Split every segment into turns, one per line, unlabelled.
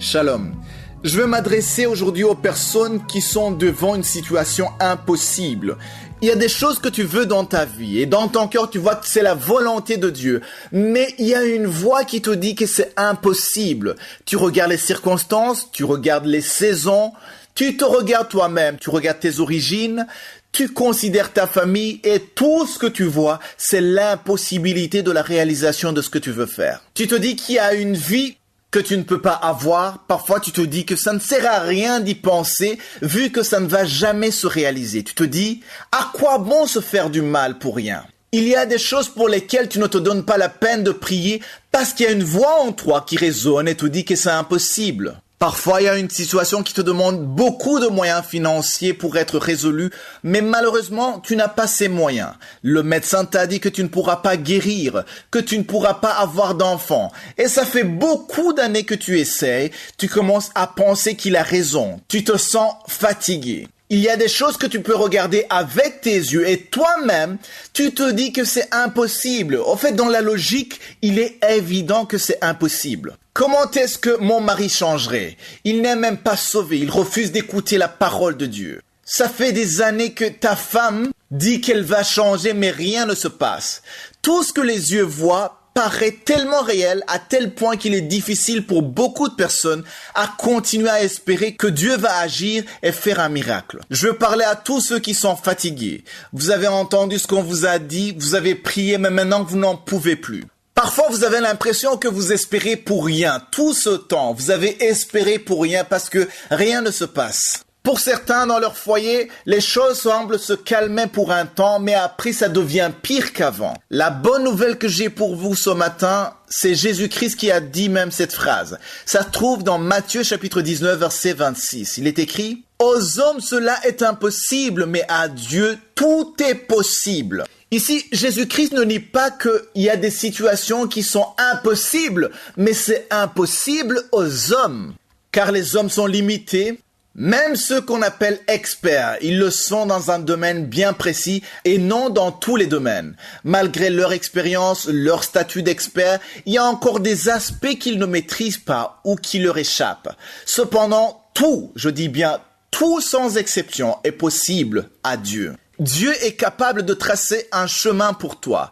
Shalom. Je veux m'adresser aujourd'hui aux personnes qui sont devant une situation impossible. Il y a des choses que tu veux dans ta vie et dans ton cœur, tu vois que c'est la volonté de Dieu. Mais il y a une voix qui te dit que c'est impossible. Tu regardes les circonstances, tu regardes les saisons, tu te regardes toi-même, tu regardes tes origines, tu considères ta famille et tout ce que tu vois, c'est l'impossibilité de la réalisation de ce que tu veux faire. Tu te dis qu'il y a une vie que tu ne peux pas avoir. Parfois, tu te dis que ça ne sert à rien d'y penser, vu que ça ne va jamais se réaliser. Tu te dis, à quoi bon se faire du mal pour rien? Il y a des choses pour lesquelles tu ne te donnes pas la peine de prier parce qu'il y a une voix en toi qui résonne et te dit que c'est impossible. Parfois, il y a une situation qui te demande beaucoup de moyens financiers pour être résolue, mais malheureusement, tu n'as pas ces moyens. Le médecin t'a dit que tu ne pourras pas guérir, que tu ne pourras pas avoir d'enfant. Et ça fait beaucoup d'années que tu essayes, tu commences à penser qu'il a raison, tu te sens fatigué. Il y a des choses que tu peux regarder avec tes yeux et toi-même, tu te dis que c'est impossible. En fait, dans la logique, il est évident que c'est impossible. Comment est-ce que mon mari changerait? Il n'est même pas sauvé, il refuse d'écouter la parole de Dieu. Ça fait des années que ta femme dit qu'elle va changer, mais rien ne se passe. Tout ce que les yeux voient paraît tellement réel à tel point qu'il est difficile pour beaucoup de personnes à continuer à espérer que Dieu va agir et faire un miracle. Je veux parler à tous ceux qui sont fatigués. Vous avez entendu ce qu'on vous a dit, vous avez prié, mais maintenant vous n'en pouvez plus. Parfois, vous avez l'impression que vous espérez pour rien. Tout ce temps, vous avez espéré pour rien parce que rien ne se passe. Pour certains, dans leur foyer, les choses semblent se calmer pour un temps, mais après, ça devient pire qu'avant. La bonne nouvelle que j'ai pour vous ce matin, c'est Jésus-Christ qui a dit même cette phrase. Ça se trouve dans Matthieu chapitre 19, verset 26. Il est écrit « Aux hommes, cela est impossible, mais à Dieu, tout est possible. » Ici, Jésus-Christ ne nie pas qu'il y a des situations qui sont impossibles, mais c'est impossible aux hommes. Car les hommes sont limités. Même ceux qu'on appelle experts, ils le sont dans un domaine bien précis et non dans tous les domaines. Malgré leur expérience, leur statut d'expert, il y a encore des aspects qu'ils ne maîtrisent pas ou qui leur échappent. Cependant, tout, je dis bien tout sans exception, est possible à Dieu. Dieu est capable de tracer un chemin pour toi.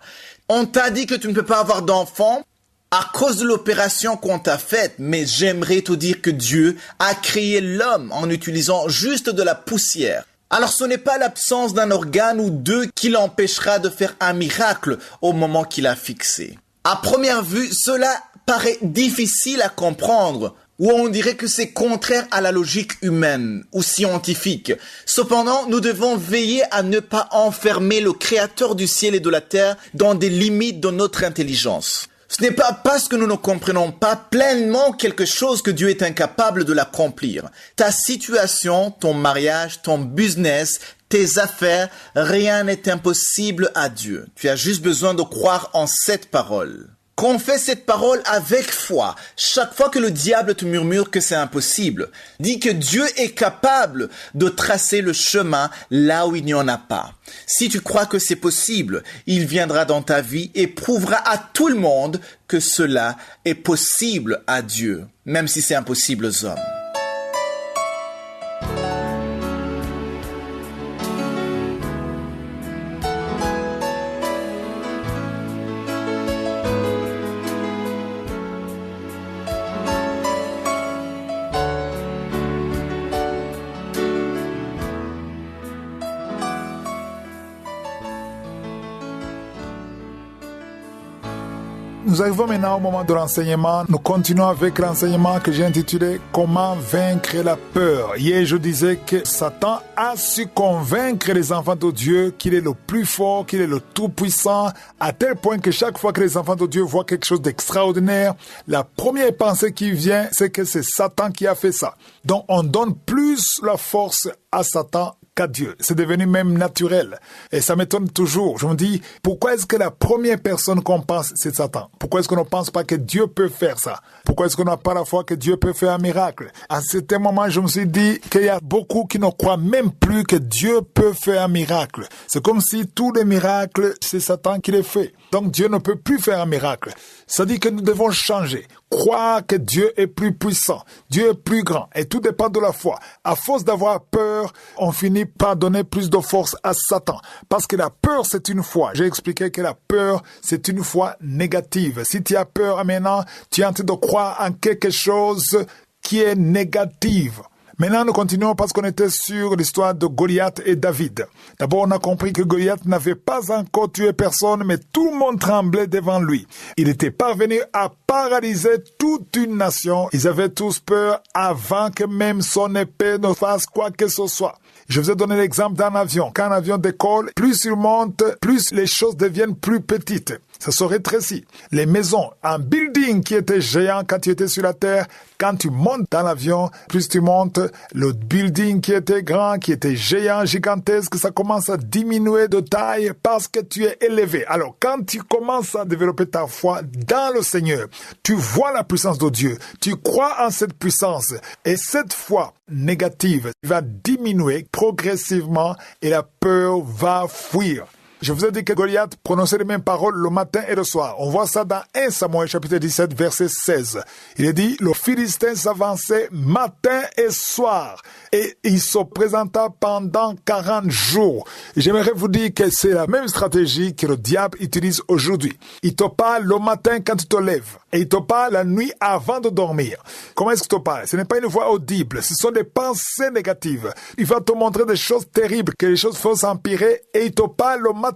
On t'a dit que tu ne peux pas avoir d'enfant à cause de l'opération qu'on t'a faite, mais j'aimerais te dire que Dieu a créé l'homme en utilisant juste de la poussière. Alors ce n'est pas l'absence d'un organe ou deux qui l'empêchera de faire un miracle au moment qu'il a fixé. À première vue, cela paraît difficile à comprendre, ou on dirait que c'est contraire à la logique humaine ou scientifique. Cependant, nous devons veiller à ne pas enfermer le Créateur du ciel et de la terre dans des limites de notre intelligence. Ce n'est pas parce que nous ne comprenons pas pleinement quelque chose que Dieu est incapable de l'accomplir. Ta situation, ton mariage, ton business, tes affaires, rien n'est impossible à Dieu. Tu as juste besoin de croire en cette parole. Confesse cette parole avec foi. Chaque fois que le diable te murmure que c'est impossible, dis que Dieu est capable de tracer le chemin là où il n'y en a pas. Si tu crois que c'est possible, il viendra dans ta vie et prouvera à tout le monde que cela est possible à Dieu, même si c'est impossible aux hommes.
Nous arrivons maintenant au moment de l'enseignement. Nous continuons avec l'enseignement que j'ai intitulé « Comment vaincre la peur ». Hier, je disais que Satan a su convaincre les enfants de Dieu qu'il est le plus fort, qu'il est le tout-puissant, à tel point que chaque fois que les enfants de Dieu voient quelque chose d'extraordinaire, la première pensée qui vient, c'est que c'est Satan qui a fait ça. Donc, on donne plus la force à Satan qu'à Dieu. C'est devenu même naturel. Et ça m'étonne toujours. Je me dis, pourquoi est-ce que la première personne qu'on pense, c'est Satan? Pourquoi est-ce qu'on ne pense pas que Dieu peut faire ça? Pourquoi est-ce qu'on n'a pas la foi que Dieu peut faire un miracle? À certain moment, je me suis dit qu'il y a beaucoup qui ne croient même plus que Dieu peut faire un miracle. C'est comme si tous les miracles, c'est Satan qui les fait. Donc Dieu ne peut plus faire un miracle. Ça dit que nous devons changer. Croire que Dieu est plus puissant, Dieu est plus grand, et tout dépend de la foi. À force d'avoir peur, on finit par donner plus de force à Satan. Parce que la peur, c'est une foi. J'ai expliqué que la peur, c'est une foi négative. Si tu as peur maintenant, tu es en train de croire en quelque chose qui est négative. Maintenant, nous continuons parce qu'on était sur l'histoire de Goliath et David. D'abord, on a compris que Goliath n'avait pas encore tué personne, mais tout le monde tremblait devant lui. Il était parvenu à paralyser toute une nation. Ils avaient tous peur avant que même son épée ne fasse quoi que ce soit. Je vous ai donné l'exemple d'un avion. Quand un avion décolle, plus il monte, plus les choses deviennent plus petites. Ça se rétrécit. Les maisons, un building qui était géant quand tu étais sur la terre, quand tu montes dans l'avion, plus tu montes, le building qui était grand, qui était géant, gigantesque, ça commence à diminuer de taille parce que tu es élevé. Alors, quand tu commences à développer ta foi dans le Seigneur, tu vois la puissance de Dieu, tu crois en cette puissance, et cette foi négative va diminuer progressivement et la peur va fuir. Je vous ai dit que Goliath prononçait les mêmes paroles le matin et le soir. On voit ça dans 1 Samuel chapitre 17 verset 16. Il est dit, le Philistin s'avançait matin et soir et il se présenta pendant 40 jours. J'aimerais vous dire que c'est la même stratégie que le diable utilise aujourd'hui. Il te parle le matin quand tu te lèves et il te parle la nuit avant de dormir. Comment est-ce qu'il te parle? Ce n'est pas une voix audible, ce sont des pensées négatives. Il va te montrer des choses terribles, que les choses vont s'empirer et il te parle le matin.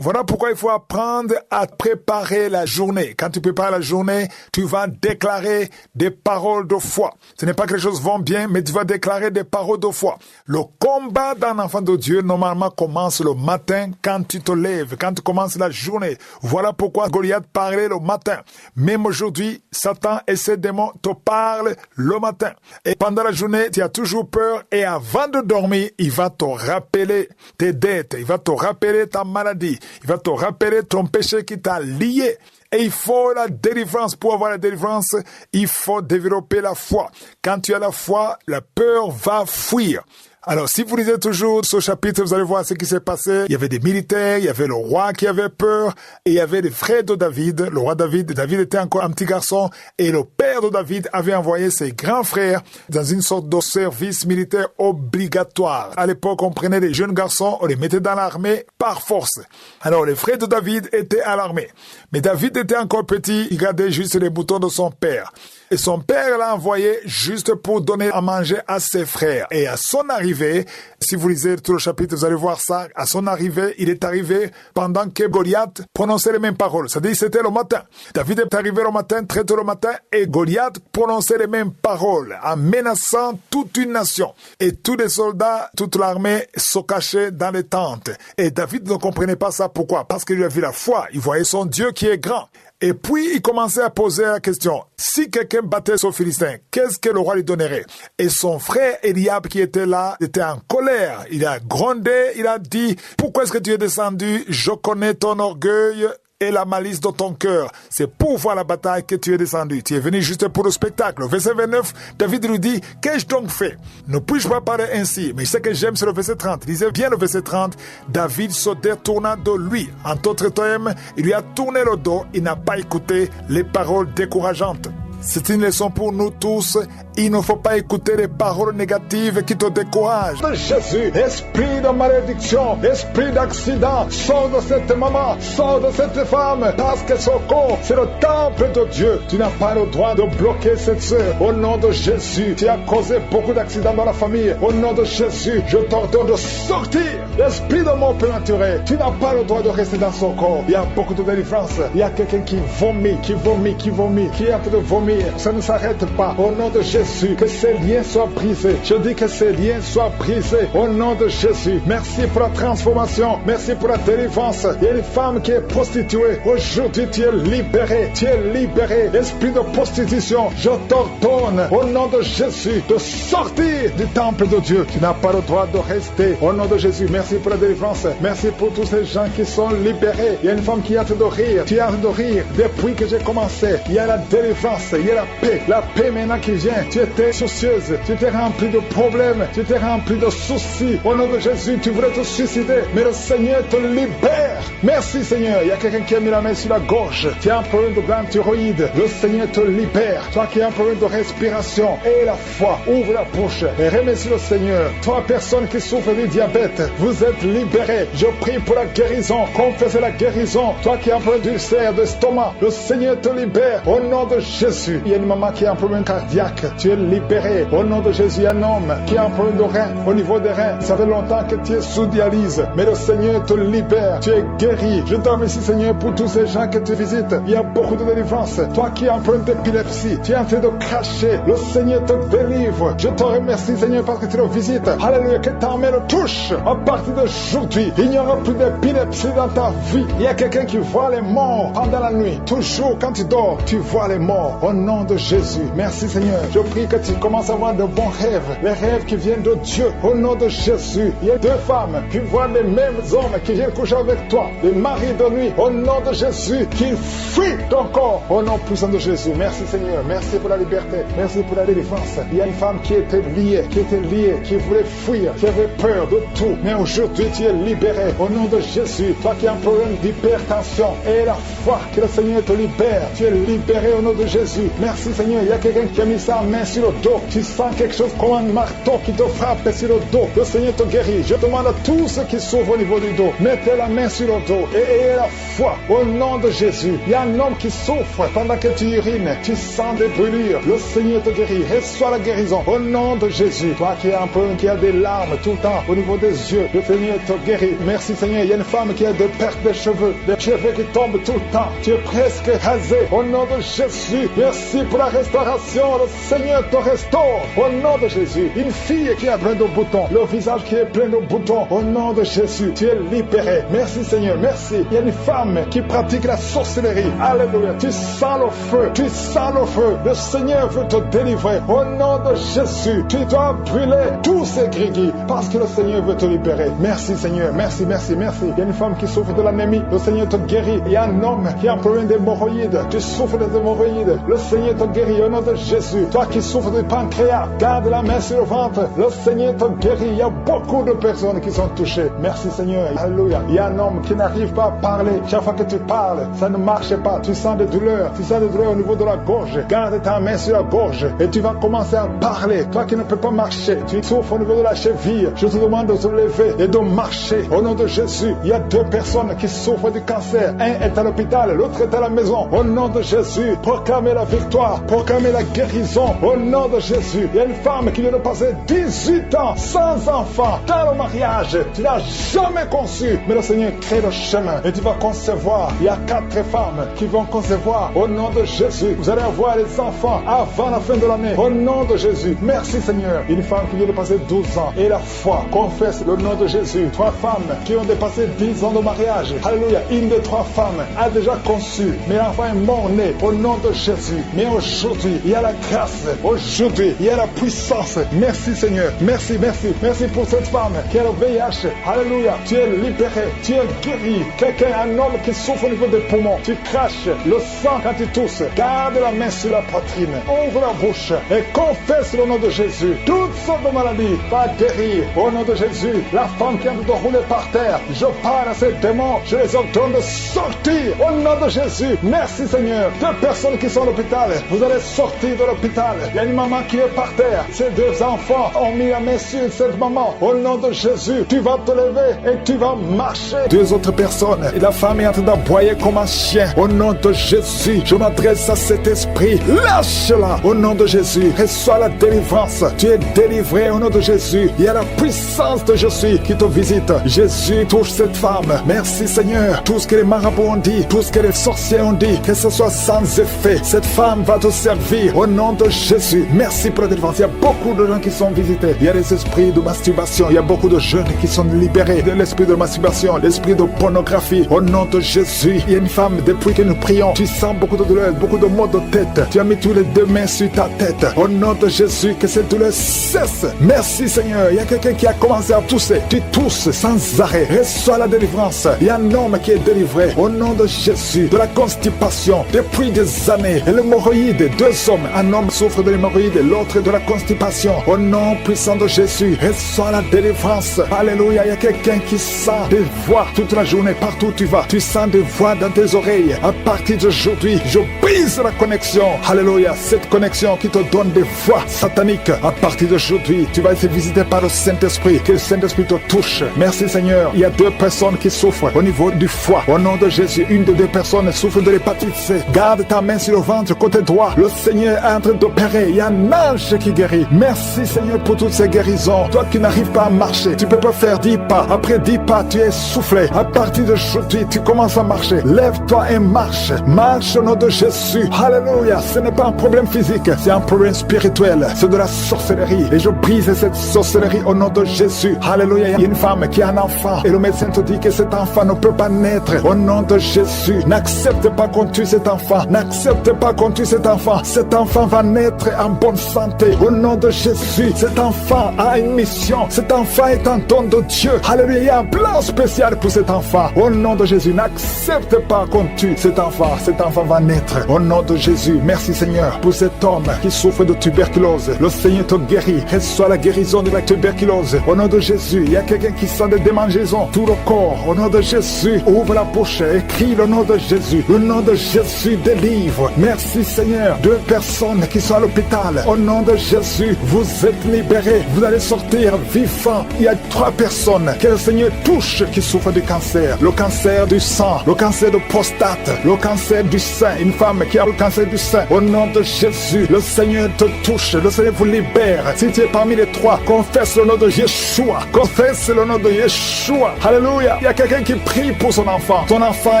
Voilà pourquoi il faut apprendre à préparer la journée. Quand tu prépares la journée, tu vas déclarer des paroles de foi. Ce n'est pas que les choses vont bien, mais tu vas déclarer des paroles de foi. Le combat d'un enfant de Dieu, normalement, commence le matin quand tu te lèves, quand tu commences la journée. Voilà pourquoi Goliath parlait le matin. Même aujourd'hui, Satan et ses démons te parlent le matin. Et pendant la journée, tu as toujours peur et avant de dormir, il va te rappeler tes dettes, il va te rappeler ta maladie. Il va te rappeler ton péché qui t'a lié. Et il faut la délivrance. Pour avoir la délivrance, il faut développer la foi. Quand tu as la foi, la peur va fuir. Alors, si vous lisez toujours ce chapitre, vous allez voir ce qui s'est passé. Il y avait des militaires, il y avait le roi qui avait peur, et il y avait les frères de David. Le roi David était encore un petit garçon, et le père de David avait envoyé ses grands frères dans une sorte de service militaire obligatoire. À l'époque, on prenait les jeunes garçons, on les mettait dans l'armée par force. Alors, les frères de David étaient à l'armée. Mais David était encore petit, il gardait juste les boutons de son père. Et son père l'a envoyé juste pour donner à manger à ses frères. Et à son arrivée, si vous lisez tout le chapitre, vous allez voir ça. À son arrivée, il est arrivé pendant que Goliath prononçait les mêmes paroles. C'est-à-dire, c'était le matin. David est arrivé le matin, très tôt le matin, et Goliath prononçait les mêmes paroles, en menaçant toute une nation. Et tous les soldats, toute l'armée se cachaient dans les tentes. Et David ne comprenait pas ça. Pourquoi? Parce qu'il avait la foi. Il voyait son Dieu qui est grand. Et puis, il commençait à poser la question, si quelqu'un battait son Philistin, qu'est-ce que le roi lui donnerait? Et son frère Eliab qui était là, était en colère. Il a grondé, il a dit, pourquoi est-ce que tu es descendu? Je connais ton orgueil et la malice de ton cœur. C'est pour voir la bataille que tu es descendu. Tu es venu juste pour le spectacle. Verset 29, David lui dit, qu'ai-je donc fait? Ne puis-je pas parler ainsi? Mais ce que j'aime, c'est le verset 30. Lisez bien le verset 30. David se détourna de lui. En d'autres termes, il lui a tourné le dos. Il n'a pas écouté les paroles décourageantes. C'est une leçon pour nous tous. Il ne faut pas écouter les paroles négatives qui te découragent.
Jésus, esprit de malédiction, esprit d'accident, sors de cette maman, sors de cette femme, parce que son corps, c'est le temple de Dieu. Tu n'as pas le droit de bloquer cette sœur. Au nom de Jésus, tu as causé beaucoup d'accidents dans la famille. Au nom de Jésus, je t'ordonne de sortir. Esprit de mort prématuré, tu n'as pas le droit de rester dans son corps. Il y a beaucoup de délivrance. Il y a quelqu'un qui vomit, qui est en train de vomir. Ça ne s'arrête pas. Au nom de Jésus, que ces liens soient brisés. Je dis que ces liens soient brisés. Au nom de Jésus, merci pour la transformation. Merci pour la délivrance. Il y a une femme qui est prostituée. Aujourd'hui, tu es libéré. Tu es libéré. Esprit de prostitution, je t'ordonne, au nom de Jésus, de sortir du temple de Dieu. Tu n'as pas le droit de rester. Au nom de Jésus, merci pour la délivrance. Merci pour tous ces gens qui sont libérés. Il y a une femme qui est en train de rire. Tu es en train de rire depuis que j'ai commencé. Il y a la délivrance. il y a la paix maintenant qui vient. Tu étais soucieuse, tu étais rempli de problèmes, tu étais rempli de soucis. Au nom de Jésus, tu voulais te suicider, mais le Seigneur te libère. Merci Seigneur. Il y a quelqu'un qui a mis la main sur la gorge, qui a un problème de glande thyroïde. Le Seigneur te libère. Toi qui as un problème de respiration, et la foi, ouvre la bouche et remercie le Seigneur. Toi personne qui souffre du diabète, vous êtes libérés. Je prie pour la guérison. Confessez la guérison. Toi qui as un problème d'ulcère, d'estomac, le Seigneur te libère. Au nom de Jésus. Il y a une maman qui a un problème cardiaque, tu es libéré. Au nom de Jésus, il y a un homme qui a un problème de rein, au niveau des reins. Ça fait longtemps que tu es sous dialyse, mais le Seigneur te libère. Tu es guéri. Je te remercie Seigneur pour tous ces gens que tu visites. Il y a beaucoup de délivrance. Toi qui as un problème d'épilepsie, tu es en train de cracher. Le Seigneur te délivre. Je te remercie Seigneur parce que tu le visites. Alléluia, que ta main le touche. À partir d'aujourd'hui, il n'y aura plus d'épilepsie dans ta vie. Il y a quelqu'un qui voit les morts pendant la nuit. Toujours quand tu dors, tu vois les morts. Au nom de Jésus. Merci Seigneur. Je prie que tu commences à avoir de bons rêves. Les rêves qui viennent de Dieu. Au nom de Jésus. Il y a 2 femmes qui voient les mêmes hommes qui viennent coucher avec toi. Les maris de nuit. Au nom de Jésus. Qu'ils fuient ton corps. Au nom puissant de Jésus. Merci Seigneur. Merci pour la liberté. Merci pour la délivrance. Il y a une femme qui était liée, qui voulait fuir, qui avait peur de tout. Mais aujourd'hui, tu es libéré. Au nom de Jésus. Toi qui as un problème d'hypertension. Et la foi que le Seigneur te libère. Tu es libéré au nom de Jésus. Merci Seigneur. Il y a quelqu'un qui a mis sa main sur le dos. Tu sens quelque chose comme un marteau qui te frappe sur le dos. Le Seigneur te guérit. Je demande à tous ceux qui souffrent au niveau du dos, mettez la main sur le dos et ayez la foi au nom de Jésus. Il y a un homme qui souffre pendant que tu urines. Tu sens des brûlures. Le Seigneur te guérit. Reçois la guérison au nom de Jésus. Toi qui as un problème, qui a des larmes tout le temps au niveau des yeux, le Seigneur te guérit. Merci Seigneur. Il y a une femme qui a des pertes de cheveux, des cheveux qui tombent tout le temps. Tu es presque rasé au nom de Jésus. Merci pour la restauration. Le Seigneur te restaure au nom de Jésus. Une fille qui a plein de boutons, le visage qui est plein de boutons, au nom de Jésus, tu es libéré. Merci Seigneur, merci. Il y a une femme qui pratique la sorcellerie. Alléluia. Tu sens le feu, tu sens le feu. Le Seigneur veut te délivrer. Au nom de Jésus, tu dois brûler tous ces gris parce que le Seigneur veut te libérer. Merci Seigneur, merci, merci, merci. Il y a une femme qui souffre de l'anémie. Le Seigneur te guérit. Il y a un homme qui a un problème d'hémorroïdes. Tu souffres des hémorroïdes. Le Seigneur te guérit au nom de Jésus. Toi qui souffres du pancréas, garde la main sur le ventre. Le Seigneur te guérit. Il y a beaucoup de personnes qui sont touchées. Merci Seigneur. Alléluia. Il y a un homme qui n'arrive pas à parler. Chaque fois que tu parles, ça ne marche pas. Tu sens des douleurs. Tu sens des douleurs au niveau de la gorge. Garde ta main sur la gorge et tu vas commencer à parler. Toi qui ne peux pas marcher, tu souffres au niveau de la cheville. Je te demande de te lever et de marcher. Au nom de Jésus, il y a 2 personnes qui souffrent du cancer. Un est à l'hôpital, l'autre est à la maison. Au nom de Jésus, proclamez la victoire, proclamez la guérison. Au nom de Jésus, il y a une femme qui vient de passer 18 ans sans enfant dans le mariage. Tu n'as jamais conçu, mais le Seigneur crée le chemin et tu vas concevoir. Il y a 4 femmes qui vont concevoir. Au nom de Jésus, vous allez avoir les enfants avant la fin de l'année. Au nom de Jésus, merci Seigneur. Une femme qui vient de passer 12 ans et la foi confesse le nom de Jésus. 3 femmes qui ont dépassé 10 ans de mariage. Alléluia. Une des 3 femmes a déjà conçu, mais l'enfant est mort-né au nom de Jésus. Mais aujourd'hui, il y a la grâce. Aujourd'hui, il y a la puissance. Merci Seigneur. Merci, merci. Merci pour cette femme qui a le VIH. Alléluia. Tu es libéré. Tu es guéri. Quelqu'un, un homme qui souffre au niveau des poumons. Tu craches le sang quand tu tousses. Garde la main sur la poitrine. Ouvre la bouche et confesse le nom de Jésus. Toutes sortes de maladies va guérir au nom de Jésus. La femme qui est en train de rouler par terre, je parle à ces démons. Je les ordonne de sortir au nom de Jésus. Merci Seigneur. 2 personnes qui sont à l'hôpital, vous allez sortir de l'hôpital. Il y a une maman qui est par terre. Ces 2 enfants ont mis la main sur cette maman. Au nom de Jésus, tu vas te lever et tu vas marcher. 2 autres personnes, et la femme est en train d'aboyer comme un chien. Au nom de Jésus, je m'adresse à cet esprit. Lâche-la au nom de Jésus. Reçois la délivrance. Tu es délivré au nom de Jésus. Il y a la puissance de Jésus qui te visite. Jésus touche cette femme. Merci Seigneur. Tout ce que les marabouts ont dit, tout ce que les sorciers ont dit, que ce soit sans effet. Cette femme va te servir au nom de Jésus. Merci pour la délivrance. Il y a beaucoup de gens qui sont visités. Il y a des esprits de masturbation. Il y a beaucoup de jeunes qui sont libérés de l'esprit de masturbation, l'esprit de pornographie. Au nom de Jésus. Il y a une femme, depuis que nous prions, tu sens beaucoup de douleur, beaucoup de maux de tête. Tu as mis tous les 2 mains sur ta tête. Au nom de Jésus, que cette douleur cesse. Merci Seigneur. Il y a quelqu'un qui a commencé à tousser. Tu tousses sans arrêt. Reçois la délivrance. Il y a un homme qui est délivré au nom de Jésus de la constipation depuis des années. Et le
l'hémorroïde. 2 hommes, un homme souffre de l'hémorroïde, l'autre de la constipation. Au nom puissant de Jésus, reçois la délivrance. Alléluia, il y a quelqu'un qui sent des voix toute la journée, partout où tu vas. Tu sens des voix dans tes oreilles. À partir d'aujourd'hui, je brise la connexion. Alléluia, cette connexion qui te donne des voix sataniques. À partir d'aujourd'hui, tu vas être visité par le Saint-Esprit. Que le Saint-Esprit te touche. Merci Seigneur. Il y a 2 personnes qui souffrent au niveau du foie. Au nom de Jésus, une des 2 personnes souffre de l'hépatite C. Garde ta main sur le ventre, côté droit. Le Seigneur est en train d'opérer. Il y a un ange qui guérit. Merci Seigneur pour toutes ces guérisons. Toi qui n'arrives pas à marcher, tu peux pas faire 10 pas. Après 10 pas, tu es soufflé. À partir d'aujourd'hui, tu commences à marcher. Lève-toi et marche. Marche au nom de Jésus. Alléluia. Ce n'est pas un problème physique, c'est un problème spirituel. C'est de la sorcellerie. Et je brise cette sorcellerie au nom de Jésus. Alléluia. Il y a une femme qui a un enfant. Et le médecin te dit que cet enfant ne peut pas naître. Au nom de Jésus. N'accepte pas qu'on tue cet enfant. N'accepte pas qu'on tue cet enfant. Cet enfant va naître en bonne santé. Au nom de Jésus. Cet enfant a une mission. Cet enfant est un don de Dieu. Alléluia. Il y a un plan spécial pour cet enfant. Au nom de Jésus. N'accepte pas qu'on tue cet enfant. Cet enfant va naître. Au nom de Jésus. Merci Seigneur pour cet homme qui souffre de tuberculose. Le Seigneur te guérit. Reçois la guérison de la tuberculose. Au nom de Jésus. Il y a quelqu'un qui sent des démangeaisons. Tout le corps. Au nom de Jésus. Ouvre la bouche. Écris le nom de Jésus. Le nom de Jésus délivre. Merci Seigneur. 2 personnes qui sont à l'hôpital. Au nom de Jésus. Vous êtes libérés. Vous allez sortir vivants. Il y a 3 personnes que le Seigneur touche qui souffrent du cancer. Le cancer du sang. Le cancer de prostate. Le cancer du sein. Une femme qui a le cancer du sein. Au nom de Jésus. Le Seigneur te touche. Le Seigneur vous libère. Si tu es parmi les 3, confesse le nom de Yeshua. Confesse le nom de Yeshua. Alléluia. Il y a quelqu'un qui prie pour son enfant. Ton enfant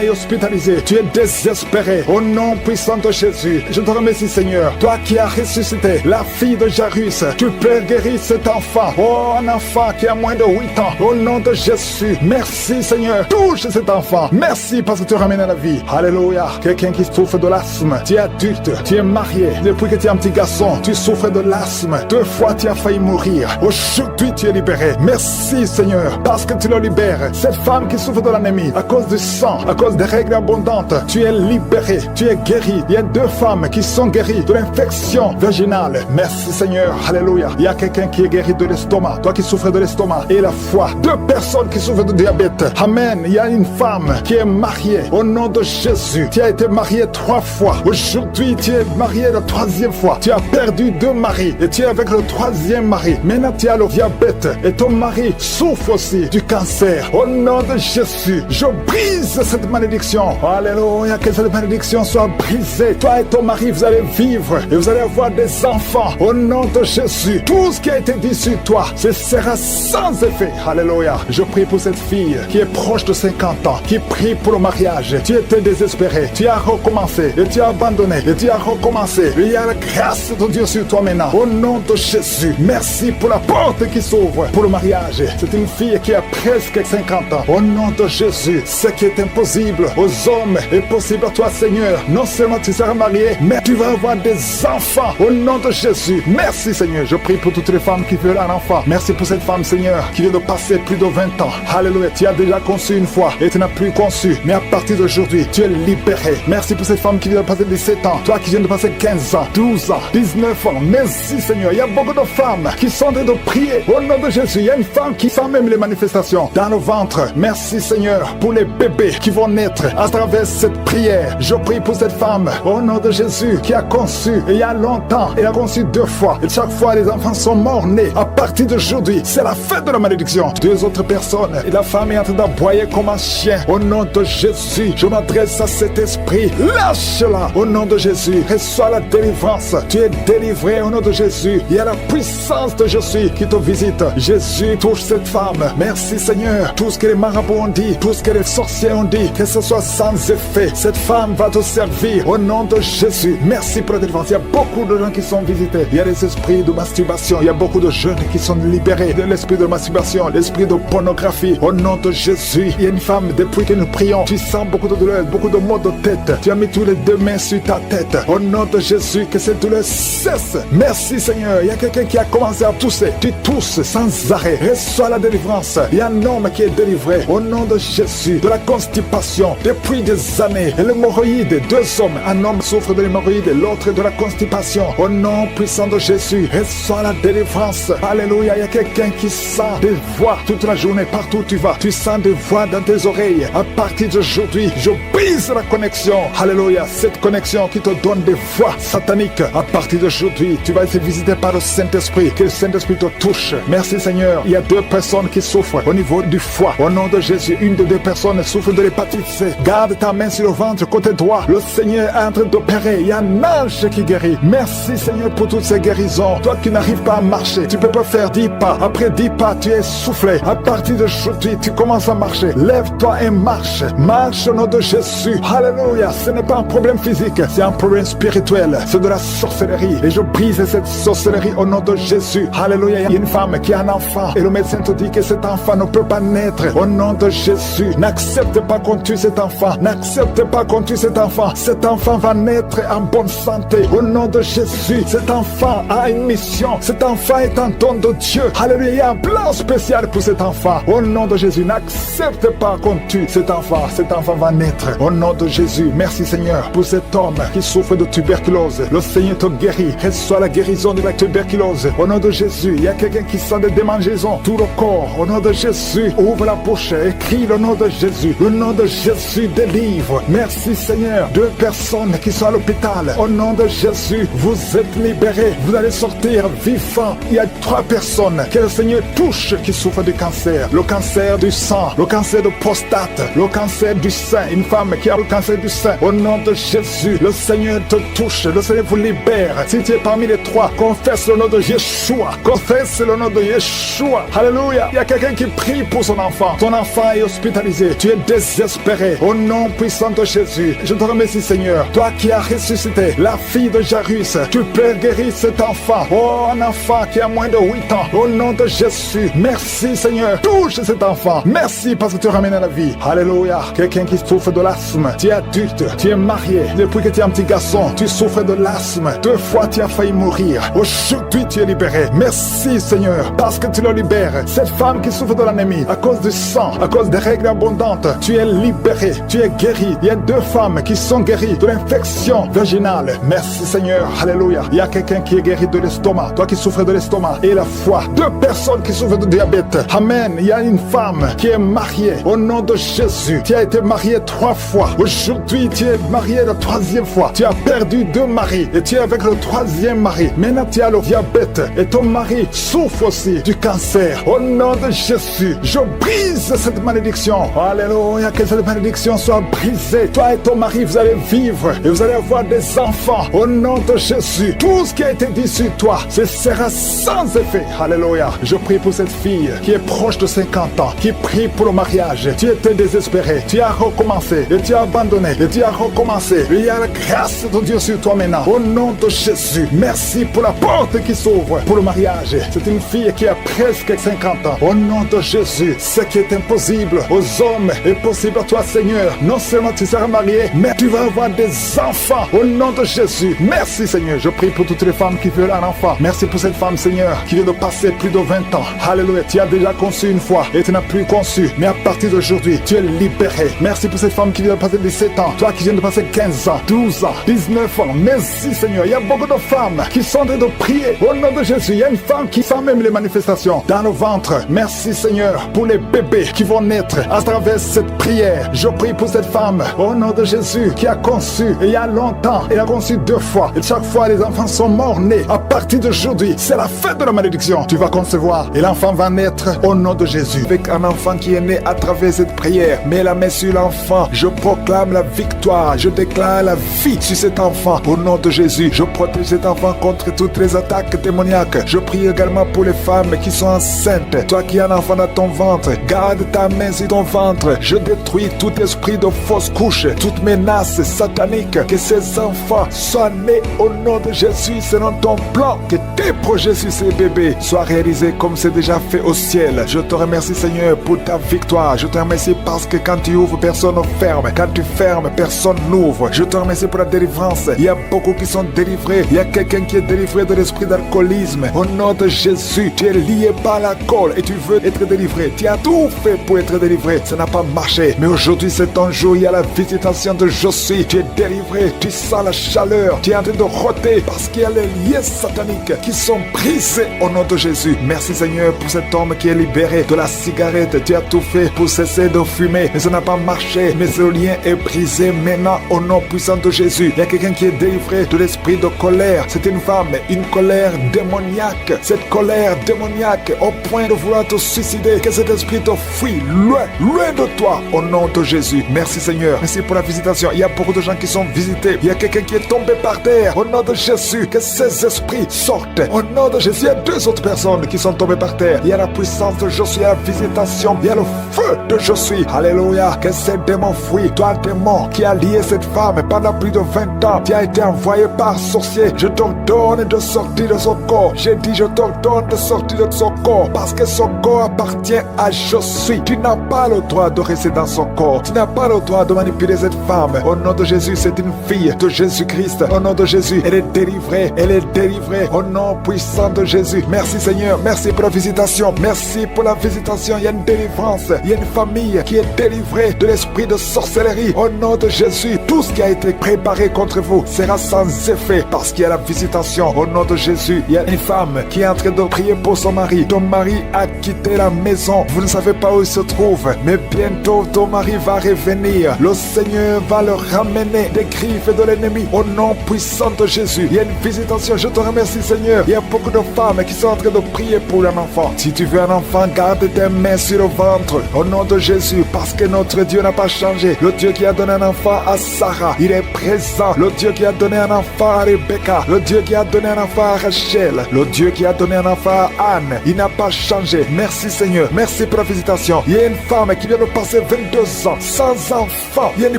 est hospitalisé. Tu es désespéré. Au nom puissant de Jésus. Je te remercie Seigneur. Toi qui as ressuscité la fille de Jairus. Tu peux guérir cet enfant. Oh, un enfant qui a moins de 8 ans. Au nom de Jésus. Merci Seigneur. Touche cet enfant. Merci parce que tu ramènes à la vie. Alléluia. Quelqu'un qui souffre de l'asthme. Tu es adulte. Tu es marié. Depuis que tu es un petit garçon, tu souffres de l'asthme. 2 fois tu as failli mourir. Aujourd'hui tu es libéré. Merci Seigneur parce que tu le libères. Cette femme qui souffre de l'anémie à cause du sang, à cause des règles abondantes, tu es libéré. Tu es guéri. Il y a 2 femmes qui sont guéries de l'infection vaginale. Merci Seigneur. Alléluia. Il y a quelqu'un qui est guéri de l'estomac. Toi qui souffres de l'estomac et la foie. 2 personnes qui souffrent de diabète. Amen. Il y a une femme qui est mariée. Au nom de Jésus. Tu as été mariée 3 fois. Aujourd'hui tu es marié la 3e fois. Tu as perdu 2 maris et tu es avec le 3e mari. Maintenant tu as le diabète et ton mari souffre aussi du cancer. Au nom de Jésus, je brise cette malédiction. Alléluia, que cette malédiction soit brisée. Toi et ton mari, vous allez vivre et vous allez avoir des enfants. Au nom de Jésus, tout ce qui a été dit sur toi, ce sera sans effet. Alléluia. Je prie pour cette fille qui est proche de 50 ans, qui prie pour le mariage. Tu étais désespéré, tu as recommencé et tu as abandonné et tu as recommencé. Il y a la grâce de Dieu sur toi maintenant. Au nom de Jésus, merci pour la porte qui s'ouvre pour le mariage. C'est une fille qui a presque 50 ans. Au nom de Jésus, ce qui est impossible aux hommes est possible à toi, Seigneur. Non seulement tu seras marié, mais tu vas avoir des enfants. Au nom de Jésus, merci Seigneur. Je prie pour toutes les femmes qui veulent un enfant. Merci pour cette femme, Seigneur, qui vient de passer plus de 20 ans. Alléluia, tu as déjà conçu une fois et tu n'as plus conçu. Mais à partir d'aujourd'hui, tu es libéré. Merci pour cette femme qui vient de passer 17 ans. Toi qui viens de passer 15 ans, 12 ans, 19 ans. Merci Seigneur. Il y a beaucoup de femmes qui sont en train de prier. Au nom de Jésus, il y a une femme qui sent même les manifestations dans le ventre. Merci Seigneur pour les bébés qui vont naître à travers cette prière. Je prie pour cette femme au nom de Jésus qui a conçu il y a longtemps. Elle a conçu 2 fois. Et chaque fois, les enfants sont morts-nés. À partir d'aujourd'hui, c'est la fête de la malédiction. 2 autres personnes. Et la femme est en train d'aboyer comme un chien. Au nom de Jésus, je m'adresse à cet esprit. Lâche-la au nom de Jésus. Reçois la délivrance. Tu es délivré au nom de Jésus. Il y a la puissance de Jésus qui te visite. Jésus touche cette femme. Merci Seigneur. Tout ce que les marabouts ont dit, tout ce que les sorciers ont dit, que ce soit sans effet. Cette femme va te servir au nom de Jésus. Merci pour la délivrance. Il y a beaucoup de gens qui sont visités. Il y a des esprits de masturbation. Il y a beaucoup de jeunes qui sont libérés de l'esprit de masturbation, l'esprit de pornographie. Au nom de Jésus, il y a une femme, depuis que nous prions, tu sens beaucoup de douleur, beaucoup de maux de tête. Tu as mis tous les 2 mains sur ta tête. Au nom de Jésus, que cette douleur cesse. Merci Seigneur. Il y a quelqu'un qui a commencé à tousser. Tu tousses sans arrêt. Reçois la délivrance. Il y a un homme qui est délivré. Au nom de Jésus, de la constipation depuis des années. Et l'hémorroïde, 2 hommes, un homme souffre souffre de l'hémorroïde, l'autre de la constipation. Au nom puissant de Jésus, reçois la délivrance. Alléluia, il y a quelqu'un qui sent des voix toute la journée, partout où tu vas. Tu sens des voix dans tes oreilles. À partir d'aujourd'hui, je brise la connexion. Alléluia, cette connexion qui te donne des voix sataniques. À partir d'aujourd'hui, tu vas être visité par le Saint-Esprit. Que le Saint-Esprit te touche. Merci Seigneur. Il y a 2 personnes qui souffrent au niveau du foie. Au nom de Jésus, une des 2 personnes souffre de l'hépatite C. Garde ta main sur le ventre, côté droit. Le Seigneur est en train d'opérer. Il y a un ange qui guérit. Merci Seigneur pour toutes ces guérisons. Toi qui n'arrives pas à marcher, tu peux pas faire 10 pas. Après 10 pas, tu es soufflé. À partir d'aujourd'hui, tu commences à marcher. Lève-toi et marche. Marche au nom de Jésus. Alléluia. Ce n'est pas un problème physique, c'est un problème spirituel. C'est de la sorcellerie. Et je brise cette sorcellerie au nom de Jésus. Alléluia. Il y a une femme qui a un enfant. Et le médecin te dit que cet enfant ne peut pas naître. Au nom de Jésus. N'accepte pas qu'on tue cet enfant. N'accepte pas qu'on tue cet enfant. Cet enfant va naître en bonne santé. Au nom de Jésus. Cet enfant a une mission. Cet enfant est un don de Dieu. Alléluia. Il y a un plan spécial pour cet enfant. Au nom de Jésus. N'accepte pas qu'on tue cet enfant. Cet enfant va naître. Au nom de Jésus. Merci Seigneur pour cet homme qui souffre de tuberculose. Le Seigneur te guérit. Reçois la guérison de la tuberculose. Au nom de Jésus. Il y a quelqu'un qui sent des démangeaisons. Tout le corps. Au nom de Jésus. Ouvre la bouche. Écris le nom de Jésus. Le nom de Jésus délivre. Merci Seigneur. 2 personnes qui sont à l'hôpital. Au nom de Jésus. Vous êtes libérés. Vous allez sortir vivants. Il y a 3 personnes que le Seigneur touche qui souffrent du cancer. Le cancer du sang. Le cancer de prostate. Le cancer du sein. Une femme qui a le cancer du sein. Au nom de Jésus. Le Seigneur te touche. Le Seigneur vous libère. Si tu es parmi les 3, confesse le nom de Yeshua. Confesse le nom de Yeshua. Alléluia. Il y a quelqu'un qui prie pour son enfant. Ton enfant est hospitalisé. Tu es désespéré. Au nom puissant de Jésus. Je te remercie Seigneur. Toi qui as ressuscité la fille de Jairus. Tu peux guérir cet enfant. Oh, un enfant qui a moins de 8 ans. Au nom de Jésus. Merci Seigneur. Touche cet enfant. Merci parce que tu ramènes à la vie. Alléluia. Quelqu'un qui souffre de l'asthme. Tu es adulte. Tu es marié. Depuis que tu es un petit garçon, tu souffres de l'asthme. 2 fois tu as failli mourir. Aujourd'hui tu es libéré. Merci Seigneur parce que tu le libères. Cette femme qui souffre de l'anémie à cause du sang, à cause des règles abondantes, tu es libéré. Tu es guéri. Il y a 2 femmes qui sont guéries de l'infection vaginale. Merci Seigneur. Alléluia. Il y a quelqu'un qui est guéri de l'estomac. Toi qui souffres de l'estomac et la foie. 2 personnes qui souffrent de diabète. Amen. Il y a une femme qui est mariée. Au nom de Jésus. Tu as été mariée 3 fois. Aujourd'hui tu es mariée la 3e fois. Tu as perdu 2 maris et tu es avec le 3e mari. Maintenant tu as le diabète et ton mari souffre aussi du cancer. Au nom de Jésus, je brise cette malédiction. Alléluia, que cette malédiction soit brisée. Toi et ton mari, vous allez vivre et vous allez avoir des enfants. Au nom de Jésus, tout ce qui a été dit sur toi, ce sera sans effet. Alléluia. Je prie pour cette fille qui est proche de 50 ans, qui prie pour le mariage. Tu étais désespéré, tu as recommencé et tu as abandonné et tu as recommencé. Il y a la grâce de Dieu sur toi maintenant. Au nom de Jésus, merci pour la porte qui s'ouvre pour le mariage. C'est une fille qui a presque 50 ans. Au nom de Jésus, ce qui est impossible aux hommes est possible à toi, Seigneur. Non seulement tu seras marié, mais tu vas avoir des enfants. Au nom de Jésus, merci Seigneur. Je prie pour toutes les femmes qui veulent un enfant. Merci pour cette femme, Seigneur, qui vient de passer plus de 20 ans. Alléluia, tu as déjà conçu une fois et tu n'as plus conçu. Mais à partir d'aujourd'hui, tu es libéré. Merci pour cette femme qui vient de passer 17 ans. Toi qui viens de passer 15 ans, 12 ans, 19 ans. Merci Seigneur. Il y a beaucoup de femmes qui sont en train de prier. Au nom de Jésus, il y a une femme qui sent même les manifestations dans le ventre. Merci Seigneur pour les bébés qui vont naître à travers cette prière. Je prie pour cette femme au nom de Jésus qui a conçu il y a longtemps. Elle a conçu 2 fois et chaque fois les enfants sont morts-nés. À partir d'aujourd'hui, c'est la fête de la malédiction. Tu vas concevoir et l'enfant va naître au nom de Jésus. Avec un enfant qui est né à travers cette prière, mets la main sur l'enfant. Je proclame la victoire. Je déclare la vie sur cet enfant au nom de Jésus. Je protège cet enfant contre toutes les attaques démoniaques. Je prie également pour les femmes qui sont enceintes. Toi qui as un enfant dans ton ventre, garde ta main sur ton ventre. Je détruis tout esprit de fausse couche, toute menace satanique. Que ces enfants soient nés au nom de Jésus selon ton plan. Que tes projets sur ces bébés soient réalisés comme c'est déjà fait au ciel. Je te remercie Seigneur pour ta victoire. Je te remercie parce que quand tu ouvres, personne ne ferme. Quand tu fermes, personne n'ouvre. Je te remercie pour la délivrance. Il y a beaucoup qui sont délivrés. Il y a quelqu'un qui est délivré de l'esprit d'alcoolisme. Au nom de Jésus, tu es lié par l'alcool et tu veux être délivré. Tu as tout fait pour être délivré. Ça n'a pas marché. Mais aujourd'hui, c'est ton jour. Il y a la visitation de Josué. Tu es délivré délivré. Tu sens la chaleur. Tu es en train de roter parce qu'il y a les liens sataniques qui sont brisés au nom de Jésus. Merci Seigneur pour cet homme qui est libéré de la cigarette. Tu as tout fait pour cesser de fumer, mais ça n'a pas marché. Mais ce lien est brisé maintenant au nom puissant de Jésus. Il y a quelqu'un qui est délivré de l'esprit de colère. C'est une femme, une colère démoniaque. Cette colère démoniaque au point de vouloir te suicider. Que cet esprit te fuit loin, loin de toi au nom de Jésus. Merci Seigneur. Merci pour la visitation. Il y a beaucoup de gens qui sont visités. Il y a quelqu'un qui est tombé par terre. Au nom de Jésus, que ces esprits sortent. Au nom de Jésus, il y a 2 autres personnes qui sont tombées par terre. Il y a la puissance de Josué, la visitation. Il y a le feu de Josué. Alléluia. Que ces démons fuient. Toi, démon qui a lié cette femme pendant plus de 20 ans, qui a été envoyé par sorcier. Je t'ordonne de sortir de son corps. J'ai dit, je t'ordonne de sortir de son corps. Parce que son corps appartient à Josué. Tu n'as pas le droit de rester dans son corps. Tu n'as pas le droit de manipuler cette femme. Au nom de Jésus, c'est une fille de Jésus-Christ. Au nom de Jésus, elle est délivrée. Elle est délivrée. Au nom puissant de Jésus. Merci Seigneur. Merci pour la visitation. Merci pour la visitation. Il y a une délivrance. Il y a une famille qui est délivrée de l'esprit de sorcellerie. Au nom de Jésus, tout ce qui a été préparé contre vous sera sans effet parce qu'il y a la visitation. Au nom de Jésus, il y a une femme qui est en train de prier pour son mari. Ton mari a quitté la maison. Vous ne savez pas où il se trouve, mais bientôt ton mari va revenir. Le Seigneur va le ramener des griffes de l'ennemi. Au nom puissant de Jésus, il y a une visitation. Je te remercie Seigneur. Il y a beaucoup de femmes qui sont en train de prier pour un enfant. Si tu veux un enfant, garde tes mains sur le ventre. Au nom de Jésus, parce que notre Dieu n'a pas changé. Le Dieu qui a donné un enfant à Sarah, il est présent. Le Dieu qui a donné un enfant à Rebecca, le Dieu qui a donné un enfant à Rachel, le Dieu qui a donné un enfant à Anne, il n'a pas changé. Merci Seigneur. Merci pour la visitation. Il y a une femme qui vient de passer 22 ans sans enfant. Il y a une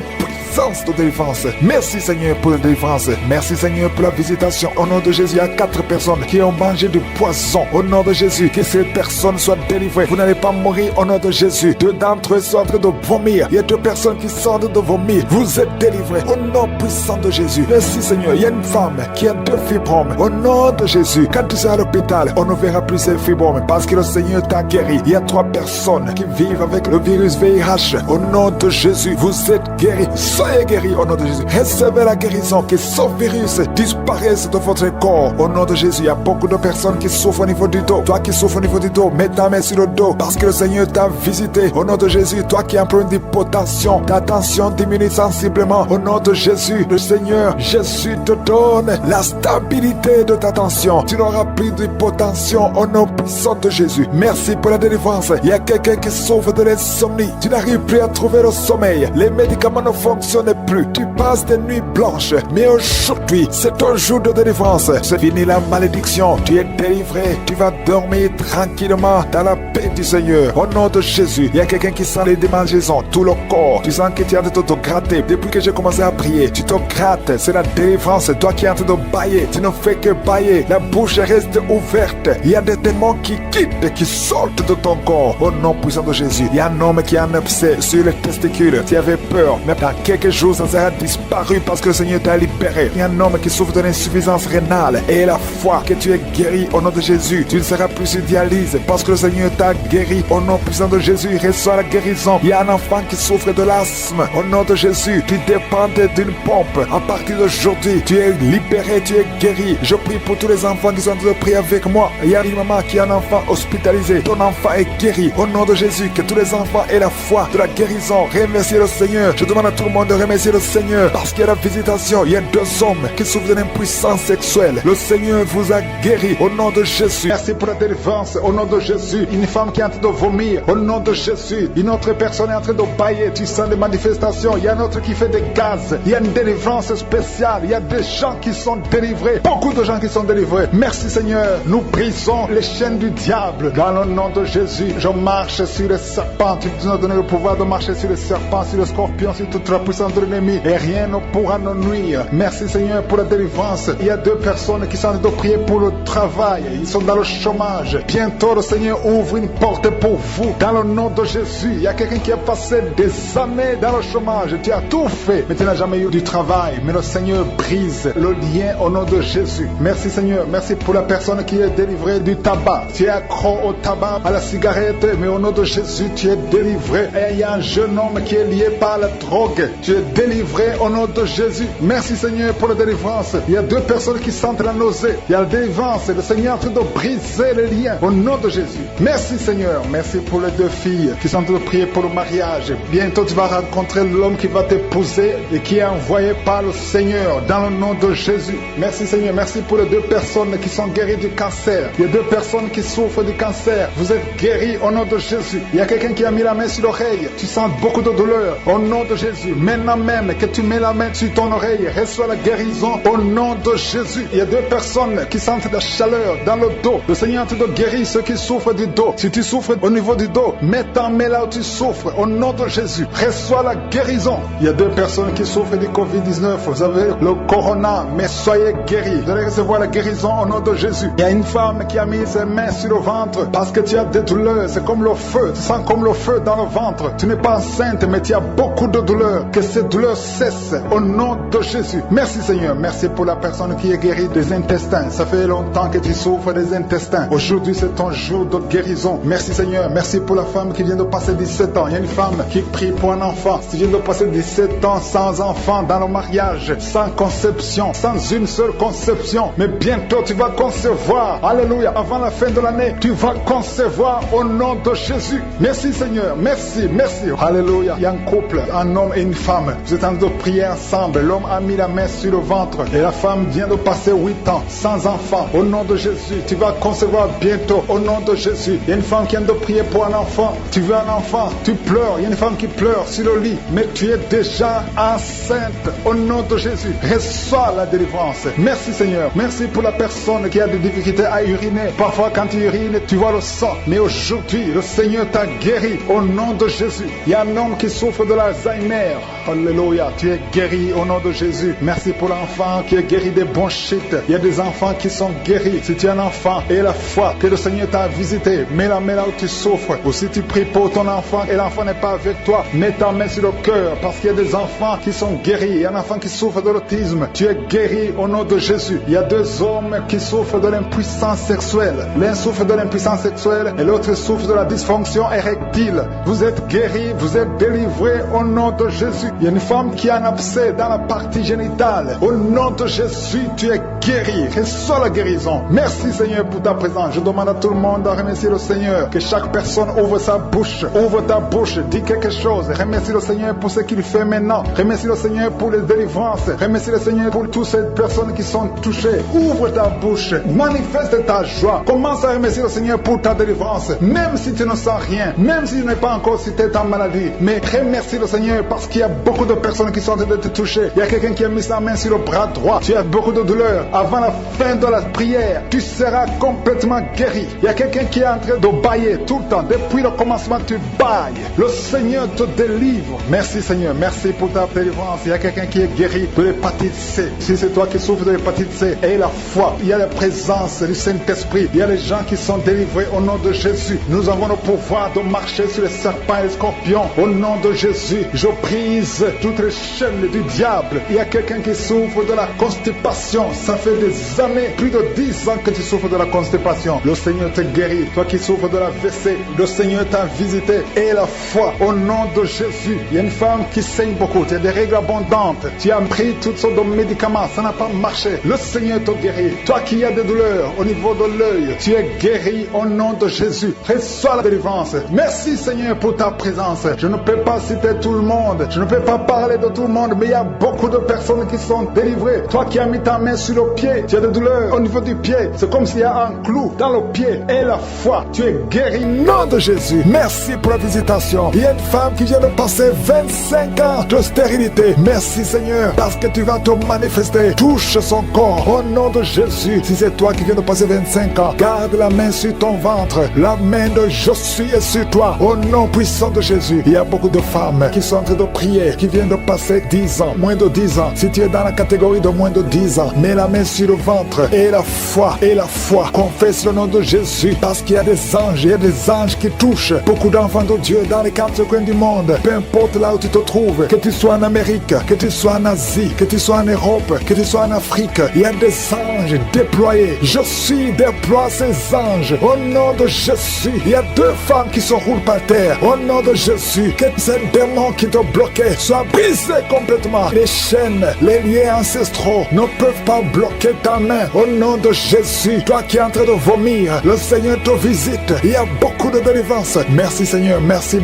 puissance de délivrance. Merci Seigneur pour la délivrance. Merci Seigneur pour la visitation. Au nom de Jésus, il y a 4 personnes qui ont mangé du poison. Au nom de Jésus, que ces personnes soient délivrées. Vous n'allez pas mourir au nom de Jésus. 2 d'entre eux sont en train de vomir. Il y a 2 personnes qui sont en train de vomir. Vous êtes délivrés au nom puissant de Jésus. Merci Seigneur. Il y a une femme qui a 2 fibromes. Au nom de Jésus, quand tu seras à l'hôpital, on ne verra plus ces fibromes parce que le Seigneur t'a guéri. Il y a 3 personnes qui vivent avec le virus VIH. Au nom de Jésus, vous êtes guéris. Soyez guéris au nom de Jésus. Recevez la guérison, que ce virus disparaisse de votre corps. Au nom de Jésus, il y a beaucoup de personnes qui souffrent au niveau du dos. Toi qui souffres au niveau du dos, mets ta main sur le dos parce que le Seigneur t'a visité. Au nom de Jésus, toi qui as un problème d'hypotension, ta tension diminue sensiblement. Au nom de Jésus, le Seigneur Jésus te donne la stabilité de ta tension. Tu n'auras plus d'hypotension au nom puissant de Jésus. Merci pour la délivrance. Il y a quelqu'un qui souffre de l'insomnie. Tu n'arrives plus à trouver le sommeil. Les médicaments ne fonctionnent plus. Tu passes des nuits blanches. Mais aujourd'hui, c'est un jour de délivrance. C'est fini la malédiction. Tu es délivré. Tu vas dormir tranquillement dans la paix du Seigneur. Au nom de Jésus, il y a quelqu'un qui sent les démangeaisons. Tout le corps. Tu sens que tu es en train de te gratter. Depuis que j'ai commencé à prier, tu te grattes. C'est la délivrance. Toi qui es en train de bailler. Tu ne fais que bailler. La bouche reste ouverte. Il y a des démons qui quittent, qui sortent de ton corps. Au nom puissant de Jésus. Il y a un homme qui a un abcès sur les testicules. Tu avais peur. Mais dans quelques jours, ça sera disparu parce que le Seigneur t'a libéré. Il y a un homme qui souffre de l'insuffisance rénale. Et la foi que tu es guéri au nom de Jésus. Tu ne seras plus sur dialyse parce que le Seigneur t'a guéri. Au nom puissant de Jésus, reçois la guérison. Il y a un enfant qui souffre de l'asthme. Au nom de Jésus, tu dépendais d'une pompe. À partir d'aujourd'hui, tu es libéré, tu es guéri. Je prie pour tous les enfants qui sont en train de prier avec moi. Il y a une maman qui a un enfant hospitalisé. Ton enfant est guéri. Au nom de Jésus, que tous les enfants aient la foi de la guérison. Remerciez le Seigneur. Je demande à tout le monde de remercier le Seigneur parce qu'il y a la visitation. Il y a 2 hommes qui souffrent d'une impuissance sexuelle. Le Seigneur vous a guéri au nom de Jésus.
Merci pour la délivrance au nom de Jésus. Une femme qui est en train de vomir au nom de Jésus. Une autre personne est en train de bailler. Tu sens des manifestations. Il y a un autre qui fait des gaz. Il y a une délivrance spéciale. Il y a des gens qui sont délivrés. Beaucoup de gens qui sont délivrés. Merci Seigneur. Nous brisons les chaînes du diable dans le nom de Jésus. Je marche sur les serpents. Tu nous as donné le pouvoir de marcher sur les serpents, sur les scorpions, sur toute la puissance de l'ennemi. Et rien ne pourra nous nuire. Merci Seigneur pour la délivrance. Il y a 2 personnes qui sont en train de prier pour le travail. Ils sont dans le chômage. Bientôt le Seigneur ouvre une porte pour vous. Dans le nom de Jésus. Il y a quelqu'un qui a passé des années dans le chômage. Tu as tout fait, mais tu n'as jamais eu du travail. Mais le Seigneur brise le lien au nom de Jésus. Merci Seigneur. Merci pour la personne qui est délivrée du tabac. Tu es accro au tabac, à la cigarette, mais au nom de Jésus, tu es délivré. Et il y a un jeune homme qui est lié par la drogue. Tu es délivré au nom de Jésus. Merci Seigneur pour la délivrance. Il y a 2 personnes qui sentent la nausée. Il y a la délivrance. Le Seigneur est en train de briser les liens au nom de Jésus. Merci Seigneur. Merci pour les 2 filles qui sont en train de prier pour le mariage. Bientôt tu vas rencontrer l'homme qui va t'épouser et qui est envoyé par le Seigneur dans le nom de Jésus. Merci Seigneur. Merci pour les 2 personnes qui sont guéries du cancer. Il y a 2 personnes qui souffrent du cancer. Vous êtes guéris au nom de Jésus. Il y a quelqu'un qui a mis la main sur l'oreille. Tu sens beaucoup de douleur au nom de Jésus. Maintenant même que tu mets la main sur ton oreille, reçois la guérison au nom de Jésus. Il y a 2 personnes qui sentent la chaleur dans le dos. Le Seigneur te guérit ceux qui souffrent du dos. Si tu souffres au niveau du dos, mets ta main là où tu souffres au nom de Jésus. Reçois la guérison. Il y a 2 personnes qui souffrent du Covid-19. Vous avez le corona, mais soyez guéris. Vous allez recevoir la guérison au nom de Jésus. Il y a une femme qui a mis ses mains sur le ventre parce que tu as des douleurs. C'est comme le feu. Tu sens comme le feu dans le ventre. Tu n'es pas enceinte, mais tu as beaucoup de douleurs. Que ces douleurs cessent au nom de Jésus. Merci Seigneur. Merci pour la personne qui est guérie des intestins. Ça fait longtemps que tu souffres des intestins. Aujourd'hui, c'est ton jour de guérison. Merci Seigneur. Merci pour la femme qui vient de passer 17 ans. Il y a une femme qui prie pour un enfant. Tu viens de passer 17 ans sans enfant dans le mariage, sans conception, sans une seule conception. Mais bientôt, tu vas concevoir. Alléluia. Avant la fin de l'année, tu vas concevoir au nom de Jésus. Merci Seigneur. Merci, merci. Alléluia. Il y a un couple, un homme et une femme. Vous êtes en train de prier ensemble. L'homme a mis la main sur le ventre et la femme vient de passer 8 ans sans enfant. Au nom de Jésus, tu vas concevoir bientôt. Au nom de Jésus. Il y a une femme qui vient de prier pour un enfant. Tu veux un enfant, tu pleures. Il y a une femme qui pleure sur le lit, mais tu es déjà enceinte. Au nom de Jésus, reçois la délivrance. Merci Seigneur. Merci pour la personne qui a des difficultés à uriner. Parfois quand tu urines, tu vois le sang. Mais aujourd'hui, le Seigneur t'a guéri. Au nom de Jésus. Il y a un homme qui souffre de l'Alzheimer. Alléluia. Tu es guéri au nom de Jésus. Merci pour l'enfant qui est guéri des bronchites. Il y a des enfants qui sont guéris. Si tu es un enfant et la foi que le Seigneur t'a visité, mets la main là où tu souffres. Ou si tu pries pour ton enfant et l'enfant n'est pas avec toi, mets ta main sur le cœur parce qu'il y a des enfants qui sont guéris. Il y a un enfant qui souffre de l'autisme. Tu es guéri au nom de Jésus. Il y a 2 hommes qui souffrent de l'impuissance sexuelle. L'un souffre de l'impuissance sexuelle et l'autre souffre de la dysfonction érectile. Vous êtes guéris, vous êtes délivrés au nom de Jésus. Il y a une femme qui a un abcès dans la partie génitale. Au nom de Jésus, tu es guéri. Reçois la guérison. Merci Seigneur pour ta présence. Je demande à tout le monde de remercier le Seigneur. Que chaque personne ouvre sa bouche. Ouvre ta bouche. Dis quelque chose. Remercie le Seigneur pour ce qu'il fait maintenant. Remercie le Seigneur pour les délivrances. Remercie le Seigneur pour toutes ces personnes qui sont touchées. Ouvre ta bouche. Manifeste ta joie. Commence à remercier le Seigneur pour ta délivrance. Même si tu ne sens rien. Même si tu n'es pas encore cité ta maladie. Mais remercie le Seigneur parce qu'il y a beaucoup de personnes qui sont en train de te toucher. Il y a quelqu'un qui a mis sa main sur le bras droit. Tu as beaucoup de douleur. Avant la fin de la prière, tu seras complètement guéri. Il y a quelqu'un qui est en train de bailler tout le temps. Depuis le commencement, tu bailles. Le Seigneur te délivre. Merci Seigneur. Merci pour ta délivrance. Il y a quelqu'un qui est guéri de l'hépatite C. Si c'est toi qui souffres de l'hépatite C, aie la foi. Il y a la présence du Saint-Esprit. Il y a les gens qui sont délivrés au nom de Jésus. Nous avons le pouvoir de marcher sur les serpents et les scorpions. Au nom de Jésus, je brise toutes les chaînes du diable. Il y a quelqu'un qui souffre de la constipation. Ça fait des années, plus de 10 ans que tu souffres de la constipation. Le Seigneur te guérit. Toi qui souffres de la WC, le Seigneur t'a visité. Et la foi au nom de Jésus. Il y a une femme qui saigne beaucoup. Tu as des règles abondantes. Tu as pris toutes sortes de médicaments. Ça n'a pas marché. Le Seigneur te guérit. Toi qui as des douleurs au niveau de l'œil, tu es guéri au nom de Jésus. Reçois la délivrance. Merci Seigneur pour ta présence. Je ne peux pas citer tout le monde. Je ne peux pas parler de tout le monde, mais il y a beaucoup de personnes qui sont délivrées. Toi qui as mis ta main sur le pied, tu as des douleurs au niveau du pied. C'est comme s'il y a un clou dans le pied. Et la foi, tu es guéri.
Nom de Jésus, merci pour la visitation. Il y a une femme qui vient de passer 25 ans de stérilité. Merci Seigneur, parce que tu vas te manifester. Touche son corps au nom de Jésus. Si c'est toi qui viens de passer 25 ans, garde la main sur ton ventre. La main de Jésus est sur toi. Au nom puissant de Jésus. Il y a beaucoup de femmes qui sont en train de prier, qui viennent de passer 10 ans, moins de 10 ans. Si tu es dans la catégorie de moins de 10 ans, mets la main main sur le ventre. Et la foi, confesse le nom de Jésus, parce qu'il y a des anges, il y a des anges qui touchent beaucoup d'enfants de Dieu dans les 4 coins du monde. Peu importe là où tu te trouves, que tu sois en Amérique, que tu sois en Asie, que tu sois en Europe, que tu sois en Afrique, il y a des anges déployés. Je suis déploie ces anges au nom de Jésus. Il y a 2 femmes qui se roulent par terre au nom de Jésus. Que ces démons qui te bloquaient soient brisés complètement. Les chaînes, les liens ancestraux ne peuvent pas bloquer ta main au nom de Jésus. Toi qui es en train de vomir, le Seigneur te visite. Il y a beaucoup de délivrance. Merci Seigneur, merci.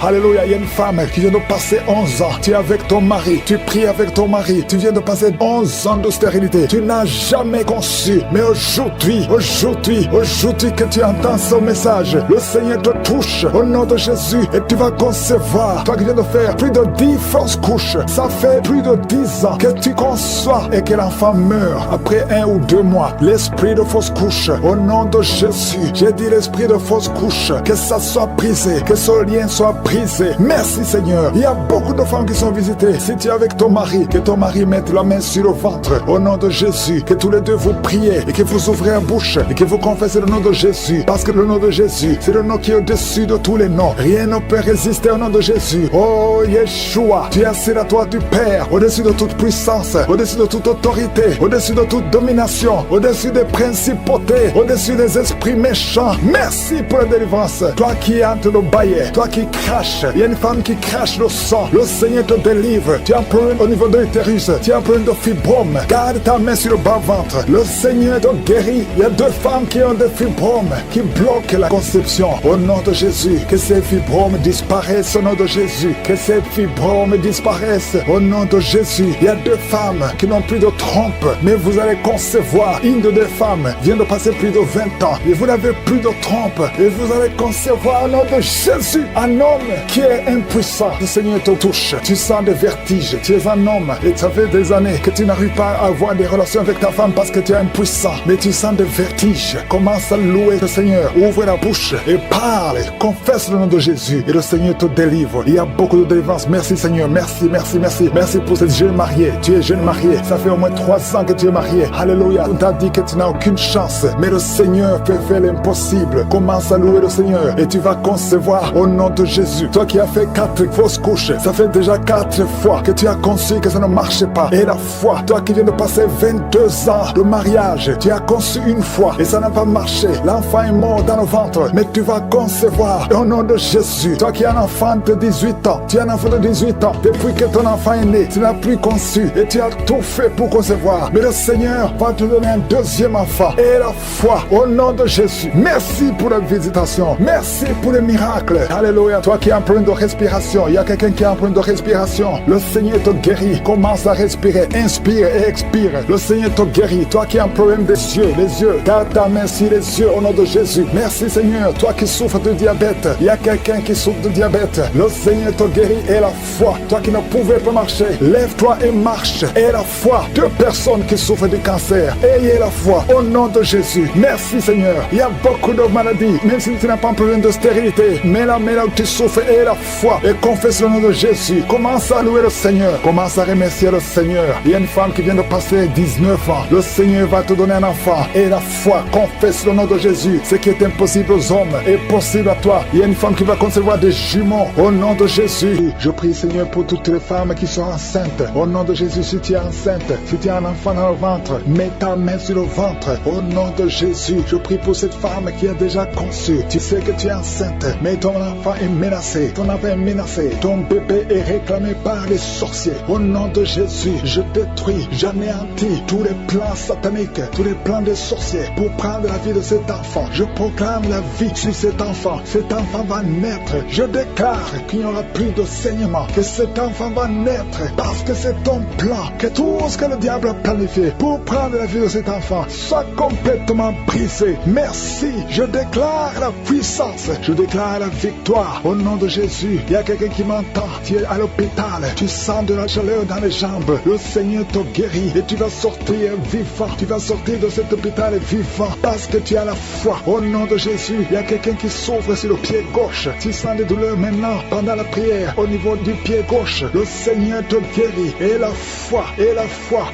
Alléluia. Il y a une femme qui vient de passer 11 ans. Tu es avec ton mari, tu pries avec ton mari. Tu viens de passer 11 ans de stérilité. Tu n'as jamais conçu. Mais aujourd'hui que tu entends ce message, le Seigneur te touche au nom de Jésus et tu vas concevoir. Toi qui viens de faire plus de 10 fausses couches, ça fait plus de 10 ans que tu conçois et que l'enfant meurt après 1 ou 2 mois. L'esprit de fausse couche, au nom de Jésus, j'ai dit l'esprit de fausse couche, que ça soit brisé, que ce lien soit brisé. Merci Seigneur. Il y a beaucoup de femmes qui sont visitées. Si tu es avec ton mari, que ton mari mette la main sur le ventre, au nom de Jésus, que tous les deux vous priez et que vous ouvrez la bouche et que vous confessez le nom de Jésus, parce que le nom de Jésus, c'est le nom qui est au-dessus de tous les noms. Rien ne peut résister au nom de Jésus. Oh Yeshua, tu es assis à toi du Père, au-dessus de toute puissance, au-dessus de toute autorité, au-dessus de toute domination, au-dessus des principautés, au-dessus des esprits méchants. Merci pour la délivrance. Toi qui es en train de bailler, toi qui craches, il y a une femme qui crache le sang, le Seigneur te délivre. Tu as un problème au niveau de l'utérus, tu as un problème de fibrome, garde ta main sur le bas-ventre, le Seigneur te guérit. Il y a 2 femmes qui ont des fibromes, qui bloquent la conception. Au nom de Jésus, que ces fibromes disparaissent au nom de Jésus, que ces fibromes disparaissent au nom de Jésus. Il y a 2 femmes qui n'ont plus de trompe, mais vous allez concevoir. Une de 2 femmes vient de passer plus de 20 ans et vous n'avez plus de trompe et vous allez concevoir au nom de Jésus un homme qui est impuissant. Le Seigneur te touche, tu sens des vertiges, tu es un homme et ça fait des années que tu n'arrives pas à avoir des relations avec ta femme parce que tu es impuissant, mais tu sens des vertiges. Commence à louer le Seigneur, ouvre la bouche et parle, confesse le nom de Jésus et le Seigneur te délivre. Il y a beaucoup de délivrance. Merci Seigneur, merci pour cette jeune mariée. Tu es jeune mariée, ça fait au moins 3 ans que tu es mariée. Alléluia. On t'a dit que tu n'as aucune chance, mais le Seigneur peut faire l'impossible. Commence à louer le Seigneur et tu vas concevoir au nom de Jésus. Toi qui as fait 4 fausses couches, ça fait déjà 4 fois que tu as conçu que ça ne marchait pas. Et la foi, toi qui viens de passer 22 ans de mariage, tu as conçu une fois et ça n'a pas marché. L'enfant est mort dans le ventre, mais tu vas concevoir au nom de Jésus. Toi qui as un enfant de 18 ans, tu as un enfant de 18 ans, depuis que ton enfant est né, tu n'as plus conçu et tu as tout fait pour concevoir. Mais le Seigneur va te donner un 2e enfant. Et la foi au nom de Jésus. Merci pour la visitation. Merci pour les miracles. Alléluia. Toi qui as un problème de respiration, il y a quelqu'un qui a un problème de respiration. Le Seigneur te guérit. Commence à respirer. Inspire et expire. Le Seigneur te guérit. Toi qui as un problème des yeux, les yeux, garde ta main sur les yeux au nom de Jésus. Merci Seigneur. Toi qui souffres de diabète, il y a quelqu'un qui souffre de diabète. Le Seigneur te guérit. Et la foi, toi qui ne pouvais pas marcher, lève-toi et marche. Et la foi, 2 personnes qui souffrent de cancer, ayez la foi au nom de Jésus. Merci Seigneur. Il y a beaucoup de maladies, même si tu n'as pas un problème de stérilité, mais là où tu souffres, aie la foi et confesse le nom de Jésus. Commence à louer le Seigneur, commence à remercier le Seigneur. Il y a une femme qui vient de passer 19 ans, le Seigneur va te donner un enfant. Et la foi, confesse le nom de Jésus. Ce qui est impossible aux hommes est possible à toi. Il y a une femme qui va concevoir des jumeaux au nom de Jésus. Je prie Seigneur pour toutes les femmes qui sont enceintes. Au nom de Jésus, si tu es enceinte, si tu as un enfant dans le ventre, mets ta main sur le ventre. Au nom de Jésus, je prie pour cette femme qui a déjà conçu. Tu sais que tu es enceinte, mais ton enfant est menacé. Ton enfant est menacé. Ton bébé est réclamé par les sorciers. Au nom de Jésus, je détruis, j'anéantis tous les plans sataniques, tous les plans des sorciers pour prendre la vie de cet enfant. Je proclame la vie sur cet enfant. Cet enfant va naître. Je déclare qu'il n'y aura plus de saignement, que cet enfant va naître parce que c'est ton plan, que tout ce que le diable a planifié pour prendre la vie de cet enfant soit complètement brisé. Merci. Je déclare la puissance. Je déclare la victoire au nom de Jésus. Il y a quelqu'un qui m'entend. Tu es à l'hôpital. Tu sens de la chaleur dans les jambes. Le Seigneur te guérit et tu vas sortir vivant. Tu vas sortir de cet hôpital vivant parce que tu as la foi. Au nom de Jésus, il y a quelqu'un qui souffre sur le pied gauche. Tu sens des douleurs maintenant pendant la prière au niveau du pied gauche. Le Seigneur te guérit. Et la foi,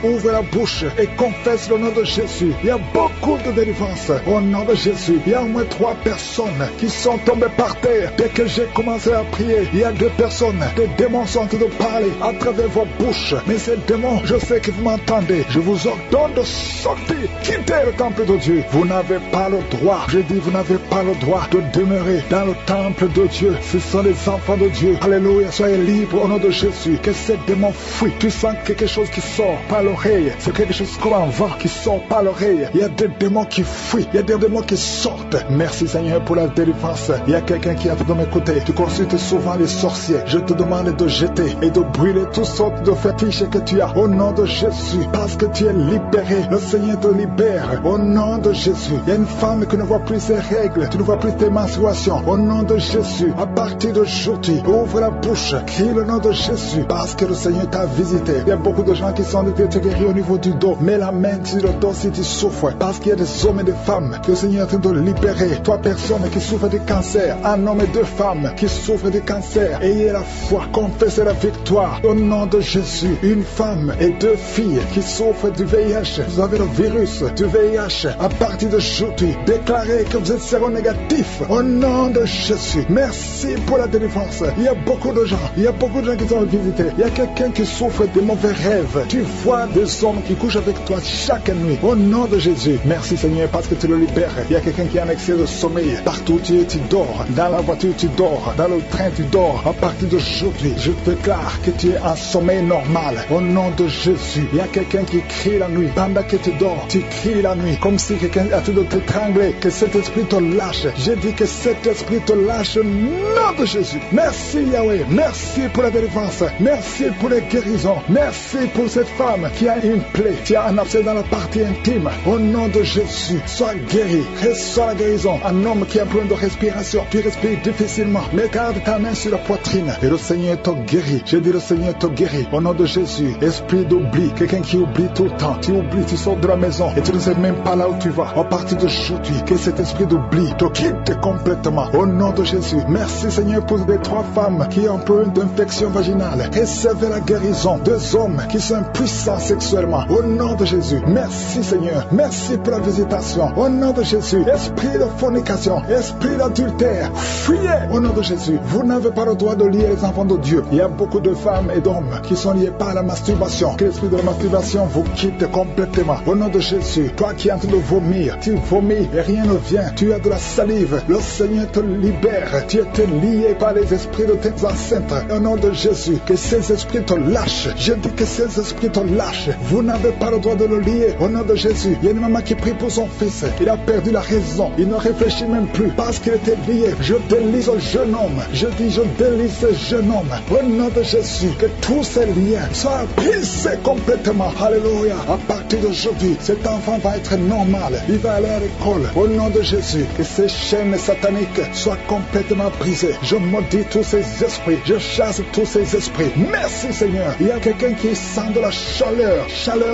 ouvre la bouche.
bouche et confesse le nom de Jésus. Il y a beaucoup de délivrance au nom de Jésus. Il y a au moins 3 personnes qui sont tombées par terre. Dès que j'ai commencé à prier, il y a 2 personnes. Des démons sont en train de parler à travers vos bouches. Mais ces démons, je sais que vous m'entendez. Je vous ordonne de sortir, quitter le temple de Dieu. Vous n'avez pas le droit. Je dis, vous n'avez pas le droit de demeurer dans le temple de Dieu. Ce sont les enfants de Dieu. Alléluia, soyez libres au nom de Jésus. Que ces démons fuient. Tu sens quelque chose qui sort par l'oreille. C'est quelque chose comme un vent qui sort par l'oreille. Il y a des démons qui fuient. Il y a des démons qui sortent. Merci Seigneur pour la délivrance. Il y a quelqu'un qui a de m'écouter. Tu consultes souvent les sorciers. Je te demande de jeter et de brûler toutes sortes de fétiches que tu as au nom de Jésus. Parce que tu es libéré. Le Seigneur te libère au nom de Jésus. Il y a une femme qui ne voit plus ses règles. Tu ne vois plus tes menstruations. Au nom de Jésus. À partir d'aujourd'hui, ouvre la bouche. Crie le nom de Jésus. Parce que le Seigneur t'a visité. Il y a beaucoup de gens qui sont guéris au niveau du dos. Mets la main sur le dos si tu souffres. Parce qu'il y a des hommes et des femmes que le Seigneur est en train de libérer. 3 personnes qui souffrent de cancer. Un homme et 2 femmes qui souffrent de cancer. Ayez la foi. Confessez la victoire. Au nom de Jésus. Une femme et 2 filles qui souffrent du VIH. Vous avez le virus du VIH. À partir d'aujourd'hui, déclarez que vous êtes séronégatif. Au nom de Jésus. Merci pour la délivrance. Il y a beaucoup de gens. Il y a beaucoup de gens qui sont visités. Il y a quelqu'un qui souffre de mauvais rêves. Tu vois des hommes qui couchent avec toi chaque nuit. Au nom de Jésus. Merci Seigneur parce que tu le libères. Il y a quelqu'un qui a un excès de sommeil. Partout tu dors. Dans la voiture tu dors. Dans le train tu dors. À partir d'aujourd'hui, je déclare que tu es en sommeil normal. Au nom de Jésus. Il y a quelqu'un qui crie la nuit. Pendant que tu dors, tu cries la nuit. Comme si quelqu'un a tout de t'étrangler. Que cet esprit te lâche. J'ai dit que cet esprit te lâche au nom de Jésus. Merci Yahweh. Merci pour la délivrance. Merci pour les guérisons. Merci pour cette femme qui a une plaie, qui a un abcès dans la partie intime. Au nom de Jésus, sois guéri. Reçois la guérison. Un homme qui a un problème de respiration, tu respires difficilement. Mais garde ta main sur la poitrine et le Seigneur te guérit. Je dis le Seigneur te guérit. Au nom de Jésus, esprit d'oubli, quelqu'un qui oublie tout le temps. Tu oublies, tu sors de la maison et tu ne sais même pas là où tu vas. À partir d'aujourd'hui, que cet esprit d'oubli te quitte complètement. Au nom de Jésus, merci Seigneur pour les 3 femmes qui ont un problème d'infection vaginale. Recevez la guérison. 2 hommes qui sont puissants sexuellement. Au nom de Jésus, merci Seigneur. Merci pour la visitation. Au nom de Jésus, esprit de fornication, esprit d'adultère, fuyez au nom de Jésus. Vous n'avez pas le droit de lier les enfants de Dieu. Il y a beaucoup de femmes et d'hommes qui sont liés par la masturbation. Que l'esprit de la masturbation vous quitte complètement. Au nom de Jésus, toi qui es en train de vomir, tu vomis et rien ne vient. Tu as de la salive. Le Seigneur te libère. Tu étais lié par les esprits de tes ancêtres. Au nom de Jésus, que ces esprits te lâchent. Je dis que ces esprits te lâchent. Vous n'avez pas le droit de le lier. Au nom de Jésus, il y a une maman qui prie pour son fils. Il a perdu la raison. Il ne réfléchit même plus parce qu'il était lié. Je délie ce jeune homme. Je dis, je délie ce jeune homme. Au nom de Jésus, que tous ces liens soient brisés complètement. Alléluia. À partir d'aujourd'hui, cet enfant va être normal. Il va aller à l'école. Au nom de Jésus, que ces chaînes sataniques soient complètement brisées. Je maudis tous ces esprits. Je chasse tous ces esprits. Merci Seigneur. Il y a quelqu'un qui sent de la chaleur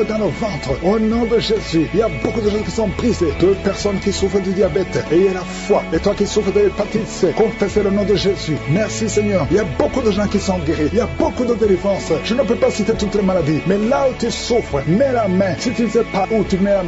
dans le ventre. Au nom de Jésus, il y a beaucoup de gens qui sont brisés. 2 personnes qui souffrent du diabète. Ayez la foi. Et toi qui souffres de l'hépatite C, confessez le nom de Jésus. Merci Seigneur. Il y a beaucoup de gens qui sont guéris. Il y a beaucoup de délivrance. Je ne peux pas citer toutes les maladies. Mais là où tu souffres, mets la main. Si tu ne sais pas où tu mets la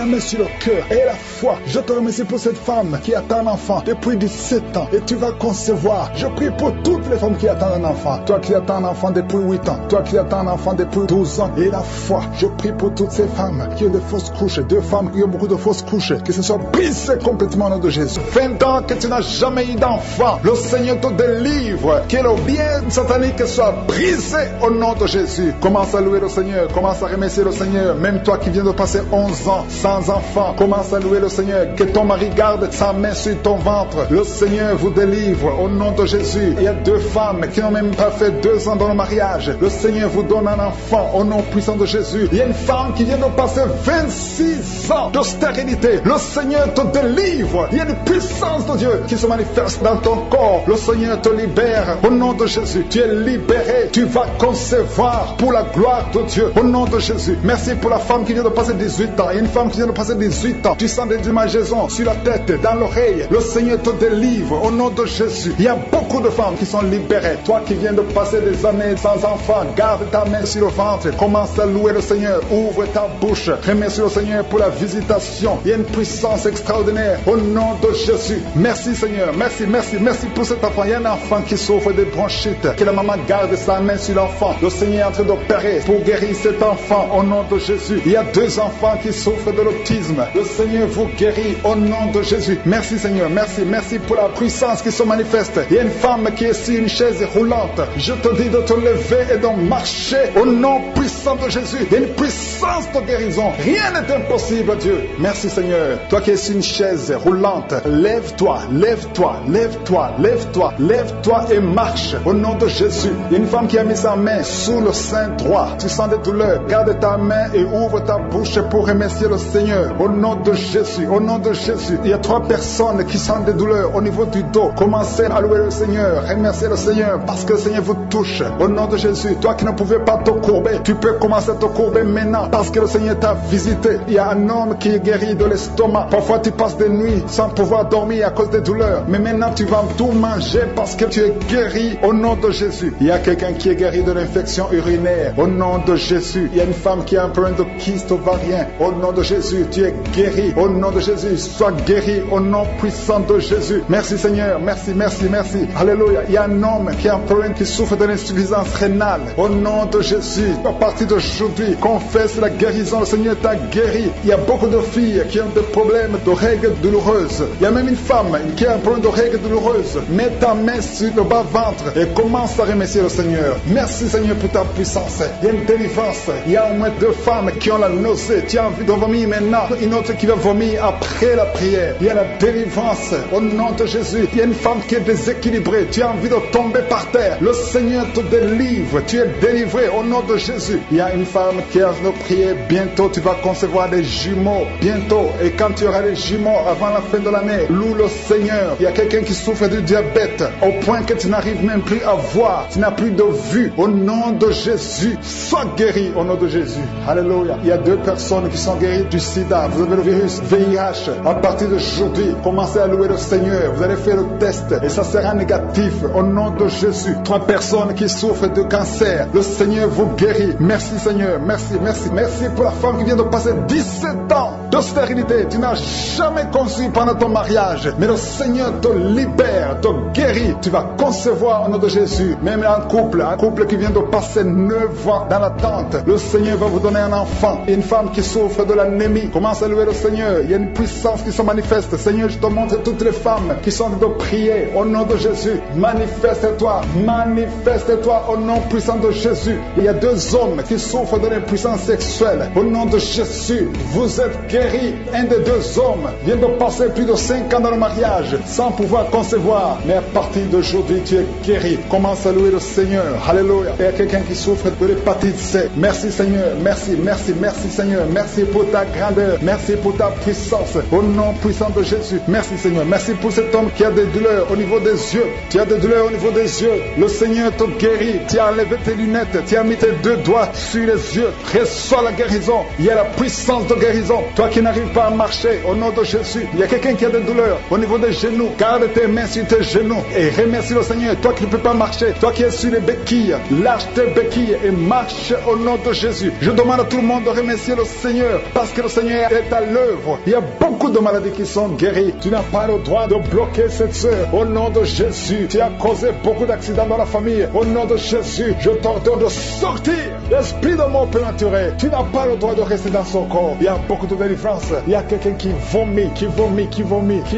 main sur le cœur. Et la foi. Je te remercie pour cette femme qui attend un enfant depuis 17 ans. Et tu vas concevoir. Je prie pour toutes les femmes qui attendent un enfant. Toi qui attends un enfant depuis 8 ans. Toi qui attends un enfant depuis 12 ans. Et la foi. Je prie pour toutes ces femmes qui ont des fausses couches. 2 femmes qui ont beaucoup de fausses couches. Que ce soit brisé complètement au nom de Jésus. 20 ans que tu n'as jamais eu d'enfant. Le Seigneur te délivre. Que le bien satanique soit brisé au nom de Jésus. Commence à louer le Seigneur. Commence à remercier le Seigneur. Même toi qui viens de passer 11 ans sans enfant. Commence à louer le Seigneur. Que ton mari garde sa main sur ton ventre. Le Seigneur vous délivre au nom de Jésus. Il y a 2 femmes qui n'ont même pas fait 2 ans dans le mariage. Le Seigneur vous donne un enfant au nom puissant de Jésus. Il y a une femme qui vient de passer 26 ans temps de stérilité, le Seigneur te délivre. Il y a une puissance de Dieu qui se manifeste dans ton corps. Le Seigneur te libère. Au nom de Jésus, tu es libéré. Tu vas concevoir pour la gloire de Dieu. Au nom de Jésus. Merci pour la femme qui vient de passer 18 ans. Il y a une femme qui vient de passer 18 ans. Tu sens des démangeaisons sur la tête, dans l'oreille. Le Seigneur te délivre. Au nom de Jésus. Il y a beaucoup de femmes qui sont libérées. Toi qui viens de passer des années sans enfant, garde ta main sur le ventre. Commence à louer le Seigneur. Ouvre ta bouche. Remercie le Seigneur pour la visitation. Il y a une puissance extraordinaire. Au nom de Jésus. Merci Seigneur. Merci, merci, merci pour cet enfant. Il y a un enfant qui souffre de bronchite. Que la maman garde sa main sur l'enfant. Le Seigneur est en train d'opérer pour guérir cet enfant. Au nom de Jésus. Il y a 2 enfants qui souffrent de l'autisme. Le Seigneur vous guérit au nom de Jésus. Merci Seigneur. Merci, merci pour la puissance qui se manifeste. Il y a une femme qui est sur une chaise roulante. Je te dis de te lever et de marcher au nom puissant de Jésus. Il y a une puissance de guérison. Rien n'est impossible, Dieu. Merci Seigneur. Toi qui es sur une chaise roulante, lève-toi, lève-toi, lève-toi, lève-toi, lève-toi et marche au nom de Jésus. Il y a une femme qui a mis sa main sous le sein droit. Tu sens des douleurs. Garde ta main et ouvre ta bouche pour remercier le Seigneur. Au nom de Jésus, au nom de Jésus. Il y a 3 personnes qui sentent des douleurs au niveau du dos. Commencez à louer le Seigneur. Remerciez le Seigneur parce que le Seigneur vous touche. Au nom de Jésus, toi qui ne pouvais pas te courber, tu peux commencer à te courber maintenant parce que le Seigneur t'a visité. Il y a un homme qui est guéri de l'estomac. Parfois tu passes des nuits sans pouvoir dormir à cause des douleurs. Mais maintenant tu vas tout manger parce que tu es guéri au nom de Jésus. Il y a quelqu'un qui est guéri de l'infection urinaire au nom de Jésus. Il y a une femme qui a un problème de kyste ovarien. Au nom de Jésus, tu es guéri. Au nom de Jésus, sois guéri au nom puissant de Jésus. Merci Seigneur. Merci, merci, merci. Alléluia. Il y a un homme qui a un problème, qui souffre de l'insuffisance rénale. Au nom de Jésus, à partir d'aujourd'hui, confesse la guérison. Le Seigneur t'a guéri. Il y a beaucoup de filles qui ont des problèmes de règles douloureuses. Il y a même une femme qui a un problème de règles douloureuses. Mets ta main sur le bas-ventre et commence à remercier le Seigneur. Merci Seigneur pour ta puissance. Il y a une délivrance. Il y a au moins 2 femmes qui ont la nausée. Tu as envie de vomir maintenant. Une autre qui va vomir après la prière. Il y a la délivrance au nom de Jésus. Il y a une femme qui est déséquilibrée. Tu as envie de tomber par terre. Le Seigneur te délivre. Tu es délivré au nom de Jésus. Il y a une femme qui a de prier. Bientôt tu vas concevoir des jumeaux. Bientôt. Et quand tu auras les jumeaux avant la fin de l'année, loue le Seigneur. Il y a quelqu'un qui souffre du diabète au point que tu n'arrives même plus à voir. Tu n'as plus de vue. Au nom de Jésus, sois guéri au nom de Jésus. Alléluia. Il y a 2 personnes qui sont guéries du sida. Vous avez le virus VIH. À partir d'aujourd'hui, commencez à louer le Seigneur. Vous allez faire le test et ça sera négatif au nom de Jésus. 3 personnes qui souffrent de cancer. Le Seigneur vous guérit. Merci Seigneur. Merci, merci. Merci pour la femme qui vient de passer 17 ans de stérilité. Tu n'as jamais conçu pendant ton mariage. Mais le Seigneur te libère, te guérit. Tu vas concevoir au nom de Jésus. Même un couple qui vient de passer 9 ans dans l'attente. Le Seigneur va vous donner un enfant. Une femme qui souffre de l'anémie. Commence à louer le Seigneur. Il y a une puissance qui se manifeste. Seigneur, je te montre toutes les femmes qui sont de prier au nom de Jésus. Manifeste-toi. Manifeste-toi au nom puissant de Jésus. Il y a 2 hommes qui souffrent de l'impuissance sexuelle. Au nom de Jésus, vous êtes guéris. Un des 2 hommes vient de passer plus de 5 ans dans le mariage sans pouvoir concevoir. Mais à partir d'aujourd'hui, tu es guéri. Commence à louer le Seigneur. Alléluia. Il y a quelqu'un qui souffre de l'hépatite C. Merci Seigneur. Merci, merci, merci Seigneur. Merci pour ta grandeur. Merci pour ta puissance. Au nom puissant de Jésus. Merci Seigneur. Merci pour cet homme qui a des douleurs au niveau des yeux. Tu as des douleurs au niveau des yeux. Le Seigneur te guérit. Tu as enlevé tes lunettes. Tu as mis tes 2 doigts sur les yeux. Reçois la guérison. Il y a la puissance de guérison. Toi qui n'arrives pas à marcher, au nom de Jésus. Il y a quelqu'un qui a des douleurs au niveau des genoux. Garde tes mains sur tes genoux et remercie le Seigneur. Toi qui ne peux pas marcher, toi qui es sur les béquilles, lâche tes béquilles et marche au nom de Jésus. Je demande à tout le monde de remercier le Seigneur parce que le Seigneur est à l'œuvre. Il y a beaucoup de maladies qui sont guéries. Tu n'as pas le droit de bloquer cette sœur. Au nom de Jésus, tu as causé beaucoup d'accidents dans la famille. Au nom de Jésus, je t'ordonne de sortir. L'esprit de mort prématuré, tu n'as pas le droit de rester dans son corps. Il y a beaucoup de délivrance. Il y a quelqu'un qui vomit, qui est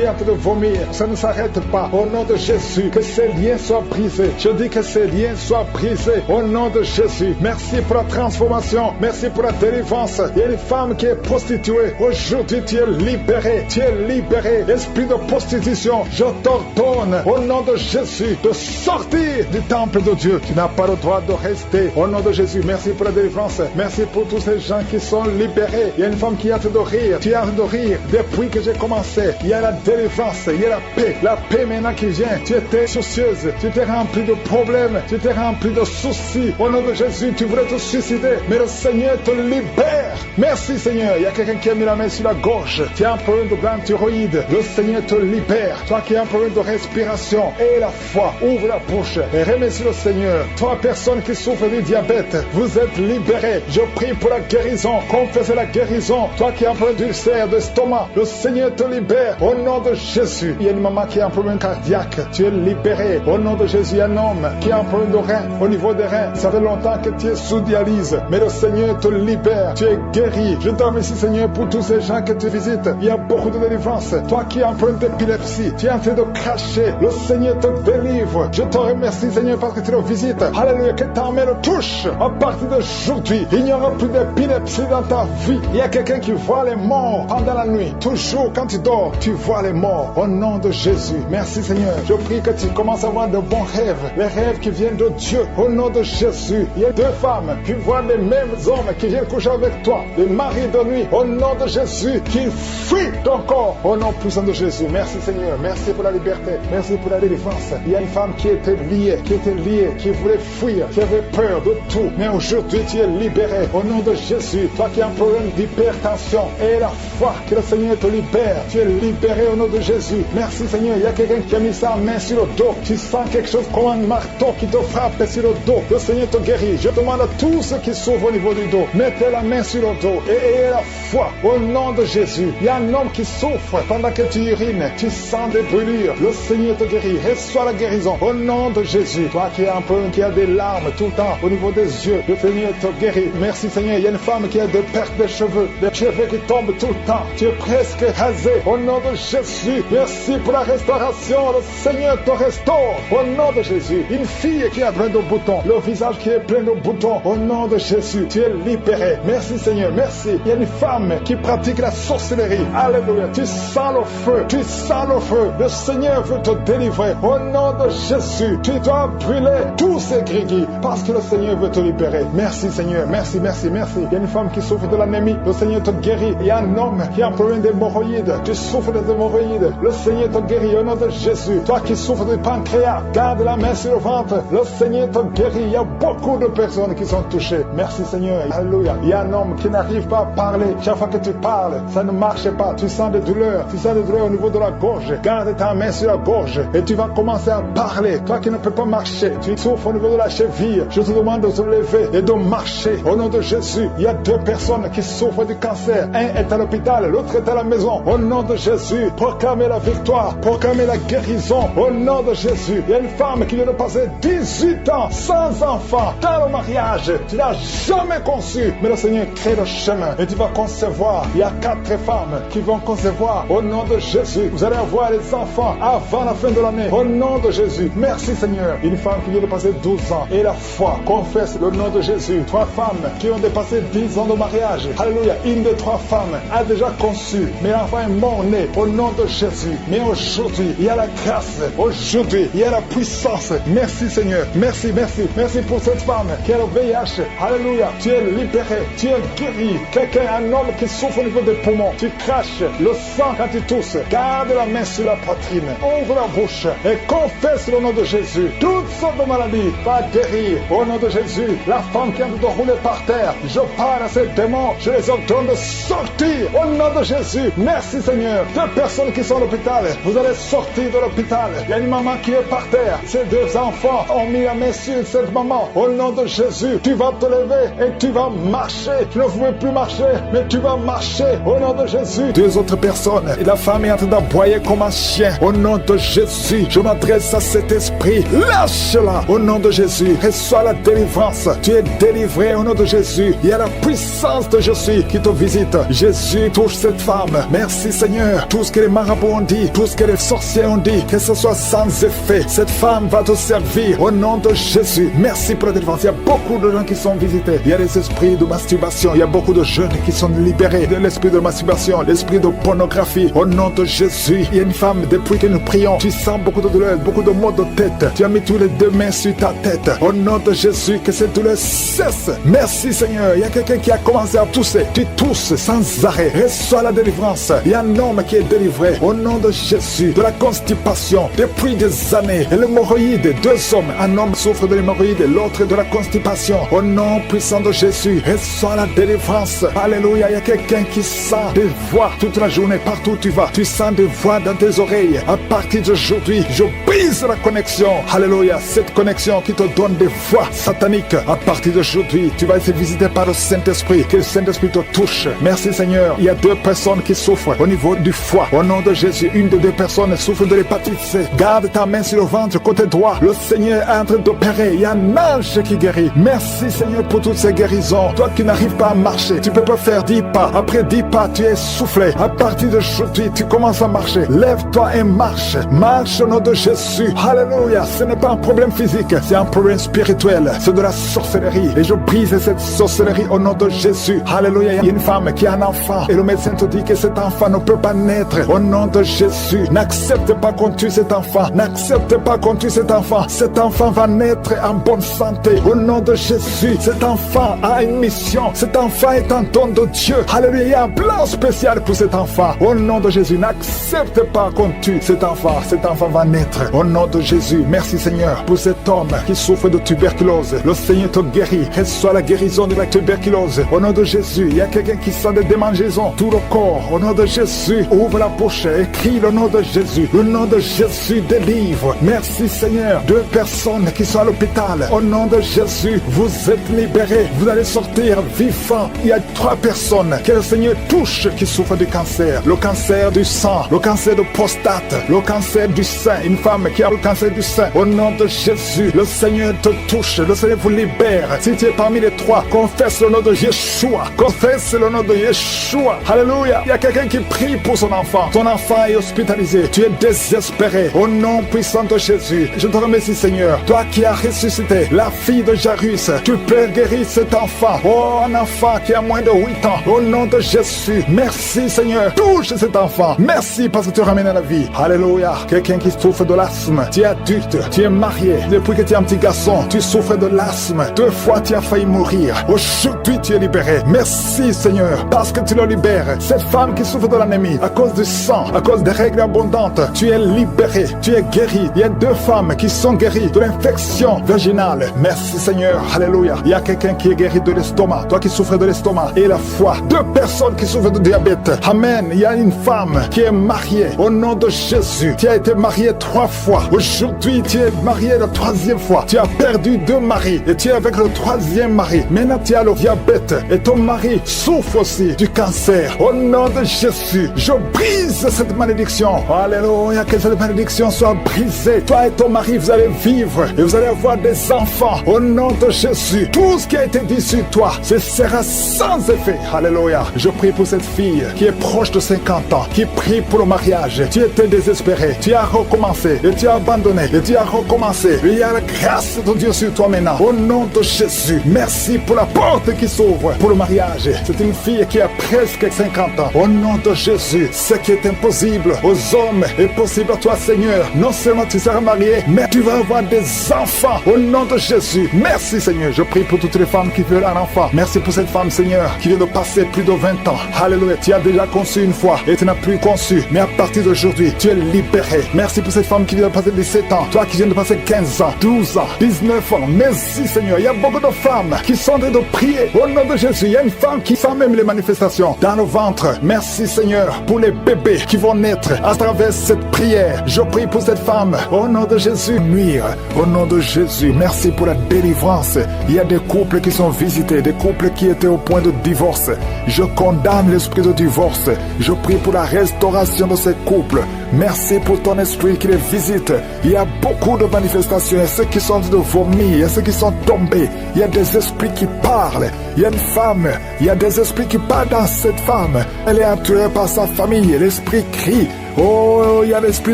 en train de vomir. Ça ne s'arrête pas. Au nom de Jésus, que ces liens soient brisés. Je dis que ces liens soient brisés. Au nom de Jésus, merci pour la transformation. Merci pour la délivrance. Il y a une femme qui est prostituée. Aujourd'hui, tu es libéré. Tu es libéré. Esprit de prostitution, je t'ordonne, au nom de Jésus, de sortir du temple de Dieu. Tu n'as pas le droit de rester. Au nom de Jésus, merci pour la délivrance. Merci pour tous ces gens qui sont libérés. Il y a une femme qui est en train de rire. Tu es en train de rire. Depuis que j'ai commencé, il y a la délivrance, il y a la paix. La paix maintenant qui vient. Tu étais soucieuse. Tu étais rempli de problèmes. Tu étais rempli de soucis. Au nom de Jésus, tu voulais te suicider. Mais le Seigneur te libère. Merci Seigneur. Il y a quelqu'un qui a mis la main sur la gorge. Tu as un problème de glande thyroïde. Le Seigneur te libère. Toi qui as un problème de respiration. Et la foi. Ouvre la bouche. Et remercie le Seigneur. Toi, personne qui souffre du diabète, vous êtes libérés. Je prie pour la guérison. Confessez la guérison. Toi qui as un problème d'ulcère, d'estomac, le Seigneur te libère. Au nom de Jésus. Il y a une maman qui a un problème cardiaque. Tu es libéré. Au nom de Jésus, il y a un homme qui a un problème de rein. Au niveau des reins, ça fait longtemps que tu es sous dialyse. Mais le Seigneur te libère. Tu es guéri. Je te remercie, Seigneur, pour tous ces gens que tu visites. Il y a beaucoup de délivrance. Toi qui as un problème d'épilepsie, tu es en train de cracher. Le Seigneur te délivre. Je te remercie, Seigneur, parce que tu le visites. Alléluia, que ta main le touche. À partir d'aujourd'hui, il n'y aura plus d'épilepsie dans ta vie. Il y a quelqu'un qui voit les morts pendant la nuit. Toujours quand tu dors, tu vois les morts. Au nom de Jésus. Merci, Seigneur. Je prie que tu commences à avoir de bons rêves. Les rêves qui viennent de Dieu. Au nom de Jésus. Il y a 2 femmes qui voient les mêmes hommes qui viennent coucher avec toi. Les maris de nuit. Au nom de Jésus. Qui fuient ton corps. Au nom puissant de Jésus. Merci, Seigneur. Merci pour la liberté. Merci pour la délivrance. Il y a une femme qui était liée, qui voulait fuir, qui avait peur de tout. Mais aujourd'hui, tu es libéré. Au nom de Jésus. Toi qui as un problème d'hypertension. Et la foi que le Seigneur te libère. Tu es libéré au nom de Jésus. Merci, Seigneur. Il y a quelqu'un qui a mis sa main sur le dos. Tu sens quelque chose comme un marteau qui te frappe sur le dos. Le Seigneur te guérit. Je demande à tous ceux qui souffrent au niveau du dos, mettez la main sur le dos et ayez la foi au nom de Jésus. Il y a un homme qui souffre pendant que tu urines. Tu sens des brûlures. Le Seigneur te guérit. Reçois la guérison au nom de Jésus. Toi qui as un peu, qui a des larmes tout le temps au niveau des yeux, le Seigneur te guérit. Merci, Seigneur. Il y a une femme qui a des pertes de cheveux, des cheveux qui tombent tout le temps. Tu es presque rasé au nom de Jésus. Merci pour la restauration. Le Seigneur te restaure au nom de Jésus. Une fille qui a plein de boutons, le visage qui est plein de boutons, au nom de Jésus, tu es libéré. Merci, Seigneur, merci. Il y a une femme qui pratique la sorcellerie. Alléluia. Tu sens le feu, tu sens le feu. Le Seigneur veut te délivrer au nom de Jésus. Tu dois brûler tous ces gris parce que le Seigneur veut te libérer. Merci, Seigneur, merci, merci, merci. Il y a une femme qui souffre de l'anémie. Le Seigneur te guérit. Il y a un homme qui a un problème d'hémorroïdes. Tu souffres des hémorroïdes. Le Seigneur te guérit au nom de Jésus. Toi qui souffres du pancréas, garde la main sur le ventre. Le Seigneur te guérit. Il y a beaucoup de personnes qui sont touchées. Merci, Seigneur. Alléluia. Il y a un homme qui n'arrive pas à parler. Chaque fois que tu parles, ça ne marche pas. Tu sens des douleurs. Tu sens des douleurs au niveau de la gorge. Garde ta main sur la gorge et tu vas commencer à parler. Toi qui ne peux pas marcher, tu souffres au niveau de la cheville. Je te demande de te lever et de marcher. Au nom de Jésus, il y a 2 personnes qui souffrent du cancer. Un est à l'hôpital, l'autre est à la maison. Au nom de Jésus, proclamez la victoire, proclamez la guérison. Au nom de Jésus, il y a une femme qui vient de passer 18 ans sans enfant dans le mariage. Tu n'as jamais conçu, mais le Seigneur crée le chemin et tu vas concevoir. Il y a 4 femmes qui vont concevoir. Au nom de Jésus, vous allez avoir les enfants avant la fin de l'année. Au nom de Jésus, merci Seigneur. Une femme qui vient de passer 12 ans et la foi confesse le nom de Jésus. 3 femmes qui ont dépassé 10 ans de mariage. Alléluia. Une des 3 femmes a déjà conçu, mais l'enfant est mort-né au nom de Jésus. Mais aujourd'hui, il y a la grâce. Aujourd'hui, il y a la puissance. Merci Seigneur. Merci, merci. Merci pour cette femme qui a le VIH. Alléluia. Tu es libéré. Tu es guéri. Quelqu'un, un homme qui souffre au niveau des poumons. Tu craches le sang quand tu tousses. Garde la main sur la poitrine. Ouvre la bouche et confesse le nom de Jésus. Toutes sortes de maladies va guérir au nom de Jésus. La femme qui est en train de rouler par terre, je parle à ces démons. Je les ordonne de sortir au nom de Jésus. Merci Seigneur. 2 personnes qui sont à l'hôpital, vous allez sortir de l'hôpital. Il y a une maman qui est par terre. Ces 2 enfants ont mis la main sur cette maman. Au nom de Jésus, tu vas te lever et tu vas marcher. Tu ne pouvais plus marcher, mais tu vas marcher au nom de Jésus. 2 autres personnes, et la femme est en train d'aboyer comme un chien. Au nom de Jésus, je m'adresse à cet esprit. Lâche-la au nom de Jésus. Reçois la délivrance. Tu es délivré au nom de Jésus. Il y a la puissance de Jésus qui te visite. Jésus touche cette femme. Merci Seigneur. Tout ce que les marabouts ont dit, tout ce que les sorciers ont dit, que ce soit sans effet. Cette femme va te servir au nom de Jésus. Merci pour la délivrance. Il y a beaucoup de gens qui sont visités. Il y a des esprits de masturbation. Il y a beaucoup de jeunes qui sont libérés de l'esprit de masturbation, l'esprit de pornographie. Au nom de Jésus, il y a une femme, depuis que nous prions, tu sens beaucoup de douleur, beaucoup de maux de tête. Tu as mis tous les 2 mains sur ta tête. Au nom de Jésus, que cette douleur cesse. Merci Seigneur. Il y a quelqu'un qui a commencé à tousser. Tu tousses sans
sans arrêt. Reçois la délivrance. Il y a un homme qui est délivré au nom de Jésus de la constipation depuis des années. Et l'hémorroïde, 2 hommes, un homme souffre de l'hémorroïde et l'autre de la constipation. Au nom puissant de Jésus, reçois la délivrance. Alléluia, il y a quelqu'un qui sent des voix toute la journée, partout où tu vas. Tu sens des voix dans tes oreilles. À partir d'aujourd'hui, je brise la connexion. Alléluia, cette connexion qui te donne des voix sataniques. À partir d'aujourd'hui, tu vas être visité par le Saint-Esprit. Que le Saint-Esprit te touche. Merci Seigneur. Il y a 2 personnes qui souffrent au niveau du foie. Au nom de Jésus, une des 2 personnes souffre de l'hépatite C. Garde ta main sur le ventre, côté droit. Le Seigneur est en train d'opérer. Il y a un ange qui guérit. Merci Seigneur pour toutes ces guérisons. Toi qui n'arrives pas à marcher, tu peux pas faire 10 pas. Après 10 pas, tu es soufflé. À partir d'aujourd'hui, tu commences à marcher. Lève-toi et marche. Marche au nom de Jésus. Alléluia. Ce n'est pas un problème physique, c'est un problème spirituel. C'est de la sorcellerie. Et je brise cette sorcellerie au nom de Jésus. Alléluia. Il y a une femme qui a un enfant. Et le médecin te dit que cet enfant ne peut pas naître. Au nom de Jésus. N'accepte pas qu'on tue cet enfant. N'accepte pas qu'on tue cet enfant. Cet enfant va naître en bonne santé. Au nom de Jésus. Cet enfant a une mission. Cet enfant est un don de Dieu. Alléluia. Il y a un plan spécial pour cet enfant. Au nom de Jésus. N'accepte pas qu'on tue cet enfant. Cet enfant va naître. Au nom de Jésus. Merci Seigneur pour cet homme qui souffre de tuberculose. Le Seigneur te guérit. Reçois la guérison de la tuberculose. Au nom de Jésus. Il y a quelqu'un qui sent des démangeaisons. Tout le corps. Au nom de Jésus. Ouvre la bouche. Écris le nom de Jésus. Le nom de Jésus délivre. Merci Seigneur. 2 personnes qui sont à l'hôpital. Au nom de Jésus. Vous êtes libérés. Vous allez sortir vivants. Il y a 3 personnes que le Seigneur touche qui souffrent du cancer. Le cancer du sang. Le cancer de prostate. Le cancer du sein. Une femme qui a le cancer du sein. Au nom de Jésus. Le Seigneur te touche. Le Seigneur vous libère. Si tu es parmi les 3, confesse le nom de Yeshua. Confesse le nom de Yeshua. Alléluia. Il y a quelqu'un qui prie pour son enfant. Ton enfant est hospitalisé. Tu es désespéré. Au nom puissant de Jésus. Je te remercie Seigneur. Toi qui as ressuscité la fille de Jairus. Tu peux guérir cet enfant. Oh, un enfant qui a moins de 8 ans. Au nom de Jésus. Merci Seigneur. Touche cet enfant. Merci parce que tu ramènes à la vie. Alléluia. Quelqu'un qui souffre de l'asthme. Tu es adulte. Tu es marié. Depuis que tu es un petit garçon, tu souffres de l'asthme. 2 fois tu as failli mourir. Aujourd'hui tu es libéré. Merci Seigneur parce que tu le libères. Cette femme qui souffre de l'anémie à cause du sang, à cause des règles abondantes, tu es libéré. Tu es guéri. Il y a 2 femmes qui sont guéries de l'infection vaginale. Merci Seigneur. Alléluia. Il y a quelqu'un qui est guéri de l'estomac. Toi qui souffres de l'estomac et la foie. 2 personnes qui souffrent de diabète. Amen. Il y a une femme qui est mariée. Au nom de Jésus. Tu as été mariée 3 fois. Aujourd'hui tu es marié la 3e fois. Tu as perdu 2 maris et tu es avec le 3e mari. Maintenant tu as le diabète et ton mari souffre aussi du cancer. Au nom de Jésus, je brise cette malédiction. Alléluia, que cette malédiction soit brisée. Toi et ton mari, vous allez vivre et vous allez avoir des enfants. Au nom de Jésus, tout ce qui a été dit sur toi, ce sera sans effet. Alléluia. Je prie pour cette fille qui est proche de 50 ans, qui prie pour le mariage. Tu étais désespéré, tu as recommencé et tu as abandonné et tu as recommencé. Il y a la grâce de Dieu sur toi maintenant. Au nom de Jésus, merci pour la porte qui s'ouvre pour le mariage. C'est une fille qui a presque 50 ans. Au nom de Jésus, ce qui est impossible aux hommes est possible à toi, Seigneur. Non seulement tu seras marié, mais tu vas avoir des enfants. Au nom de Jésus, merci Seigneur. Je prie pour toutes les femmes qui veulent un enfant. Merci pour cette femme, Seigneur, qui vient de passer plus de 20 ans. Alléluia. Tu as déjà conçu une fois et tu n'as plus conçu. Mais à partir d'aujourd'hui, tu es libéré. Merci pour cette femme qui vient de passer 17 ans. Toi qui viens de passer 15 ans, 12 ans, 19 ans. Merci Seigneur. Il y a beaucoup de femmes qui sont en train de prier. Au nom de Jésus, il y a une femme qui sent même les manifestations dans le ventre. Merci Seigneur pour les bébés qui vont naître à travers cette prière. Je prie pour cette femme. Au nom de Jésus, nuire. Au nom de Jésus, merci pour la délivrance. Il y a des couples qui sont visités, des couples qui étaient au point de divorce. Je condamne l'esprit de divorce. Je prie pour la restauration de ces couples. Merci pour ton esprit qui les visite. Il y a beaucoup de manifestations. Il y a ceux qui sont de vomir, il y a ceux qui sont tombés. Il y a des esprits qui parlent. Il y a une femme, il y a des esprits qui parlent dans cette femme. Elle est entourée par sa famille. L'esprit crie. Oh, il y a l'esprit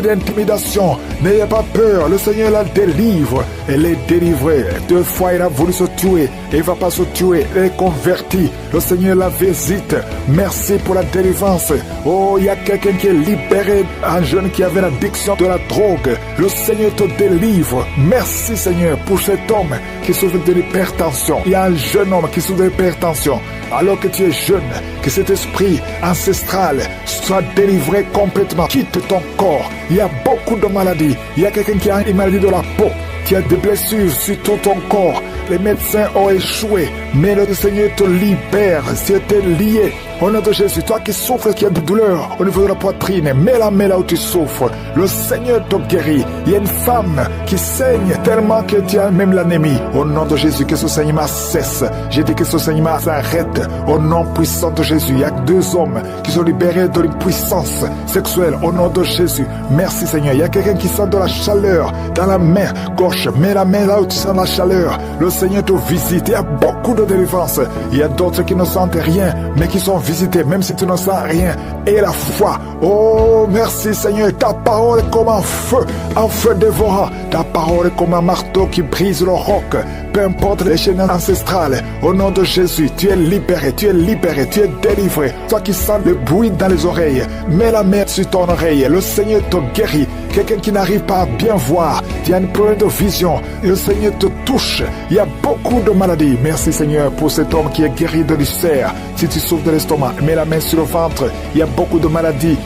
d'intimidation. N'ayez pas peur, le Seigneur la délivre. Elle est délivrée. 2 fois, il a voulu se tuer. Et il ne va pas se tuer. Elle est convertie. Le Seigneur la visite. Merci pour la délivrance. Oh, il y a quelqu'un qui est libéré. Un jeune qui avait l'addiction de la drogue. Le Seigneur te délivre. Merci Seigneur pour cet homme qui souffre de l'hypertension. Il y a un jeune homme qui souffre de l'hypertension. Alors que tu es jeune, que cet esprit ancestral soit délivré complètement. Quitte ton corps. Il y a beaucoup de maladies. Il y a quelqu'un qui a une maladie de la peau. Tu as des blessures sur tout ton corps. Les médecins ont échoué. Mais le Seigneur te libère. Si tu es lié au nom de Jésus, toi qui souffres, qui as de douleur au niveau de la poitrine, mets la main là où tu souffres. Le Seigneur te guérit. Il y a une femme qui saigne tellement que tu as même l'anémie. Au nom de Jésus, que ce saignement cesse. J'ai dit que ce saignement s'arrête. Au nom puissant de Jésus, il y a 2 hommes qui sont libérés de l'impuissance sexuelle. Au nom de Jésus, merci Seigneur. Il y a quelqu'un qui sent de la chaleur dans la main gauche. Mets la main là où tu sens la chaleur. Le Seigneur te visite. Il y a beaucoup de délivrance. Il y a d'autres qui ne sentent rien, mais qui sont visités, même si tu ne sens rien. Et la foi. Oh, merci Seigneur. Ta parole est comme un feu dévorant. Ta parole est comme un marteau qui brise le roc. Peu importe les chaînes ancestrales. Au nom de Jésus, tu es libéré, tu es libéré, tu es délivré. Toi qui sens le bruit dans les oreilles, mets la main sur ton oreille. Le Seigneur te guérit. Quelqu'un qui n'arrive pas à bien voir, tu as un problème de vision, le Seigneur te touche. Il y a beaucoup de maladies. Merci Seigneur pour cet homme qui est guéri de l'ulcère. Si tu souffres de l'estomac, mets la main sur le ventre. Il y a beaucoup de maladies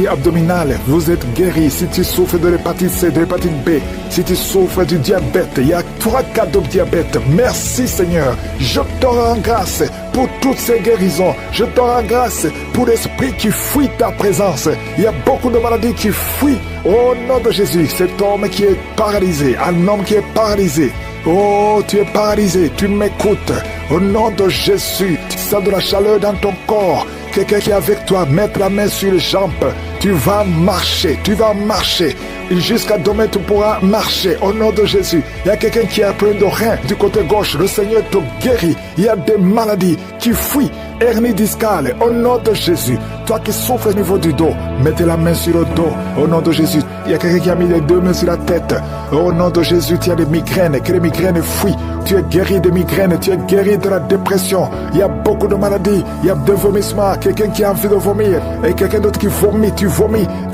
abdominales. Vous êtes guéri. Si tu souffres de l'hépatite C, de l'hépatite B, si tu souffres du diabète, il y a 3 cas de diabète. Merci Seigneur. Je te rends grâce pour toutes ces guérisons. Je te rends grâce pour l'esprit qui fuit ta présence. Il y a beaucoup de maladies qui fuient. Au nom de Jésus, cet homme qui est paralysé, un homme qui est paralysé. Oh, tu es paralysé, tu m'écoutes. Au nom de Jésus, tu sens de la chaleur dans ton corps. Quelqu'un qui est avec toi, mets la main sur les jambes. Tu vas marcher, tu vas marcher. Jusqu'à demain, tu pourras marcher. Au nom de Jésus, il y a quelqu'un qui a plein de reins du côté gauche. Le Seigneur te guérit. Il y a des maladies qui fuient. Hernie discale, au nom de Jésus. Toi qui souffres au niveau du dos, mettez la main sur le dos. Au nom de Jésus, il y a quelqu'un qui a mis les 2 mains sur la tête. Au nom de Jésus, tu as des migraines, que les migraines fuient. Tu es guéri des migraines, tu es guéri de la dépression. Il y a beaucoup de maladies, il y a des vomissements. Quelqu'un qui a envie de vomir et quelqu'un d'autre qui vomit, tu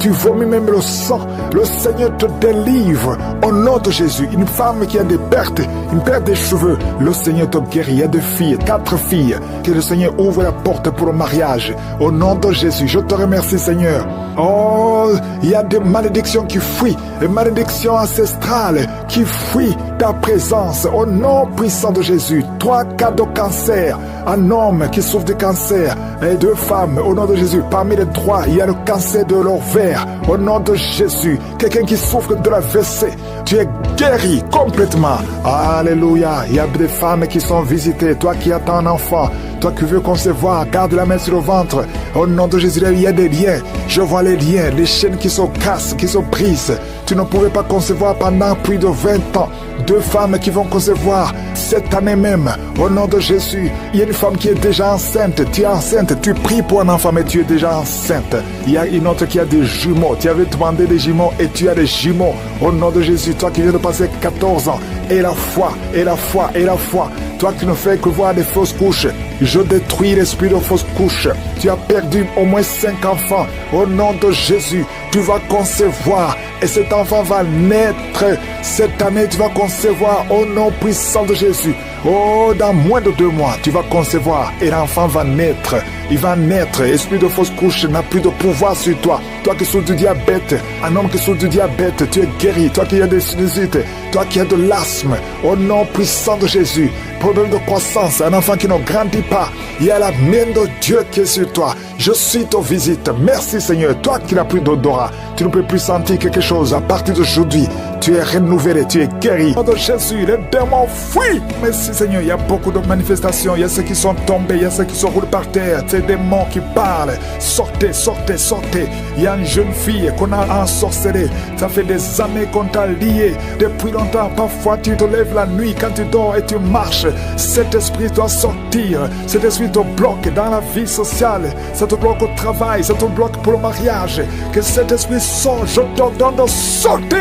vomis même le sang. Le Seigneur te délivre au nom de Jésus. Une femme qui a des pertes, une perte des cheveux, le Seigneur te guérit. Il y a des filles, 4 filles, que le Seigneur ouvre la porte pour le mariage. Au nom de Jésus, je te remercie Seigneur. Oh, il y a des malédictions qui fuient, des malédictions ancestrales qui fuient ta présence. Au nom puissant de Jésus, 3 cas de cancer, un homme qui souffre de cancer et 2 femmes. Au nom de Jésus, parmi les 3, il y a le cancer de l'ovaire. Au nom de Jésus, quelqu'un qui souffre de la WC, tu es guéri complètement. Alléluia. Il y a des femmes qui sont visitées. Toi qui attends un enfant, toi qui veux concevoir, garde la main sur le ventre. Au nom de Jésus, il y a des liens. Je vois les liens, les chaînes qui se cassent, qui se brisent. Tu ne pouvais pas concevoir pendant plus de 20 ans. 2 femmes qui vont concevoir cette année même. Au nom de Jésus, il y a une femme qui est déjà enceinte. Tu es enceinte, tu pries pour un enfant, mais tu es déjà enceinte. Il y a une autre qui a des jumeaux. Tu avais demandé des jumeaux et tu as des jumeaux. Au nom de Jésus, toi qui viens de passer 14 ans, et la foi, et la foi, et la foi. Toi qui ne fais que voir des fausses couches, je détruis l'esprit de fausses couches. Tu as perdu au moins 5 enfants. Au nom de Jésus, tu vas concevoir et cet enfant va naître. Cette année, tu vas concevoir au nom puissant de Jésus. Oh, dans moins de 2 mois, tu vas concevoir et l'enfant va naître. Il va naître. Esprit de fausse couche n'a plus de pouvoir sur toi. Toi qui souffres du diabète, un homme qui souffre du diabète, tu es guéri. Toi qui as des sinusites, toi qui as de l'asthme, au nom puissant de Jésus. Problème de croissance, un enfant qui ne grandit pas. Il y a la main de Dieu qui est sur toi. Je suis ta visite. Merci Seigneur. Toi qui n'as plus d'odorat, tu ne peux plus sentir quelque chose. À partir d'aujourd'hui, tu es renouvelé, tu es guéri. Au nom de Jésus, les démons fuient. Merci Seigneur. Il y a beaucoup de manifestations. Il y a ceux qui sont tombés, il y a ceux qui se roulent par terre. Ces démons qui parlent. Sortez, sortez, sortez. Il y a une jeune fille qu'on a ensorcelée. Ça fait des années qu'on t'a lié. Depuis longtemps, parfois tu te lèves la nuit quand tu dors et tu marches. Cet esprit doit sortir. cet esprit te bloque dans la vie sociale, ça te bloque au travail, ça te bloque pour le mariage. Que cet esprit sorte, je t'ordonne de sortir.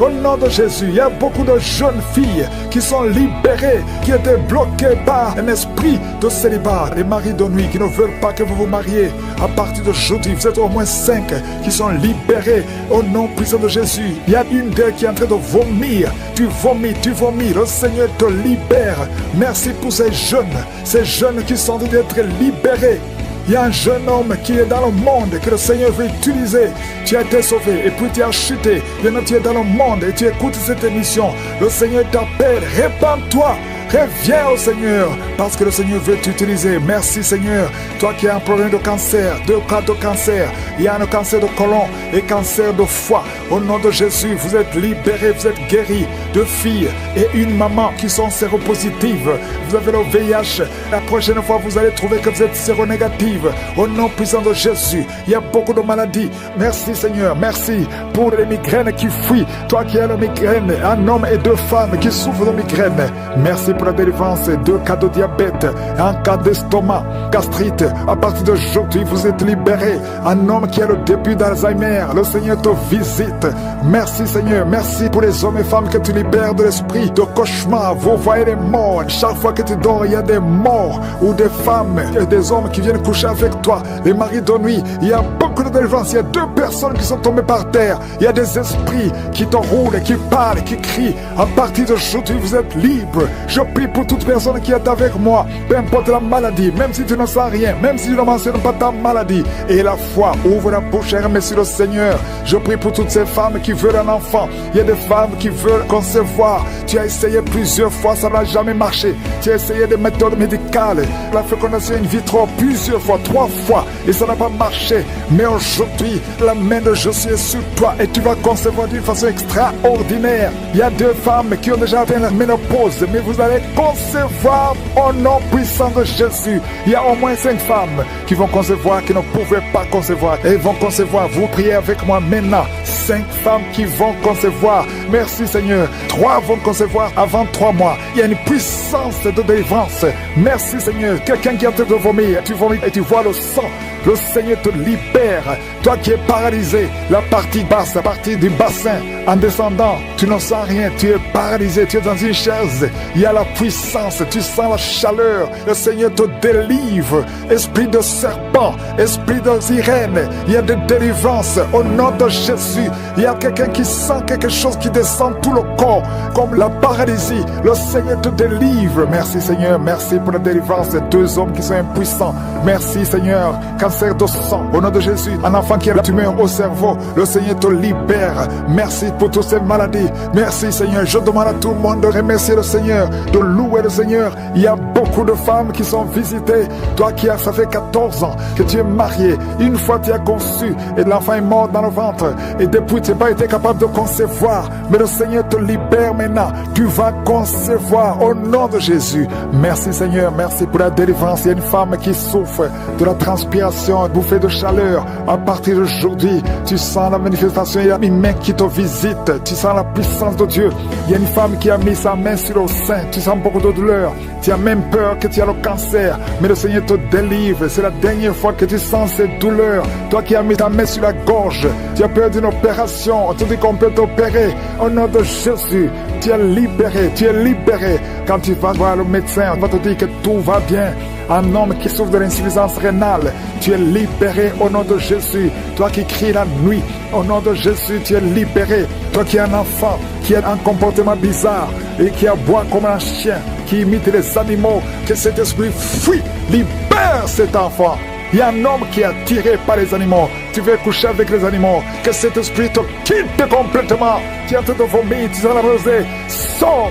Au nom de Jésus, il y a beaucoup de jeunes filles qui sont libérées, qui étaient bloquées par un esprit de célibat. Les maris de nuit qui ne veulent pas que vous vous mariez. À partir d'aujourd'hui, vous êtes au moins 5 qui sont libérés au nom puissant de Jésus. Il y a une d'elles qui est en train de vomir. Tu vomis. Le Seigneur te libère. Merci pour ces jeunes qui sont en train d'être libérés. Il y a un jeune homme qui est dans le monde que le Seigneur veut utiliser. Tu as été sauvé et puis tu as chuté. Maintenant tu es dans le monde et tu écoutes cette émission. Le Seigneur t'appelle, répands-toi. Reviens au Seigneur parce que le Seigneur veut t'utiliser. Merci Seigneur. Toi qui as un problème de cancer, 2 cas de cancer. Il y a un cancer de côlon et cancer de foie. Au nom de Jésus, vous êtes libérés, vous êtes guéris. 2 filles et une maman qui sont séropositives. Vous avez le VIH. La prochaine fois, vous allez trouver que vous êtes séronégative. Au nom puissant de Jésus, il y a beaucoup de maladies. Merci Seigneur. Merci pour les migraines qui fuient. Toi qui as la migraine, un homme et 2 femmes qui souffrent de migraine. Merci pour la délivrance, 2 cas de diabète, 1 cas d'estomac, gastrite. À partir d'aujourd'hui, vous êtes libérés. Un homme qui a le début d'Alzheimer, le Seigneur te visite. Merci Seigneur, merci pour les hommes et femmes que tu libères de l'esprit de cauchemar. Vous voyez les morts. Chaque fois que tu dors, il y a des morts ou des femmes et des hommes qui viennent coucher avec toi. Les maris de nuit, il y a beaucoup de délivrance. Il y a 2 personnes qui sont tombées par terre. Il y a des esprits qui t'enroulent, qui parlent, qui crient. À partir d'aujourd'hui, vous êtes libres. Je prie pour toute personne qui est avec moi, peu importe la maladie, même si tu ne sens rien, même si tu ne mentionnes pas ta maladie. Et la foi, ouvre la bouche et remercie le Seigneur. Je prie pour toutes ces femmes qui veulent un enfant. Il y a des femmes qui veulent concevoir. Tu as essayé plusieurs fois, ça n'a jamais marché. Tu as essayé des méthodes médicales, la fécondation in vitro plusieurs fois, 3 fois, et ça n'a pas marché. Mais aujourd'hui, la main de Jésus est sur toi et tu vas concevoir d'une façon extraordinaire. Il y a 2 femmes qui ont déjà atteint la ménopause, mais vous allez concevoir au nom puissant de Jésus. Il y a au moins 5 femmes qui vont concevoir, qui ne pouvaient pas concevoir. Et vont concevoir. Vous priez avec moi maintenant. 5 femmes qui vont concevoir. Merci Seigneur. 3 vont concevoir avant 3 mois. Il y a une puissance de délivrance. Merci Seigneur. Quelqu'un qui est en train de vomir, tu vomis et tu vois le sang. Le Seigneur te libère. Toi qui es paralysé, la partie basse, la partie du bassin, en descendant, tu ne sens rien, tu es paralysé, tu es dans une chaise. Il y a la puissance, tu sens la chaleur. Le Seigneur te délivre. Esprit de serpent, esprit de sirène, il y a des délivrances au nom de Jésus. Il y a quelqu'un qui sent quelque chose qui descend tout le corps, comme la paralysie. Le Seigneur te délivre. Merci Seigneur, merci pour la délivrance de 2 hommes qui sont impuissants. Merci Seigneur. Cancer de sang, au nom de Jésus. Un enfant qui a la tumeur au cerveau, le Seigneur te libère. Merci pour toutes ces maladies. Merci Seigneur. Je demande à tout le monde de remercier le Seigneur, de louer le Seigneur. Il y a beaucoup de femmes qui sont visitées. Toi qui as, ça fait 14 ans que tu es marié. Une fois tu as conçu et l'enfant est mort dans le ventre. Et depuis tu n'as pas été capable de concevoir. Mais le Seigneur te libère maintenant. Tu vas concevoir au nom de Jésus. Merci Seigneur. Merci pour la délivrance. Il y a une femme qui souffre de la transpiration, bouffée de chaleur. À partir d'aujourd'hui, tu sens la manifestation. Il y a une main qui te visite. Tu sens la puissance de Dieu. Il y a une femme qui a mis sa main sur le sein. Tu sens beaucoup de douleur. Tu as même peur que tu as le cancer. Mais le Seigneur te délivre. C'est la dernière fois que tu sens cette douleur. Toi qui as mis ta main sur la gorge. Tu as peur d'une opération. On te dit qu'on peut t'opérer. Au nom de Jésus, tu es libéré. Tu es libéré. Quand tu vas voir le médecin, on va te dire que tout va bien. Un homme qui souffre de l'insuffisance rénale, tu es libéré au nom de Jésus. Toi qui cries la nuit, au nom de Jésus, tu es libéré. Toi qui es un enfant, qui a un comportement bizarre et qui aboie comme un chien, qui imite les animaux, que cet esprit fuit, libère cet enfant. Il y a un homme qui est attiré par les animaux. Tu veux coucher avec les animaux. Que cet esprit te quitte complètement. Tu es en train de vomir, tu es la rosée. Sors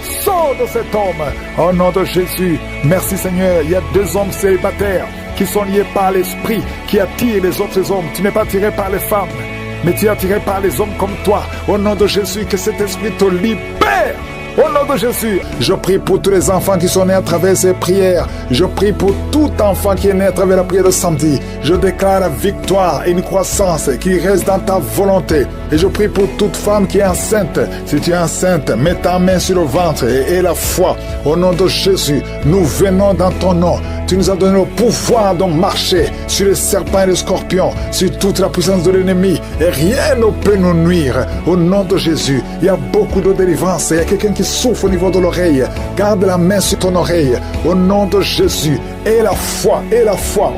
de cet homme. Au nom de Jésus. Merci Seigneur. Il y a 2 hommes célibataires qui sont liés par l'esprit, qui attirent les autres hommes. Tu n'es pas attiré par les femmes, mais tu es attiré par les hommes comme toi. Au nom de Jésus, que cet esprit te libère. Au nom de Jésus, je prie pour tous les enfants qui sont nés à travers ces prières. Je prie pour tout enfant qui est né à travers la prière de samedi. Je déclare la victoire et une croissance qui reste dans ta volonté. Et je prie pour toute femme qui est enceinte. Si tu es enceinte, mets ta main sur le ventre et la foi. Au nom de Jésus, nous venons dans ton nom. Tu nous as donné le pouvoir de marcher sur les serpents et les scorpions, sur toute la puissance de l'ennemi. Et rien ne peut nous nuire. Au nom de Jésus, il y a beaucoup de délivrance. Il y a quelqu'un qui souffre au niveau de l'oreille. Garde la main sur ton oreille. Au nom de Jésus. Et la foi,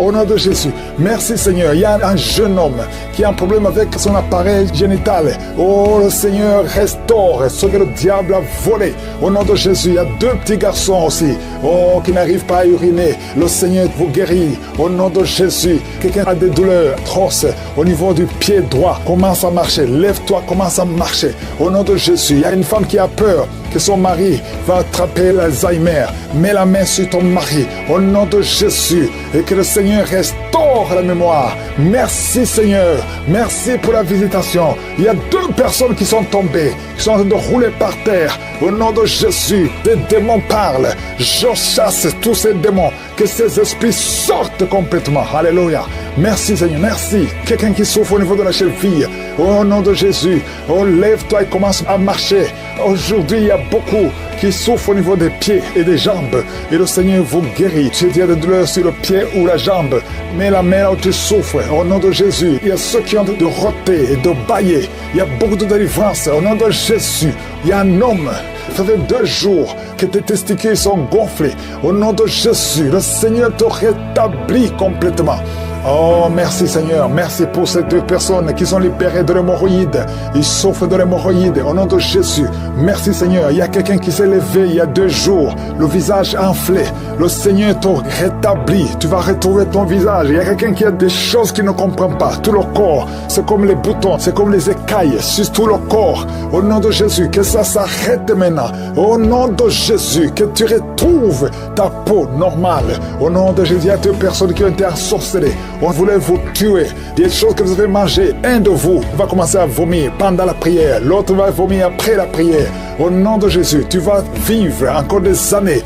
au nom de Jésus. Merci Seigneur. Il y a un jeune homme qui a un problème avec son appareil génital. Oh, le Seigneur restaure ce que le diable a volé. Au nom de Jésus, il y a 2 petits garçons aussi, oh, qui n'arrivent pas à uriner. Le Seigneur vous guérit. Au nom de Jésus, quelqu'un a des douleurs atroces au niveau du pied droit. Commence à marcher. Lève-toi, commence à marcher. Au nom de Jésus, il y a une femme qui a peur que son mari va attraper l'Alzheimer. Mets la main sur ton mari. Au nom de Jésus. Et que le Seigneur restaure la mémoire. Merci Seigneur. Merci pour la visitation. Il y a 2 personnes qui sont tombées, qui sont en train de rouler par terre. Au nom de Jésus, des démons parlent. Je chasse tous ces démons. Que ces esprits sortent complètement. Alléluia. Merci Seigneur, merci. Quelqu'un qui souffre au niveau de la cheville. Au nom de Jésus, oh, lève-toi et commence à marcher. Aujourd'hui, il y a beaucoup qui souffrent au niveau des pieds et des jambes. Et le Seigneur vous guérit. Tu as des douleurs sur le pied ou la jambe. Mais la main où tu souffres, au nom de Jésus. Il y a ceux qui ont de roter et de bailler. Il y a beaucoup de délivrance. Au nom de Jésus, il y a un homme. Ça fait 2 jours que tes testicules sont gonflés. Au nom de Jésus, le Seigneur te rétablit complètement. Oh, merci Seigneur. Merci pour ces 2 personnes qui sont libérées de l'hémorroïde. Ils souffrent de l'hémorroïde. Au nom de Jésus. Merci Seigneur. Il y a quelqu'un qui s'est levé il y a 2 jours. Le visage enflé. Le Seigneur te rétablit. Tu vas retrouver ton visage. Il y a quelqu'un qui a des choses qu'il ne comprend pas. Tout le corps. C'est comme les boutons. C'est comme les écailles sur tout le corps. Au nom de Jésus. Que ça s'arrête maintenant. Au nom de Jésus. Que tu retrouves ta peau normale. Au nom de Jésus. Il y a 2 personnes qui ont été ensorcelées. On voulait vous tuer. Des choses que vous avez mangées. Un de vous va commencer à vomir pendant la prière. L'autre va vomir après la prière. Au nom de Jésus, tu vas vivre encore des années.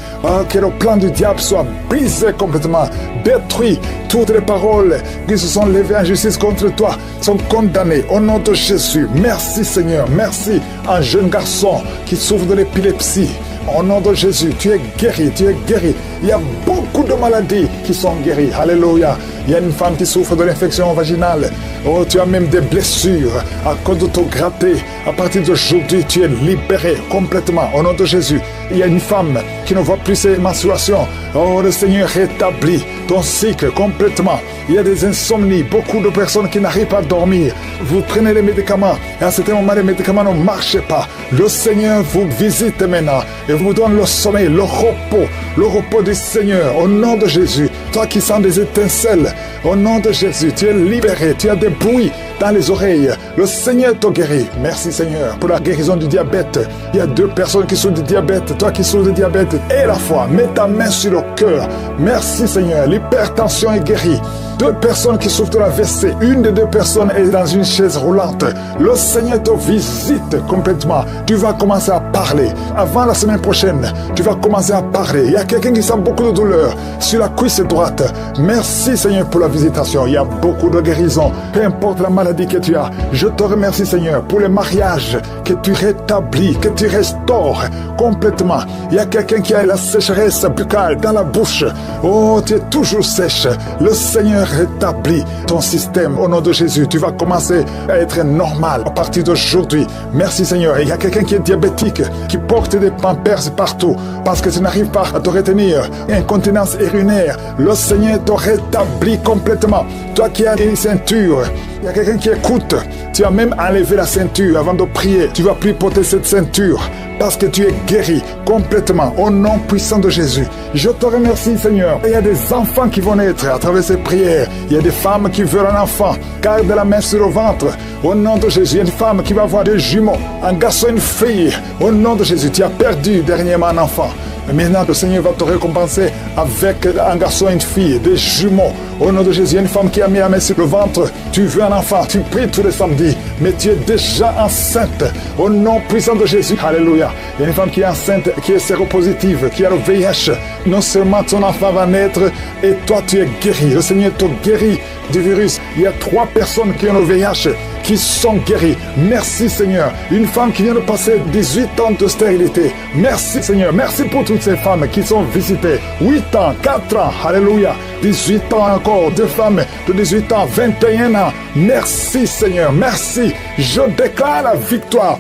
Que le plan du diable soit brisé complètement. Détruit. Toutes les paroles qui se sont levées en justice contre toi sont condamnées. Au nom de Jésus. Merci Seigneur. Merci. Un jeune garçon qui souffre de l'épilepsie. Au nom de Jésus, tu es guéri, tu es guéri. Il y a beaucoup de maladies qui sont guéries. Alléluia. Il y a une femme qui souffre de l'infection vaginale. Oh, tu as même des blessures à cause de te gratter. À partir d'aujourd'hui, tu es libéré complètement. Au nom de Jésus. Il y a une femme qui ne voit plus ses menstruations. Oh, le Seigneur rétablit ton cycle complètement. Il y a des insomnies. Beaucoup de personnes qui n'arrivent pas à dormir. Vous prenez les médicaments. Et à certains moments, les médicaments ne marchent pas. Le Seigneur vous visite maintenant et vous donne le sommeil, le repos du Seigneur. Au nom de Jésus. Toi qui sens des étincelles. Au nom de Jésus, tu es libéré. Tu as des bruits dans les oreilles. Le Seigneur te guérit. Merci Seigneur pour la guérison du diabète. Il y a 2 personnes qui souffrent du diabète. Toi qui souffres du diabète et la foi. Mets ta main sur le cœur. Merci Seigneur. L'hypertension est guérie. 2 personnes qui souffrent de la WC. Une des 2 personnes est dans une chaise roulante. Le Seigneur te visite complètement. Tu vas commencer à parler. Avant la semaine prochaine, tu vas commencer à parler. Il y a quelqu'un qui sent beaucoup de douleur sur la cuisse droite. Merci Seigneur pour la visitation. Il y a beaucoup de guérison. Peu importe la maladie que tu as. Je te remercie Seigneur pour les mariages que tu rétablis, que tu restaures complètement. Il y a quelqu'un qui a la sécheresse buccale dans la bouche. Oh, tu es toujours sèche. Le Seigneur rétablit ton système au nom de Jésus. Tu vas commencer à être normal à partir d'aujourd'hui. Merci Seigneur. Il y a quelqu'un qui est diabétique, qui porte des pampers partout parce que tu n'arrives pas à te retenir. Incontinence urinaire. Le Seigneur te rétablit complètement. Toi qui as une ceinture, il y a quelqu'un qui écoute. Tu as même enlevé la ceinture avant de prier. Tu ne vas plus porter cette ceinture parce que tu es guéri complètement au nom puissant de Jésus. Je te remercie Seigneur. Il y a des enfants qui vont naître à travers ces prières. Il y a des femmes qui veulent un enfant. Garde la main sur le ventre. Au nom de Jésus, il y a une femme qui va avoir des jumeaux. Un garçon et une fille. Au nom de Jésus, tu as perdu dernièrement un enfant. Maintenant, le Seigneur va te récompenser avec un garçon et une fille, des jumeaux. Au nom de Jésus, il y a une femme qui a mis la main sur le ventre. Tu veux un enfant, tu pries tous les samedis, mais tu es déjà enceinte. Au nom puissant de Jésus, alléluia. Il y a une femme qui est enceinte, qui est séropositive, qui a le VIH. Non seulement ton enfant va naître, et toi tu es guéri. Le Seigneur te guérit du virus. Il y a 3 personnes qui ont le VIH,
qui sont guéris. Merci Seigneur. Une femme qui vient de passer 18 ans de stérilité. Merci Seigneur. Merci pour toutes ces femmes qui sont visitées. 8 ans, 4 ans, alléluia. 18 ans encore, 2 femmes de 18 ans, 21 ans. Merci Seigneur, merci. Je déclare la victoire.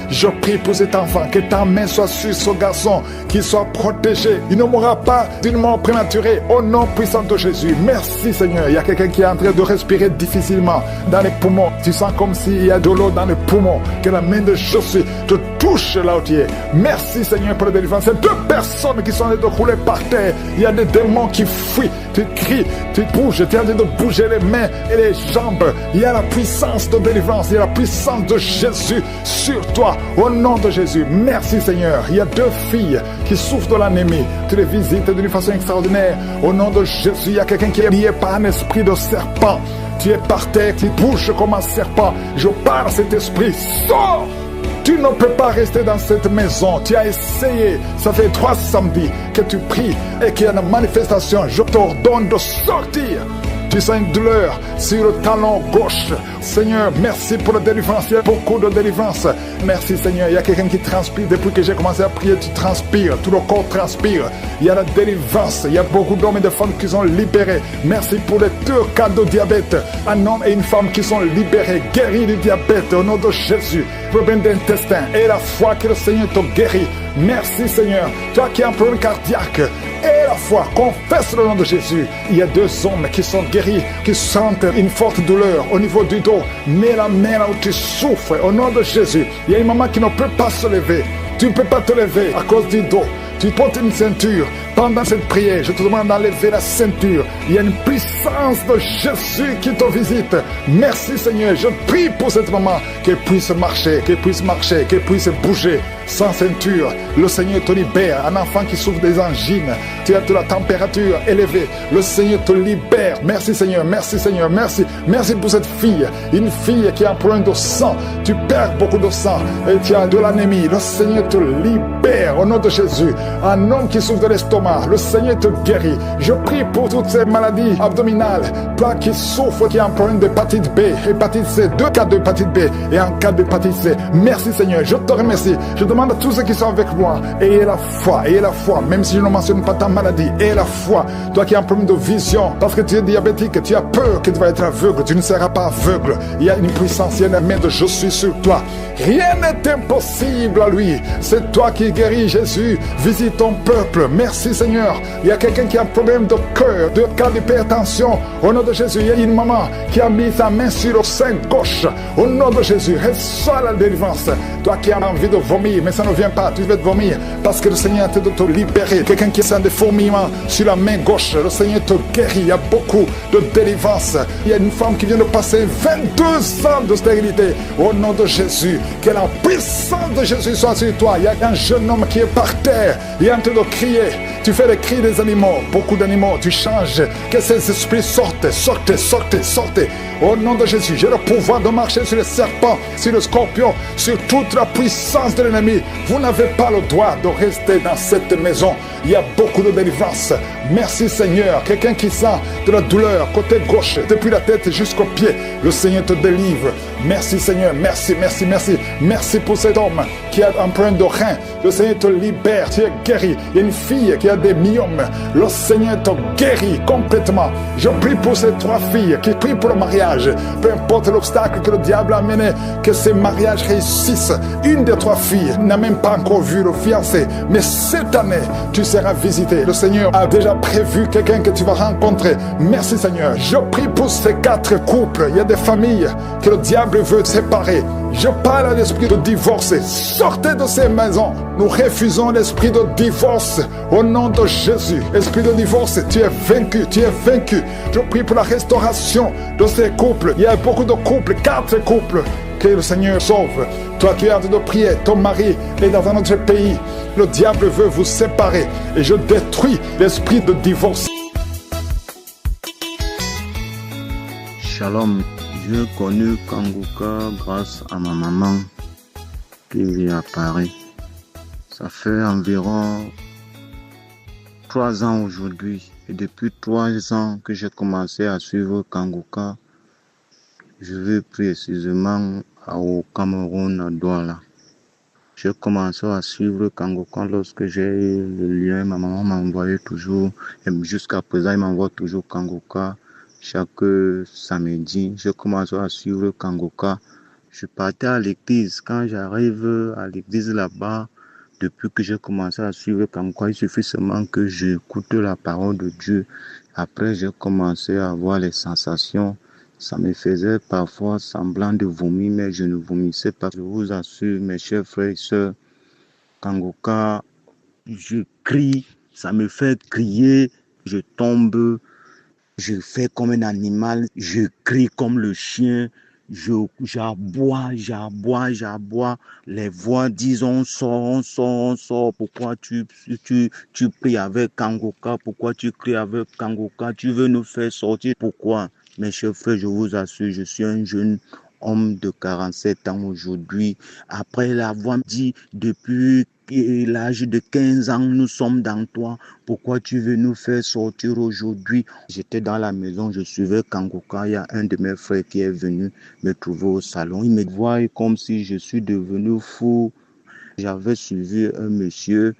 Je prie pour cet enfant, que ta main soit sur ce garçon, qu'il soit protégé. Il ne mourra pas d'une mort prématurée. Au nom puissant de Jésus. Merci Seigneur. Il y a quelqu'un qui est en train de respirer difficilement dans les poumons. Tu sens comme s'il y a de l'eau dans les poumons. Que la main de Jésus te touche là où tu es. Merci Seigneur pour la délivrance. C'est 2 personnes qui sont en train de rouler par terre. Il y a des démons qui fuient. Tu cries, tu bouges, tu es en train de bouger les mains et les jambes. Il y a la puissance de délivrance, il y a la puissance de Jésus sur toi, au nom de Jésus. Merci Seigneur. Il y a 2 filles qui souffrent de l'anémie. Tu les visites d'une façon extraordinaire. Au nom de Jésus, il y a quelqu'un qui est lié par un esprit de serpent. Tu es par terre, tu bouges comme un serpent. Je parle à cet esprit, sors! Tu ne peux pas rester dans cette maison. Tu as essayé. Ça fait 3 samedis que tu pries et qu'il y a une manifestation. Je t'ordonne de sortir. Tu sens une douleur sur le talon gauche. Seigneur, merci pour la délivrance. Il y a beaucoup de délivrance. Merci Seigneur. Il y a quelqu'un qui transpire. Depuis que j'ai commencé à prier, tu transpires. Tout le corps transpire. Il y a la délivrance. Il y a beaucoup d'hommes et de femmes qui sont libérés. Merci pour les 2 cas de diabète. Un homme et une femme qui sont libérés, guéris du diabète au nom de Jésus. Problème d'intestin et la foi que le Seigneur te guérit. Merci Seigneur. Toi qui as un problème cardiaque et la foi, confesse le nom de Jésus. Il y a 2 hommes qui sont guéris, qui sentent une forte douleur au niveau du dos. Mets la main là où tu souffres au nom de Jésus. Il y a une maman qui ne peut pas se lever. Tu ne peux pas te lever à cause du dos. Tu portes une ceinture. Pendant cette prière, je te demande d'enlever la ceinture. Il y a une puissance de Jésus qui te visite. Merci Seigneur. Je prie pour cette maman qu'elle puisse marcher, qu'elle puisse bouger sans ceinture. Le Seigneur te libère. Un enfant qui souffre des angines, tu as de la température élevée. Le Seigneur te libère. Merci Seigneur. Merci Seigneur. Merci. Merci pour cette fille. Une fille qui a un problème de sang. Tu perds beaucoup de sang et tu as de l'anémie. Le Seigneur te libère au nom de Jésus. Un homme qui souffre de l'estomac, le Seigneur te guérit. Je prie pour toutes ces maladies abdominales. Toi qui souffres, qui a un problème d'hépatite B, hépatite C, 2 cas d'hépatite B et un cas d'hépatite C. Merci Seigneur, je te remercie. Je demande à tous ceux qui sont avec moi, ayez la foi, même si je ne mentionne pas ta maladie, ayez la foi. Toi qui as un problème de vision, parce que tu es diabétique, tu as peur que tu vas être aveugle, tu ne seras pas aveugle. Il y a une puissance, il y a une main de je suis sur toi. Rien n'est impossible à lui. C'est toi qui guéris, Jésus. Visite ton peuple. Merci Seigneur. Il y a quelqu'un qui a un problème de cœur, de cas d'hypertension. Au nom de Jésus, il y a une maman qui a mis sa main sur le sein gauche. Au nom de Jésus, reçois la délivrance. Toi qui as envie de vomir, mais ça ne vient pas, tu vas te vomir parce que le Seigneur a de te libérer. Quelqu'un qui sent des fourmillements sur la main gauche, le Seigneur te guérit. Il y a beaucoup de délivrance. Il y a une femme qui vient de passer 22 ans de stérilité. Au nom de Jésus, que la puissance de Jésus soit sur toi. Il y a un jeune homme qui est par terre. Il est en train de crier. Tu fais les cris des animaux. Beaucoup d'animaux. Tu changes. Que ces esprits sortent. Sortez, sortez, sortez. Au nom de Jésus, j'ai le pouvoir de marcher sur les serpents, sur les scorpions, sur toute la puissance de l'ennemi. Vous n'avez pas le droit de rester dans cette maison. Il y a beaucoup de délivrance. Merci Seigneur. Quelqu'un qui sent de la douleur côté gauche, depuis la tête jusqu'aux pieds. Le Seigneur te délivre. Merci Seigneur. Merci, merci, merci. Merci pour cet homme qui a un problème de rein. Le Seigneur te libère. Tu es guéri. Il y a une fille qui a des myomes. Le Seigneur te guérit complètement. Je prie pour ces 3 filles qui prient pour le mariage. Peu importe l'obstacle que le diable a amené, que ces mariages réussissent. Une des 3 filles n'a même pas encore vu le fiancé. Mais cette année, tu seras visité. Le Seigneur a déjà prévu quelqu'un que tu vas rencontrer. Merci Seigneur. Je prie pour ces 4 couples. Il y a des familles que le diable veut séparer. Je parle à l'esprit de divorce. Sortez de ces maisons. Nous refusons l'esprit de divorce au nom de Jésus. Esprit de divorce, tu es vaincu, tu es vaincu. Je prie pour la restauration de ces couples. Il y a beaucoup de couples, 4 couples. Que le Seigneur sauve. Toi qui es en train de prier, ton mari est dans un autre pays. Le diable veut vous séparer. Et je détruis l'esprit de divorce.
Shalom. J'ai connu Kanguka grâce à ma maman qui vit à Paris. Ça fait environ 3 ans aujourd'hui. Et depuis 3 ans que j'ai commencé à suivre Kanguka, Je vais précisément au Cameroun, à Douala. J'ai commencé à suivre Kangoka lorsque j'ai eu le lien. Ma maman m'envoyait toujours, et jusqu'à présent, il m'envoie toujours Kangoka chaque samedi. J'ai commencé à suivre Kangoka. Je partais à l'église. Quand j'arrive à l'église là-bas, depuis que j'ai commencé à suivre Kangoka, il suffit seulement que j'écoute la parole de Dieu. Après, j'ai commencé à avoir les sensations. Ça me faisait parfois semblant de vomir, mais je ne vomissais pas. Je vous assure, mes chers frères et sœurs, Kangoka, je crie, ça me fait crier, je tombe, je fais comme un animal, je crie comme le chien, j'aboie, les voix disent on sort, pourquoi tu pries avec Kangoka, pourquoi tu cries avec Kangoka, tu veux nous faire sortir, pourquoi? Mes chers frères, je vous assure, je suis un jeune homme de 47 ans aujourd'hui. Après la voix dit, depuis l'âge de 15 ans, nous sommes dans toi. Pourquoi tu veux nous faire sortir aujourd'hui? J'étais dans la maison, je suivais Kangoka. Il y a un de mes frères qui est venu me trouver au salon. Il me voit comme si je suis devenu fou. J'avais suivi un monsieur,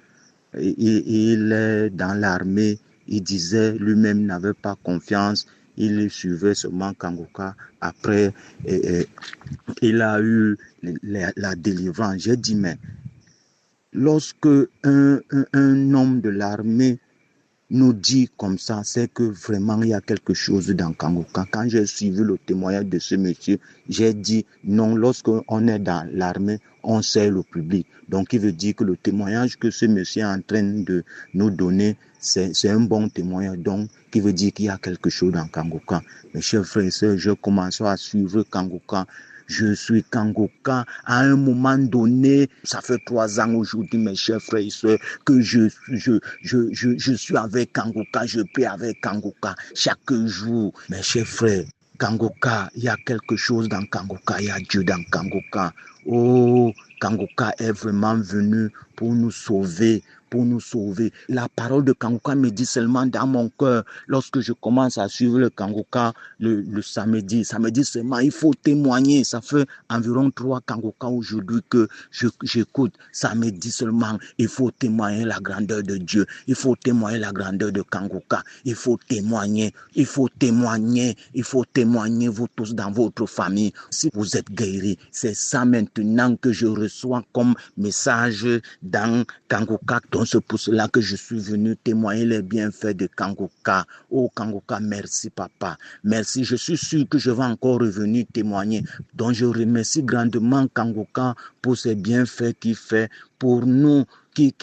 il est dans l'armée. Il disait lui-même n'avait pas confiance. Il suivait seulement Kangoka. Après, il a eu la délivrance. J'ai dit, mais lorsque un homme de l'armée nous dit comme ça, c'est que vraiment il y a quelque chose dans Kangoka. Quand j'ai suivi le témoignage de ce monsieur, j'ai dit non, lorsqu'on est dans l'armée, on sert le public. Donc il veut dire que le témoignage que ce monsieur est en train de nous donner, c'est un bon témoignage. Donc qui veut dire qu'il y a quelque chose dans Kangoka. Mes chers frères et sœurs, je commence à suivre Kangoka. Je suis Kangoka. À un moment donné, ça fait 3 ans aujourd'hui, mes chers frères et sœurs, que je suis avec Kangoka, je prie avec Kangoka chaque jour. Mes chers frères, Kangoka, il y a quelque chose dans Kangoka, il y a Dieu dans Kangoka. Oh, Kangoka est vraiment venu pour nous sauver. La parole de Kangoka me dit seulement dans mon cœur, lorsque je commence à suivre le Kangoka le samedi seulement, il faut témoigner. Ça fait environ 3 Kangoka aujourd'hui que j'écoute. Ça me dit seulement, il faut témoigner la grandeur de Dieu. Il faut témoigner la grandeur de Kangoka. Il faut témoigner vous tous dans votre famille. Si vous êtes guéris, c'est ça maintenant que je reçois comme message dans Kangoka. Donc c'est pour cela que je suis venu témoigner les bienfaits de Kangoka. Oh Kangoka, merci papa. Merci, je suis sûr que je vais encore revenir témoigner. Donc je remercie grandement Kangoka pour ses bienfaits qu'il fait pour nous qui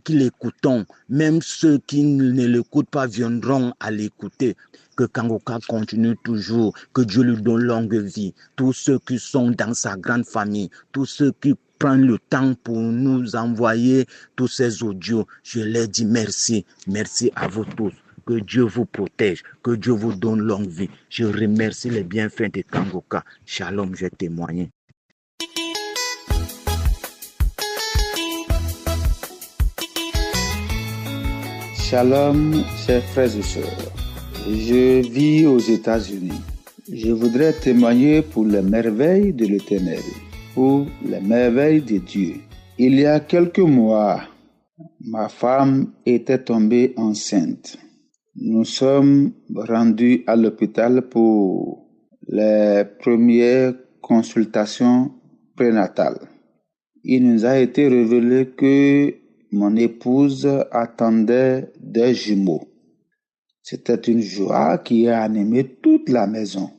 l'écoutons. Même ceux qui ne l'écoutent pas viendront à l'écouter. Que Kangoka continue toujours, que Dieu lui donne longue vie. Tous ceux qui sont dans sa grande famille, tous ceux qui prennent le temps pour nous envoyer tous ces audios, je leur dis merci. Merci à vous tous. Que Dieu vous protège, que Dieu vous donne longue vie. Je remercie les bienfaits de Kangoka. Shalom, j'ai témoigné.
Shalom, chers frères et sœurs. Je vis aux États-Unis. Je voudrais témoigner pour les merveilles de l'Éternel, pour les merveilles de Dieu. Il y a quelques mois, ma femme était tombée enceinte. Nous sommes rendus à l'hôpital pour les premières consultations prénatales. Il nous a été révélé que mon épouse attendait des jumeaux. C'était une joie qui a animé toute la maison.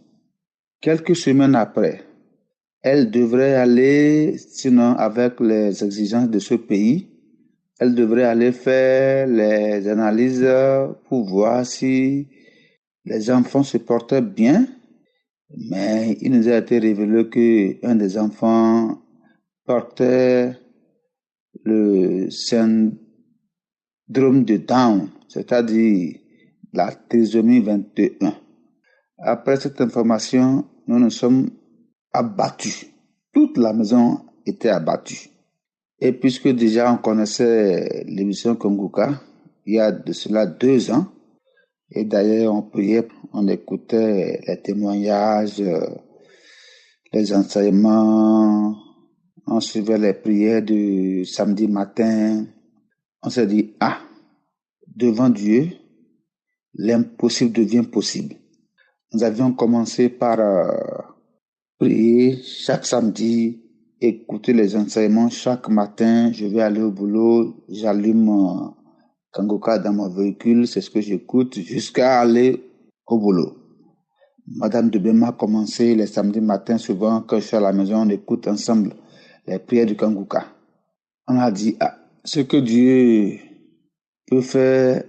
Quelques semaines après, elle devrait aller, sinon avec les exigences de ce pays, elle devrait aller faire les analyses pour voir si les enfants se portaient bien. Mais il nous a été révélé qu'un des enfants portait le syndrome de Down, c'est-à-dire la trisomie 21. Après cette information, nous nous sommes abattus. Toute la maison était abattue. Et puisque déjà on connaissait l'émission Kangoka, il y a de cela 2 ans, Et d'ailleurs, on priait, on écoutait les témoignages, les enseignements, on suivait les prières du samedi matin. On s'est dit, devant Dieu, l'impossible devient possible. Nous avions commencé par prier chaque samedi, écouter les enseignements chaque matin. Je vais aller au boulot, j'allume Kangoka dans mon véhicule, c'est ce que j'écoute jusqu'à aller au boulot. Madame de Bema a commencé les samedis matins, souvent quand je suis à la maison, on écoute ensemble les prières du Kangoka. On a dit, ce que Dieu peut faire,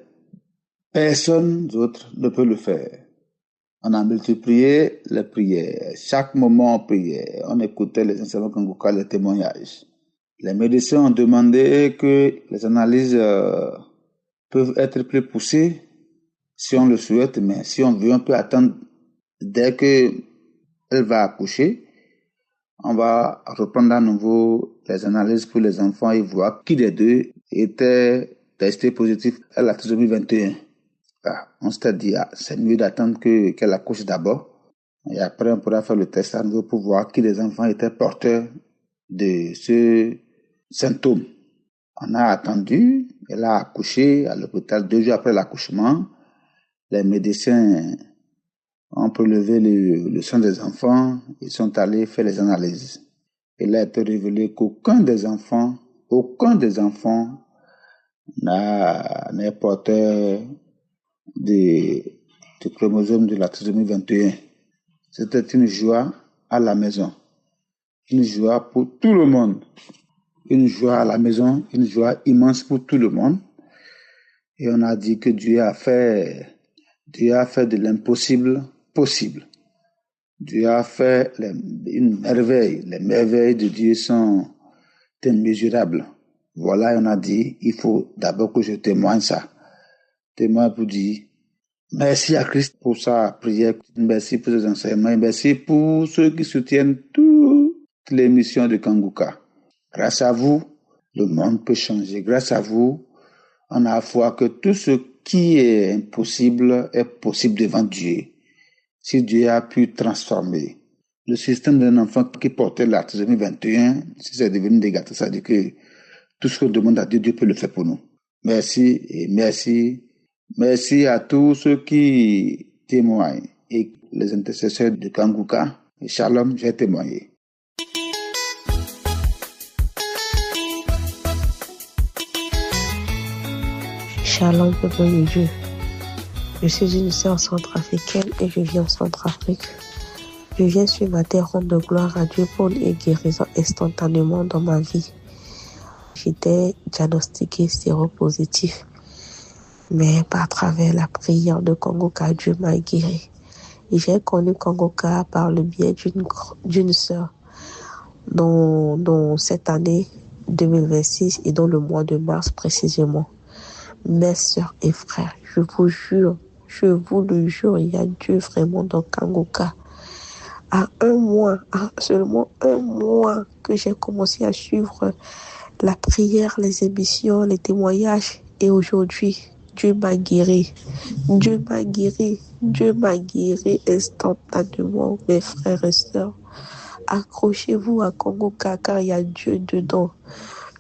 personne d'autre ne peut le faire. On a multiplié les prières. Chaque moment, on priait. On écoutait les enseignements Kangoka, les témoignages. Les médecins ont demandé que les analyses peuvent être plus poussées si on le souhaite, mais si on veut, on peut attendre dès qu'elle va accoucher. On va reprendre à nouveau les analyses pour les enfants et voir qui des deux était testé positif à la trisomie 21. On s'est dit, c'est mieux d'attendre qu'elle accouche d'abord. Et après, on pourra faire le test à nouveau pour voir qui des enfants étaient porteurs de ce symptôme. On a attendu, elle a accouché à l'hôpital 2 jours après l'accouchement. Les médecins ont prélevé le sang des enfants, ils sont allés faire les analyses. Il a été révélé qu'aucun des enfants n'est porteur du chromosome de la trisomie 21. C'était une joie à la maison, une joie pour tout le monde, une joie à la maison, une joie immense pour tout le monde. Et on a dit que Dieu a fait de l'impossible possible. Dieu a fait une merveille. Les merveilles de Dieu sont immesurable. Voilà, on a dit, il faut d'abord que je témoigne ça. Témoigne pour dire, merci à Christ pour sa prière, merci pour ses enseignements, merci pour ceux qui soutiennent toutes les missions de Kangoka. Grâce à vous, le monde peut changer. Grâce à vous, on a foi que tout ce qui est impossible est possible devant Dieu. Si Dieu a pu transformer le système d'un enfant qui portait la trisomie 21, si c'est devenu négatif, ça veut dire que tout ce qu'on demande à Dieu, Dieu peut le faire pour nous. Merci et merci. Merci à tous ceux qui témoignent et les intercesseurs de Kangoka. Et Shalom, j'ai témoigné.
Shalom, peuple de Dieu. Je suis une sœur centrafricaine et je vis en Centrafrique. Je viens sur ma terre rendre gloire à Dieu pour une guérison instantanément dans ma vie. J'étais diagnostiquée séropositif, mais par travers la prière de Kangoka, Dieu m'a guéri. Et j'ai connu Kangoka par le biais d'une sœur dont cette année 2026 et dans le mois de mars précisément. Mes sœurs et frères, je vous le jure, il y a Dieu vraiment dans Kangoka. À seulement un mois que j'ai commencé à suivre la prière, les émissions, les témoignages, et aujourd'hui, Dieu m'a guéri. Dieu m'a guéri instantanément, mes frères et sœurs. Accrochez-vous à Kangoka car il y a Dieu dedans.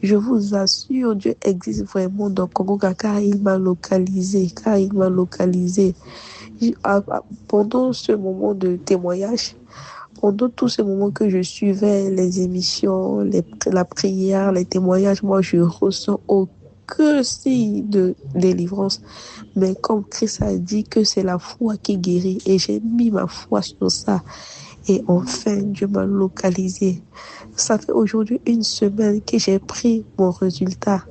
Je vous assure, Dieu existe vraiment dans Kangoka car il m'a localisé. Pendant ce moment de témoignage, pendant tout ce moment que je suivais les émissions, la prière, les témoignages, moi je ressens aucun signe de délivrance. Mais comme Christ a dit que c'est la foi qui guérit et j'ai mis ma foi sur ça. Et enfin, Dieu m'a localisé. Ça fait aujourd'hui 1 semaine que j'ai pris mon résultat.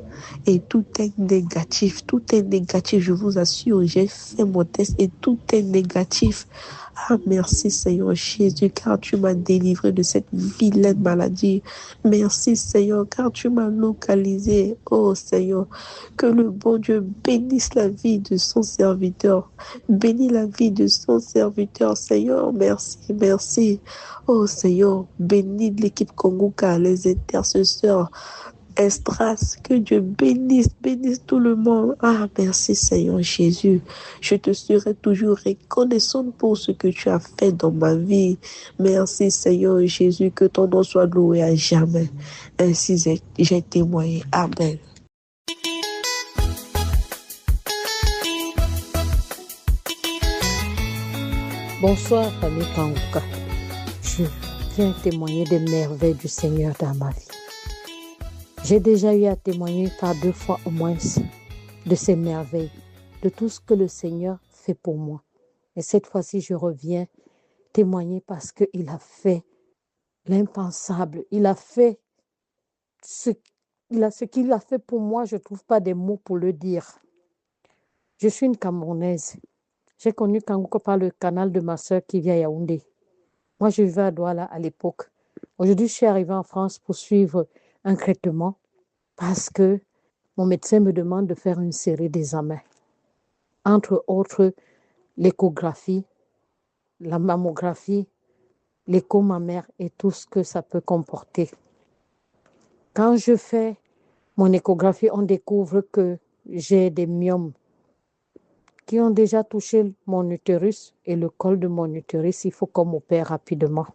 Et tout est négatif. Je vous assure, j'ai fait mon test et tout est négatif. Merci Seigneur Jésus, car tu m'as délivré de cette vilaine maladie. Merci Seigneur, car tu m'as localisé. Oh Seigneur, que le bon Dieu bénisse la vie de son serviteur. Bénis la vie de son serviteur, Seigneur. Merci. Oh Seigneur, bénis l'équipe Kangoka, les intercesseurs. Estras. Que Dieu bénisse tout le monde. Ah, merci Seigneur Jésus. Je te serai toujours reconnaissante pour ce que tu as fait dans ma vie. Merci Seigneur Jésus, que ton nom soit loué à jamais. Ainsi j'ai témoigné. Amen.
Bonsoir, famille Kanguka. Je viens témoigner des merveilles du Seigneur dans ma vie. J'ai déjà eu à témoigner par 2 fois au moins de ces merveilles, de tout ce que le Seigneur fait pour moi. Et cette fois-ci, je reviens témoigner parce qu'il a fait l'impensable. Il a fait ce qu'il a fait pour moi. Je ne trouve pas des mots pour le dire. Je suis une Camerounaise. J'ai connu Kanguka par le canal de ma sœur qui vit à Yaoundé. Moi, je vivais à Douala à l'époque. Aujourd'hui, je suis arrivée en France pour suivre un traitement parce que mon médecin me demande de faire une série d'examens. Entre autres, l'échographie, la mammographie, l'écho mammaire et tout ce que ça peut comporter. Quand je fais mon échographie, on découvre que j'ai des myomes qui ont déjà touché mon utérus et le col de mon utérus. Il faut qu'on m'opère rapidement.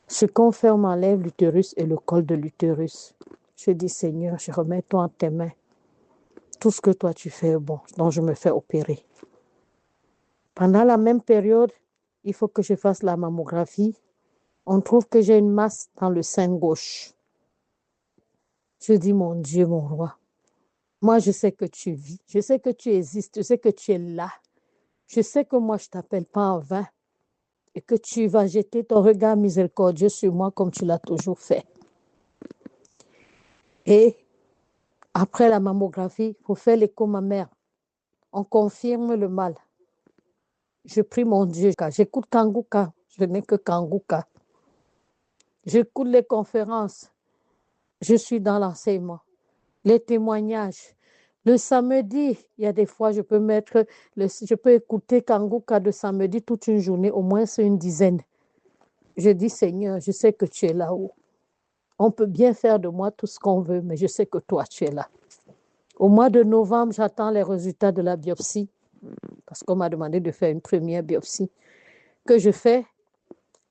Ce qu'on fait, on m'enlève l'utérus et le col de l'utérus. Je dis, Seigneur, je remets toi en tes mains. Tout ce que toi tu fais est bon, donc je me fais opérer. Pendant la même période, il faut que je fasse la mammographie. On trouve que j'ai une masse dans le sein gauche. Je dis, mon Dieu, mon roi, moi je sais que tu vis, je sais que tu existes, je sais que tu es là. Je sais que moi je ne t'appelle pas en vain et que tu vas jeter ton regard miséricordieux sur moi comme tu l'as toujours fait. Et après la mammographie, il faut faire l'écho mammaire. On confirme le mal. Je prie mon Dieu, j'écoute Kanguka, je n'ai que Kanguka. J'écoute les conférences, je suis dans l'enseignement, les témoignages. Le samedi, il y a des fois, je peux écouter Kanguka de samedi toute une journée, au moins c'est une dizaine. Je dis, Seigneur, je sais que tu es là-haut. On peut bien faire de moi tout ce qu'on veut, mais je sais que toi, tu es là. Au mois de novembre, j'attends les résultats de la biopsie, parce qu'on m'a demandé de faire une première biopsie. Que je fais,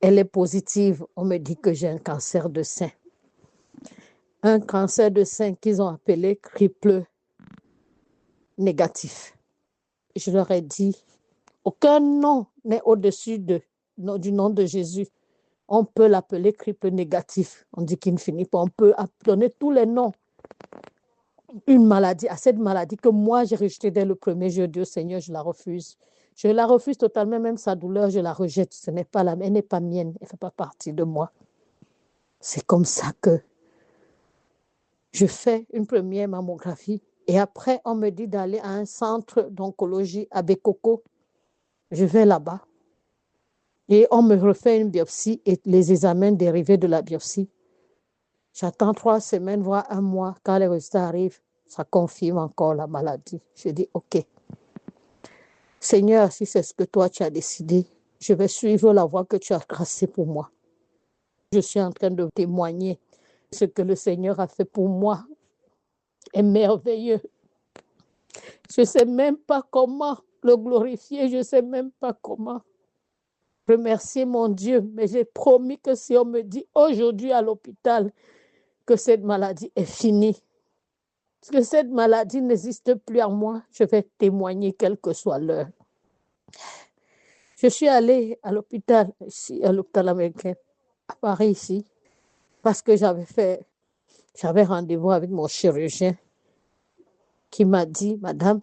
elle est positive. On me dit que j'ai un cancer de sein. Un cancer de sein qu'ils ont appelé triple négatif. Je leur ai dit, aucun nom n'est au-dessus du nom de Jésus. On peut l'appeler triple négatif. On dit qu'il ne finit pas. On peut donner tous les noms. Une maladie, à cette maladie que moi j'ai rejetée dès le premier jour. Dieu Seigneur, je la refuse. Je la refuse totalement, même sa douleur, je la rejette. Ce n'est pas elle n'est pas mienne, elle ne fait pas partie de moi. C'est comme ça que je fais une première mammographie et après on me dit d'aller à un centre d'oncologie à Bekoko. Je vais là-bas et on me refait une biopsie et les examens dérivés de la biopsie. J'attends 3 semaines, voire 1 mois. Quand les résultats arrivent, ça confirme encore la maladie. Je dis, OK. Seigneur, si c'est ce que toi tu as décidé, je vais suivre la voie que tu as tracée pour moi. Je suis en train de témoigner. Ce que le Seigneur a fait pour moi est merveilleux. Je ne sais même pas comment le glorifier, je ne sais même pas comment remercier mon Dieu, mais j'ai promis que si on me dit aujourd'hui à l'hôpital que cette maladie est finie, que cette maladie n'existe plus en moi, je vais témoigner quelle que soit l'heure. Je suis allée à l'hôpital, ici, à l'hôpital américain, à Paris ici, parce que j'avais rendez-vous avec mon chirurgien qui m'a dit, Madame,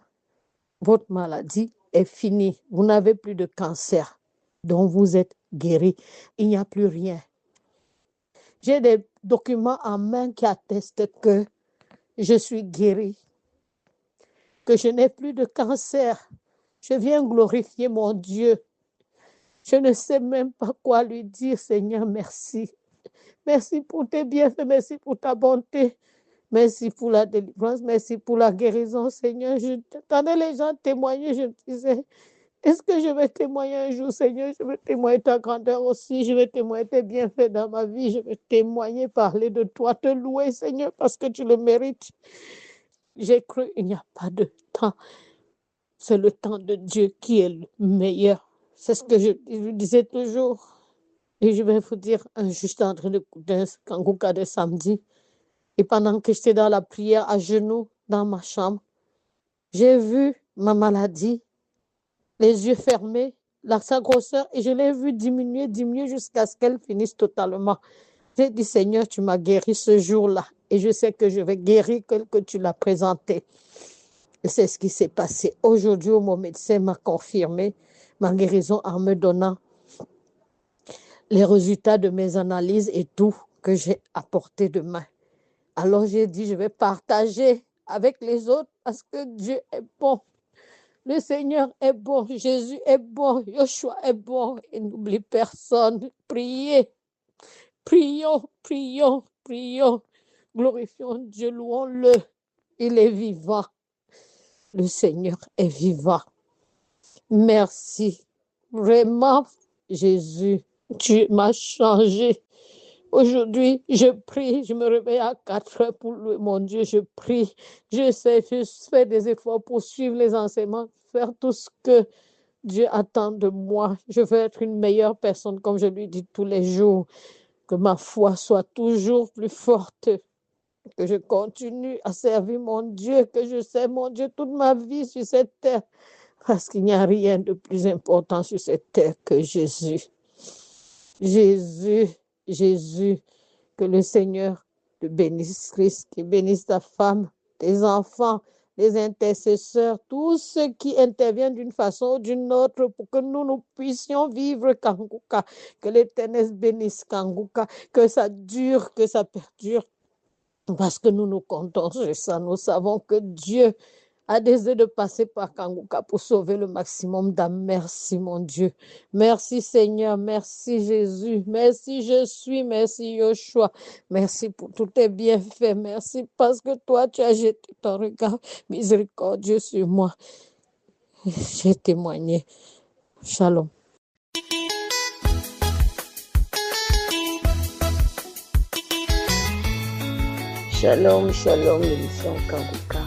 votre maladie est finie. Vous n'avez plus de cancer, dont vous êtes guérie. Il n'y a plus rien. J'ai des documents en main qui attestent que je suis guérie, que je n'ai plus de cancer. Je viens glorifier mon Dieu. Je ne sais même pas quoi lui dire, Seigneur, merci. Merci pour tes bienfaits, merci pour ta bonté. Merci pour la délivrance, merci pour la guérison, Seigneur. J'entendais les gens témoigner, je me disais, Est-ce que je vais témoigner un jour, Seigneur? Je vais témoigner ta grandeur aussi. Je vais témoigner tes bienfaits dans ma vie. Je vais témoigner, parler de toi, te louer, Seigneur, parce que tu le mérites. J'ai cru, il n'y a pas de temps. C'est le temps de Dieu qui est le meilleur. C'est ce que je disais toujours. Et je vais vous dire, j'étais en train d'écouter un Kanguka de samedi. Et pendant que j'étais dans la prière à genoux dans ma chambre, j'ai vu ma maladie, les yeux fermés, sa grosseur, et je l'ai vu diminuer jusqu'à ce qu'elle finisse totalement. J'ai dit, Seigneur, tu m'as guéri ce jour-là. Et je sais que je vais guérir que tu l'as présenté. Et c'est ce qui s'est passé. Aujourd'hui, mon médecin m'a confirmé ma guérison en me donnant les résultats de mes analyses et tout que j'ai apporté demain. Alors j'ai dit, je vais partager avec les autres parce que Dieu est bon. Le Seigneur est bon, Jésus est bon, Yoshua est bon. Et n'oublie personne. Priez, prions, prions, prions. Glorifions Dieu, louons-le. Il est vivant. Le Seigneur est vivant. Merci. Vraiment, Jésus, tu m'as changé. Aujourd'hui, je prie, je me réveille à 4 heures pour mon Dieu, je prie. Je fais des efforts pour suivre les enseignements, faire tout ce que Dieu attend de moi. Je veux être une meilleure personne, comme je lui dis tous les jours. Que ma foi soit toujours plus forte. Que je continue à servir mon Dieu, que je sers mon Dieu toute ma vie sur cette terre. Parce qu'il n'y a rien de plus important sur cette terre que Jésus. Jésus, Jésus, que le Seigneur te bénisse, Christ, qu'il bénisse ta femme, tes enfants, les intercesseurs, tous ceux qui interviennent d'une façon ou d'une autre pour que nous puissions vivre Kanguka, que l'Éternel bénisse Kanguka, que ça dure, que ça perdure, parce que nous comptons sur ça. Nous savons que Dieu a décidé de passer par Kanguka pour sauver le maximum d'âmes. Merci, mon Dieu. Merci, Seigneur. Merci, Jésus. Merci, je suis. Merci, Yoshua. Merci pour tous tes bienfaits. Merci parce que toi, tu as jeté ton regard miséricordieux sur moi. J'ai témoigné. Shalom.
Shalom, shalom, l'émission Kanguka.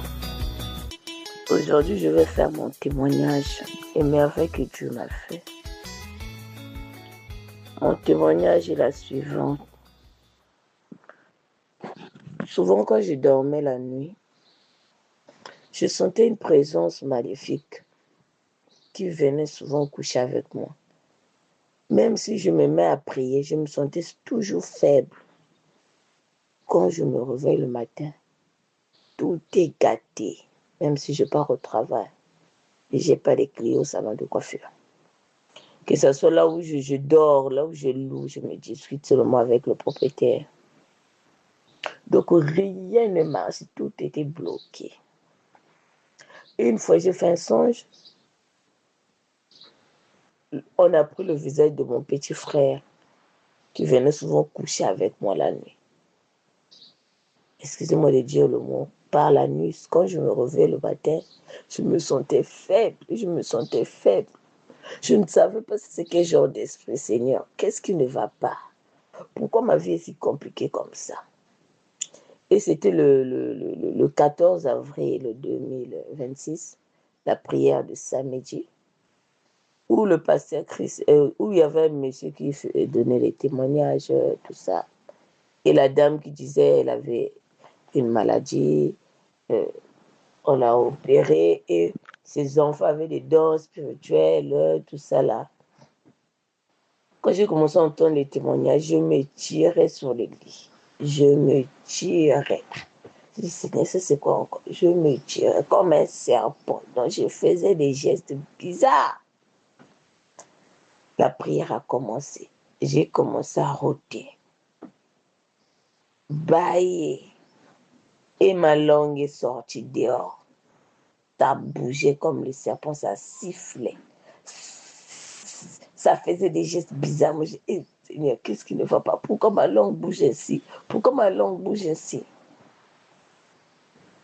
Aujourd'hui, je vais faire mon témoignage et merveille que Dieu m'a fait. Mon témoignage est la suivante. Souvent, quand je dormais la nuit, je sentais une présence maléfique qui venait souvent coucher avec moi. Même si je me mets à prier, je me sentais toujours faible. Quand je me réveille le matin, tout est gâté. Même si je pars au travail et je n'ai pas les clés au salon de coiffure. Que ce soit là où je dors, là où je loue, je me discute seulement avec le propriétaire. Donc rien ne marche, tout était bloqué. Une fois, j'ai fait un songe. On a pris le visage de mon petit frère qui venait souvent coucher avec moi la nuit. Excusez-moi de dire le mot. Par la nuit, quand je me réveillais le matin, je me sentais faible. Je ne savais pas c'est quel genre d'esprit, Seigneur. Qu'est-ce qui ne va pas? Pourquoi ma vie est si compliquée comme ça? Et c'était le 14 avril 2026, la prière de samedi, où le pasteur Christ, où il y avait un monsieur qui donnait les témoignages, tout ça. Et la dame qui disait qu'elle avait une maladie, on l'a opérée et ses enfants avaient des dons spirituels, tout ça là. Quand j'ai commencé à entendre les témoignages, je me tirais sur le lit. Je me tirais. Je dis, Seigneur, c'est quoi encore? Je me tirais comme un serpent. Donc je faisais des gestes bizarres. La prière a commencé. J'ai commencé à rôter, bailler. Et ma langue est sortie dehors. Ça bougeait comme le serpent, ça sifflait. Ça faisait des gestes bizarres. Moi, j'ai dit, Seigneur, qu'est-ce qui ne va pas? Pourquoi ma langue bouge ainsi?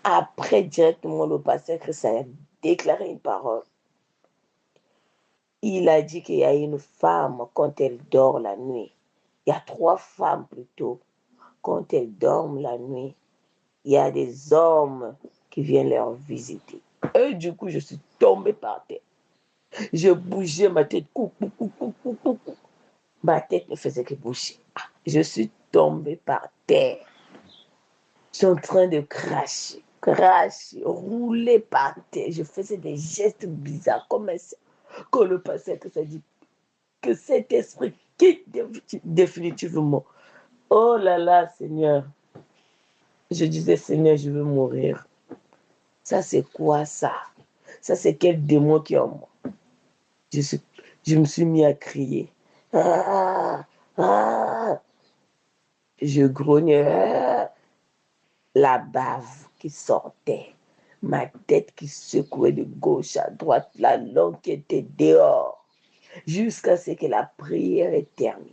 Après, directement, le pasteur Christ a déclaré une parole. il a dit qu'il y a une femme quand elle dort la nuit. Il y a 3 femmes plutôt. Quand elles dorment la nuit, il y a des hommes qui viennent leur visiter. Et du coup, je suis tombée par terre. Je bougeais ma tête. Ma tête ne faisait que bouger. Je suis tombée par terre. Je suis en train de cracher, rouler par terre. Je faisais des gestes bizarres comme ça. Quand le pasteur que ça dit que cet esprit quitte définitivement. Oh là là, Seigneur. Je disais, Seigneur, je veux mourir. Ça, c'est quoi ça? Ça, c'est quel démon qui est en moi? Je me suis mis à crier. Ah, ah. Je grognais. La bave qui sortait. Ma tête qui secouait de gauche à droite. La langue qui était dehors. Jusqu'à ce que la prière est terminée.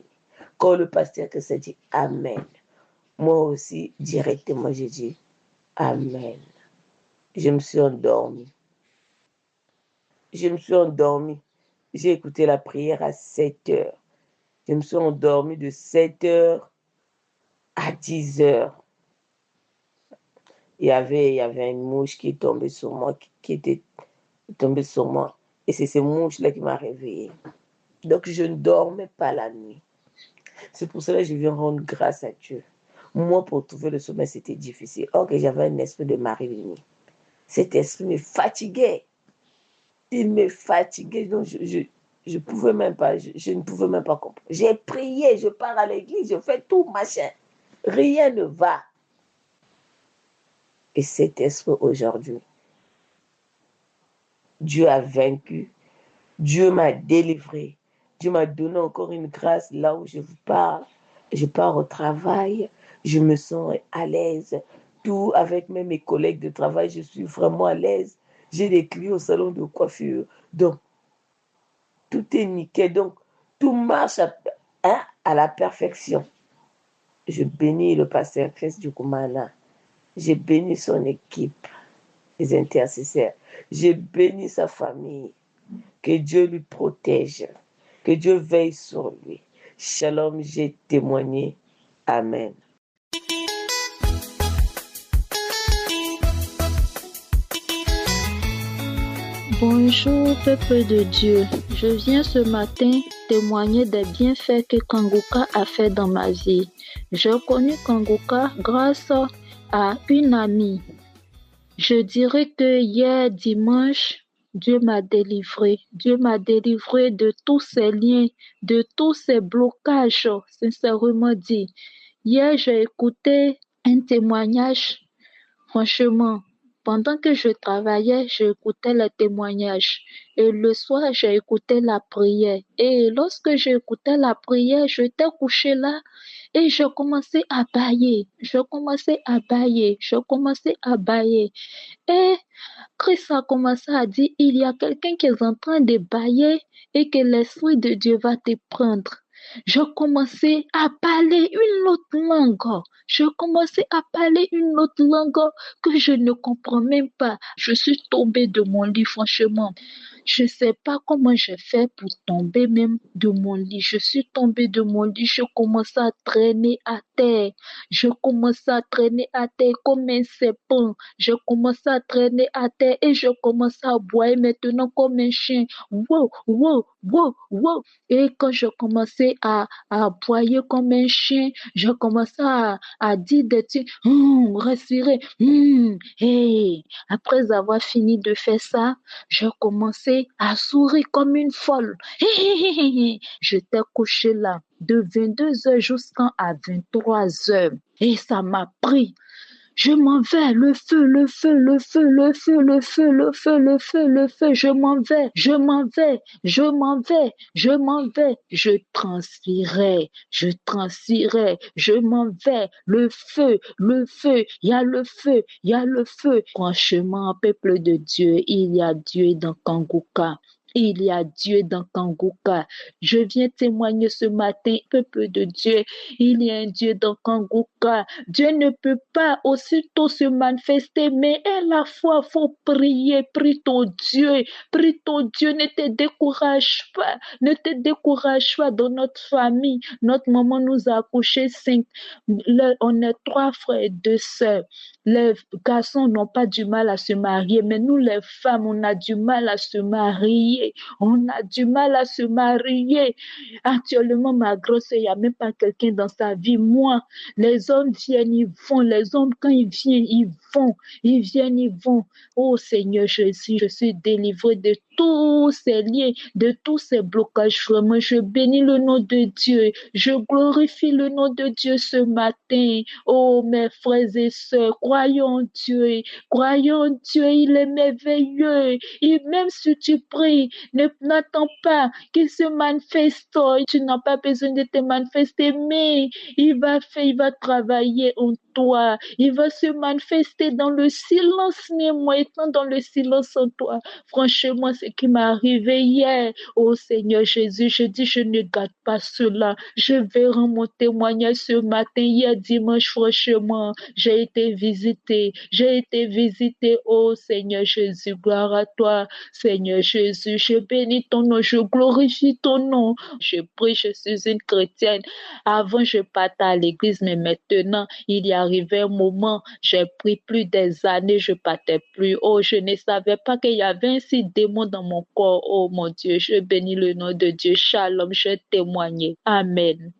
Quand le pasteur que ça dit Amen. Moi aussi, directement, j'ai dit Amen. Je me suis endormie. J'ai écouté la prière à 7 heures. Je me suis endormie de 7 heures à 10 heures. Il y avait une mouche qui est tombée sur moi, qui était tombée sur moi. Et c'est ces mouches-là qui m'a réveillée. Donc, je ne dormais pas la nuit. C'est pour cela que je viens rendre grâce à Dieu. Moi, pour trouver le sommeil, c'était difficile. Or que j'avais un esprit de Marie-Lénie. Cet esprit me fatiguait. Il me fatiguait. Donc, je pouvais même pas, je ne pouvais même pas comprendre. J'ai prié, je pars à l'église, je fais tout, machin. Rien ne va. Et cet esprit aujourd'hui, Dieu a vaincu. Dieu m'a délivré. Dieu m'a donné encore une grâce là où je vous parle. Je pars au travail, je me sens à l'aise. Tout avec même mes collègues de travail, je suis vraiment à l'aise. J'ai des clients au salon de coiffure. Donc, tout est nickel. Donc, tout marche à la perfection. Je bénis le pasteur Chris Dukumana. Je bénis son équipe, les intercesseurs. Je bénis sa famille. Que Dieu lui protège. Que Dieu veille sur lui. Shalom, j'ai témoigné. Amen.
Bonjour, peuple de Dieu. Je viens ce matin témoigner des bienfaits que Kanguka a fait dans ma vie. J'ai connu Kanguka grâce à une amie. Je dirais que hier dimanche, Dieu m'a délivré. Dieu m'a délivré de tous ces liens, de tous ces blocages, sincèrement dit. Hier, j'ai écouté un témoignage, franchement. Pendant que je travaillais, j'écoutais les témoignages. Et le soir, j'ai écouté la prière. Et lorsque j'écoutais la prière, j'étais couchée là et je commençais à bâiller. Et Christ a commencé à dire, il y a quelqu'un qui est en train de bâiller et que l'Esprit de Dieu va te prendre. Je commençais à parler une autre langue. Que je ne comprends même pas. Je suis tombée de mon lit, franchement. Je ne sais pas comment j'ai fait pour tomber même de mon lit. Je suis tombée de mon lit, je commençais à traîner à terre. Comme un serpent. Je commençais à traîner à terre et je commençais à boire maintenant comme un chien. Wow, wow, wow, wow. Et quand je commençais à aboyer comme un chien, je commençais à dire des trucs, respirer, hey. Après avoir fini de faire ça, je commençais à sourire comme une folle. J'étais couchée là de 22h jusqu'à 23h et ça m'a pris. Je m'en vais, le feu, je m'en vais, je transpirais, je m'en vais, le feu, il y a le feu. Franchement, peuple de Dieu, il y a Dieu dans Kanguka. Il y a Dieu dans Kanguka. Je viens témoigner ce matin, peuple de Dieu. Il y a un Dieu dans Kanguka. Dieu ne peut pas aussitôt se manifester, mais à la fois, faut prier. Prie ton Dieu. Prie ton Dieu. Ne te décourage pas. Ne te décourage pas dans notre famille. Notre maman nous a accouché 5. On est 3 frères et 2 sœurs. Les garçons n'ont pas du mal à se marier, mais nous, les femmes, on a du mal à se marier. On a du mal à se marier. Actuellement, ma grosse, il n'y a même pas quelqu'un dans sa vie. Moi, les hommes viennent, ils vont. Les hommes, quand ils viennent, ils vont. Ils viennent, ils vont. Oh Seigneur Jésus, je suis délivrée de tous ces liens, de tous ces blocages. Vraiment, je bénis le nom de Dieu. Je glorifie le nom de Dieu ce matin. Oh, mes frères et sœurs, croyons Dieu. Croyons Dieu, il est merveilleux. Et même si tu pries, n'attends pas qu'il se manifeste. Tu n'as pas besoin de te manifester, mais il va travailler en toi. Il va se manifester dans le silence, mais moi étant dans le silence en toi. Franchement, ce qui m'est arrivé hier, oh Seigneur Jésus, je dis, je ne garde pas cela. Je vais rendre mon témoignage ce matin. Hier dimanche, franchement, j'ai été visitée. Oh Seigneur Jésus, gloire à toi. Seigneur Jésus, je bénis ton nom, je glorifie ton nom. Je prie, je suis une chrétienne. Avant, je partais à l'église, mais maintenant, il y arrivait un moment, j'ai pris plus des années, je partais plus. Oh, je ne savais pas qu'il y avait ainsi démon dans mon corps. Oh mon Dieu, je bénis le nom de Dieu. Shalom, je témoigne. Amen.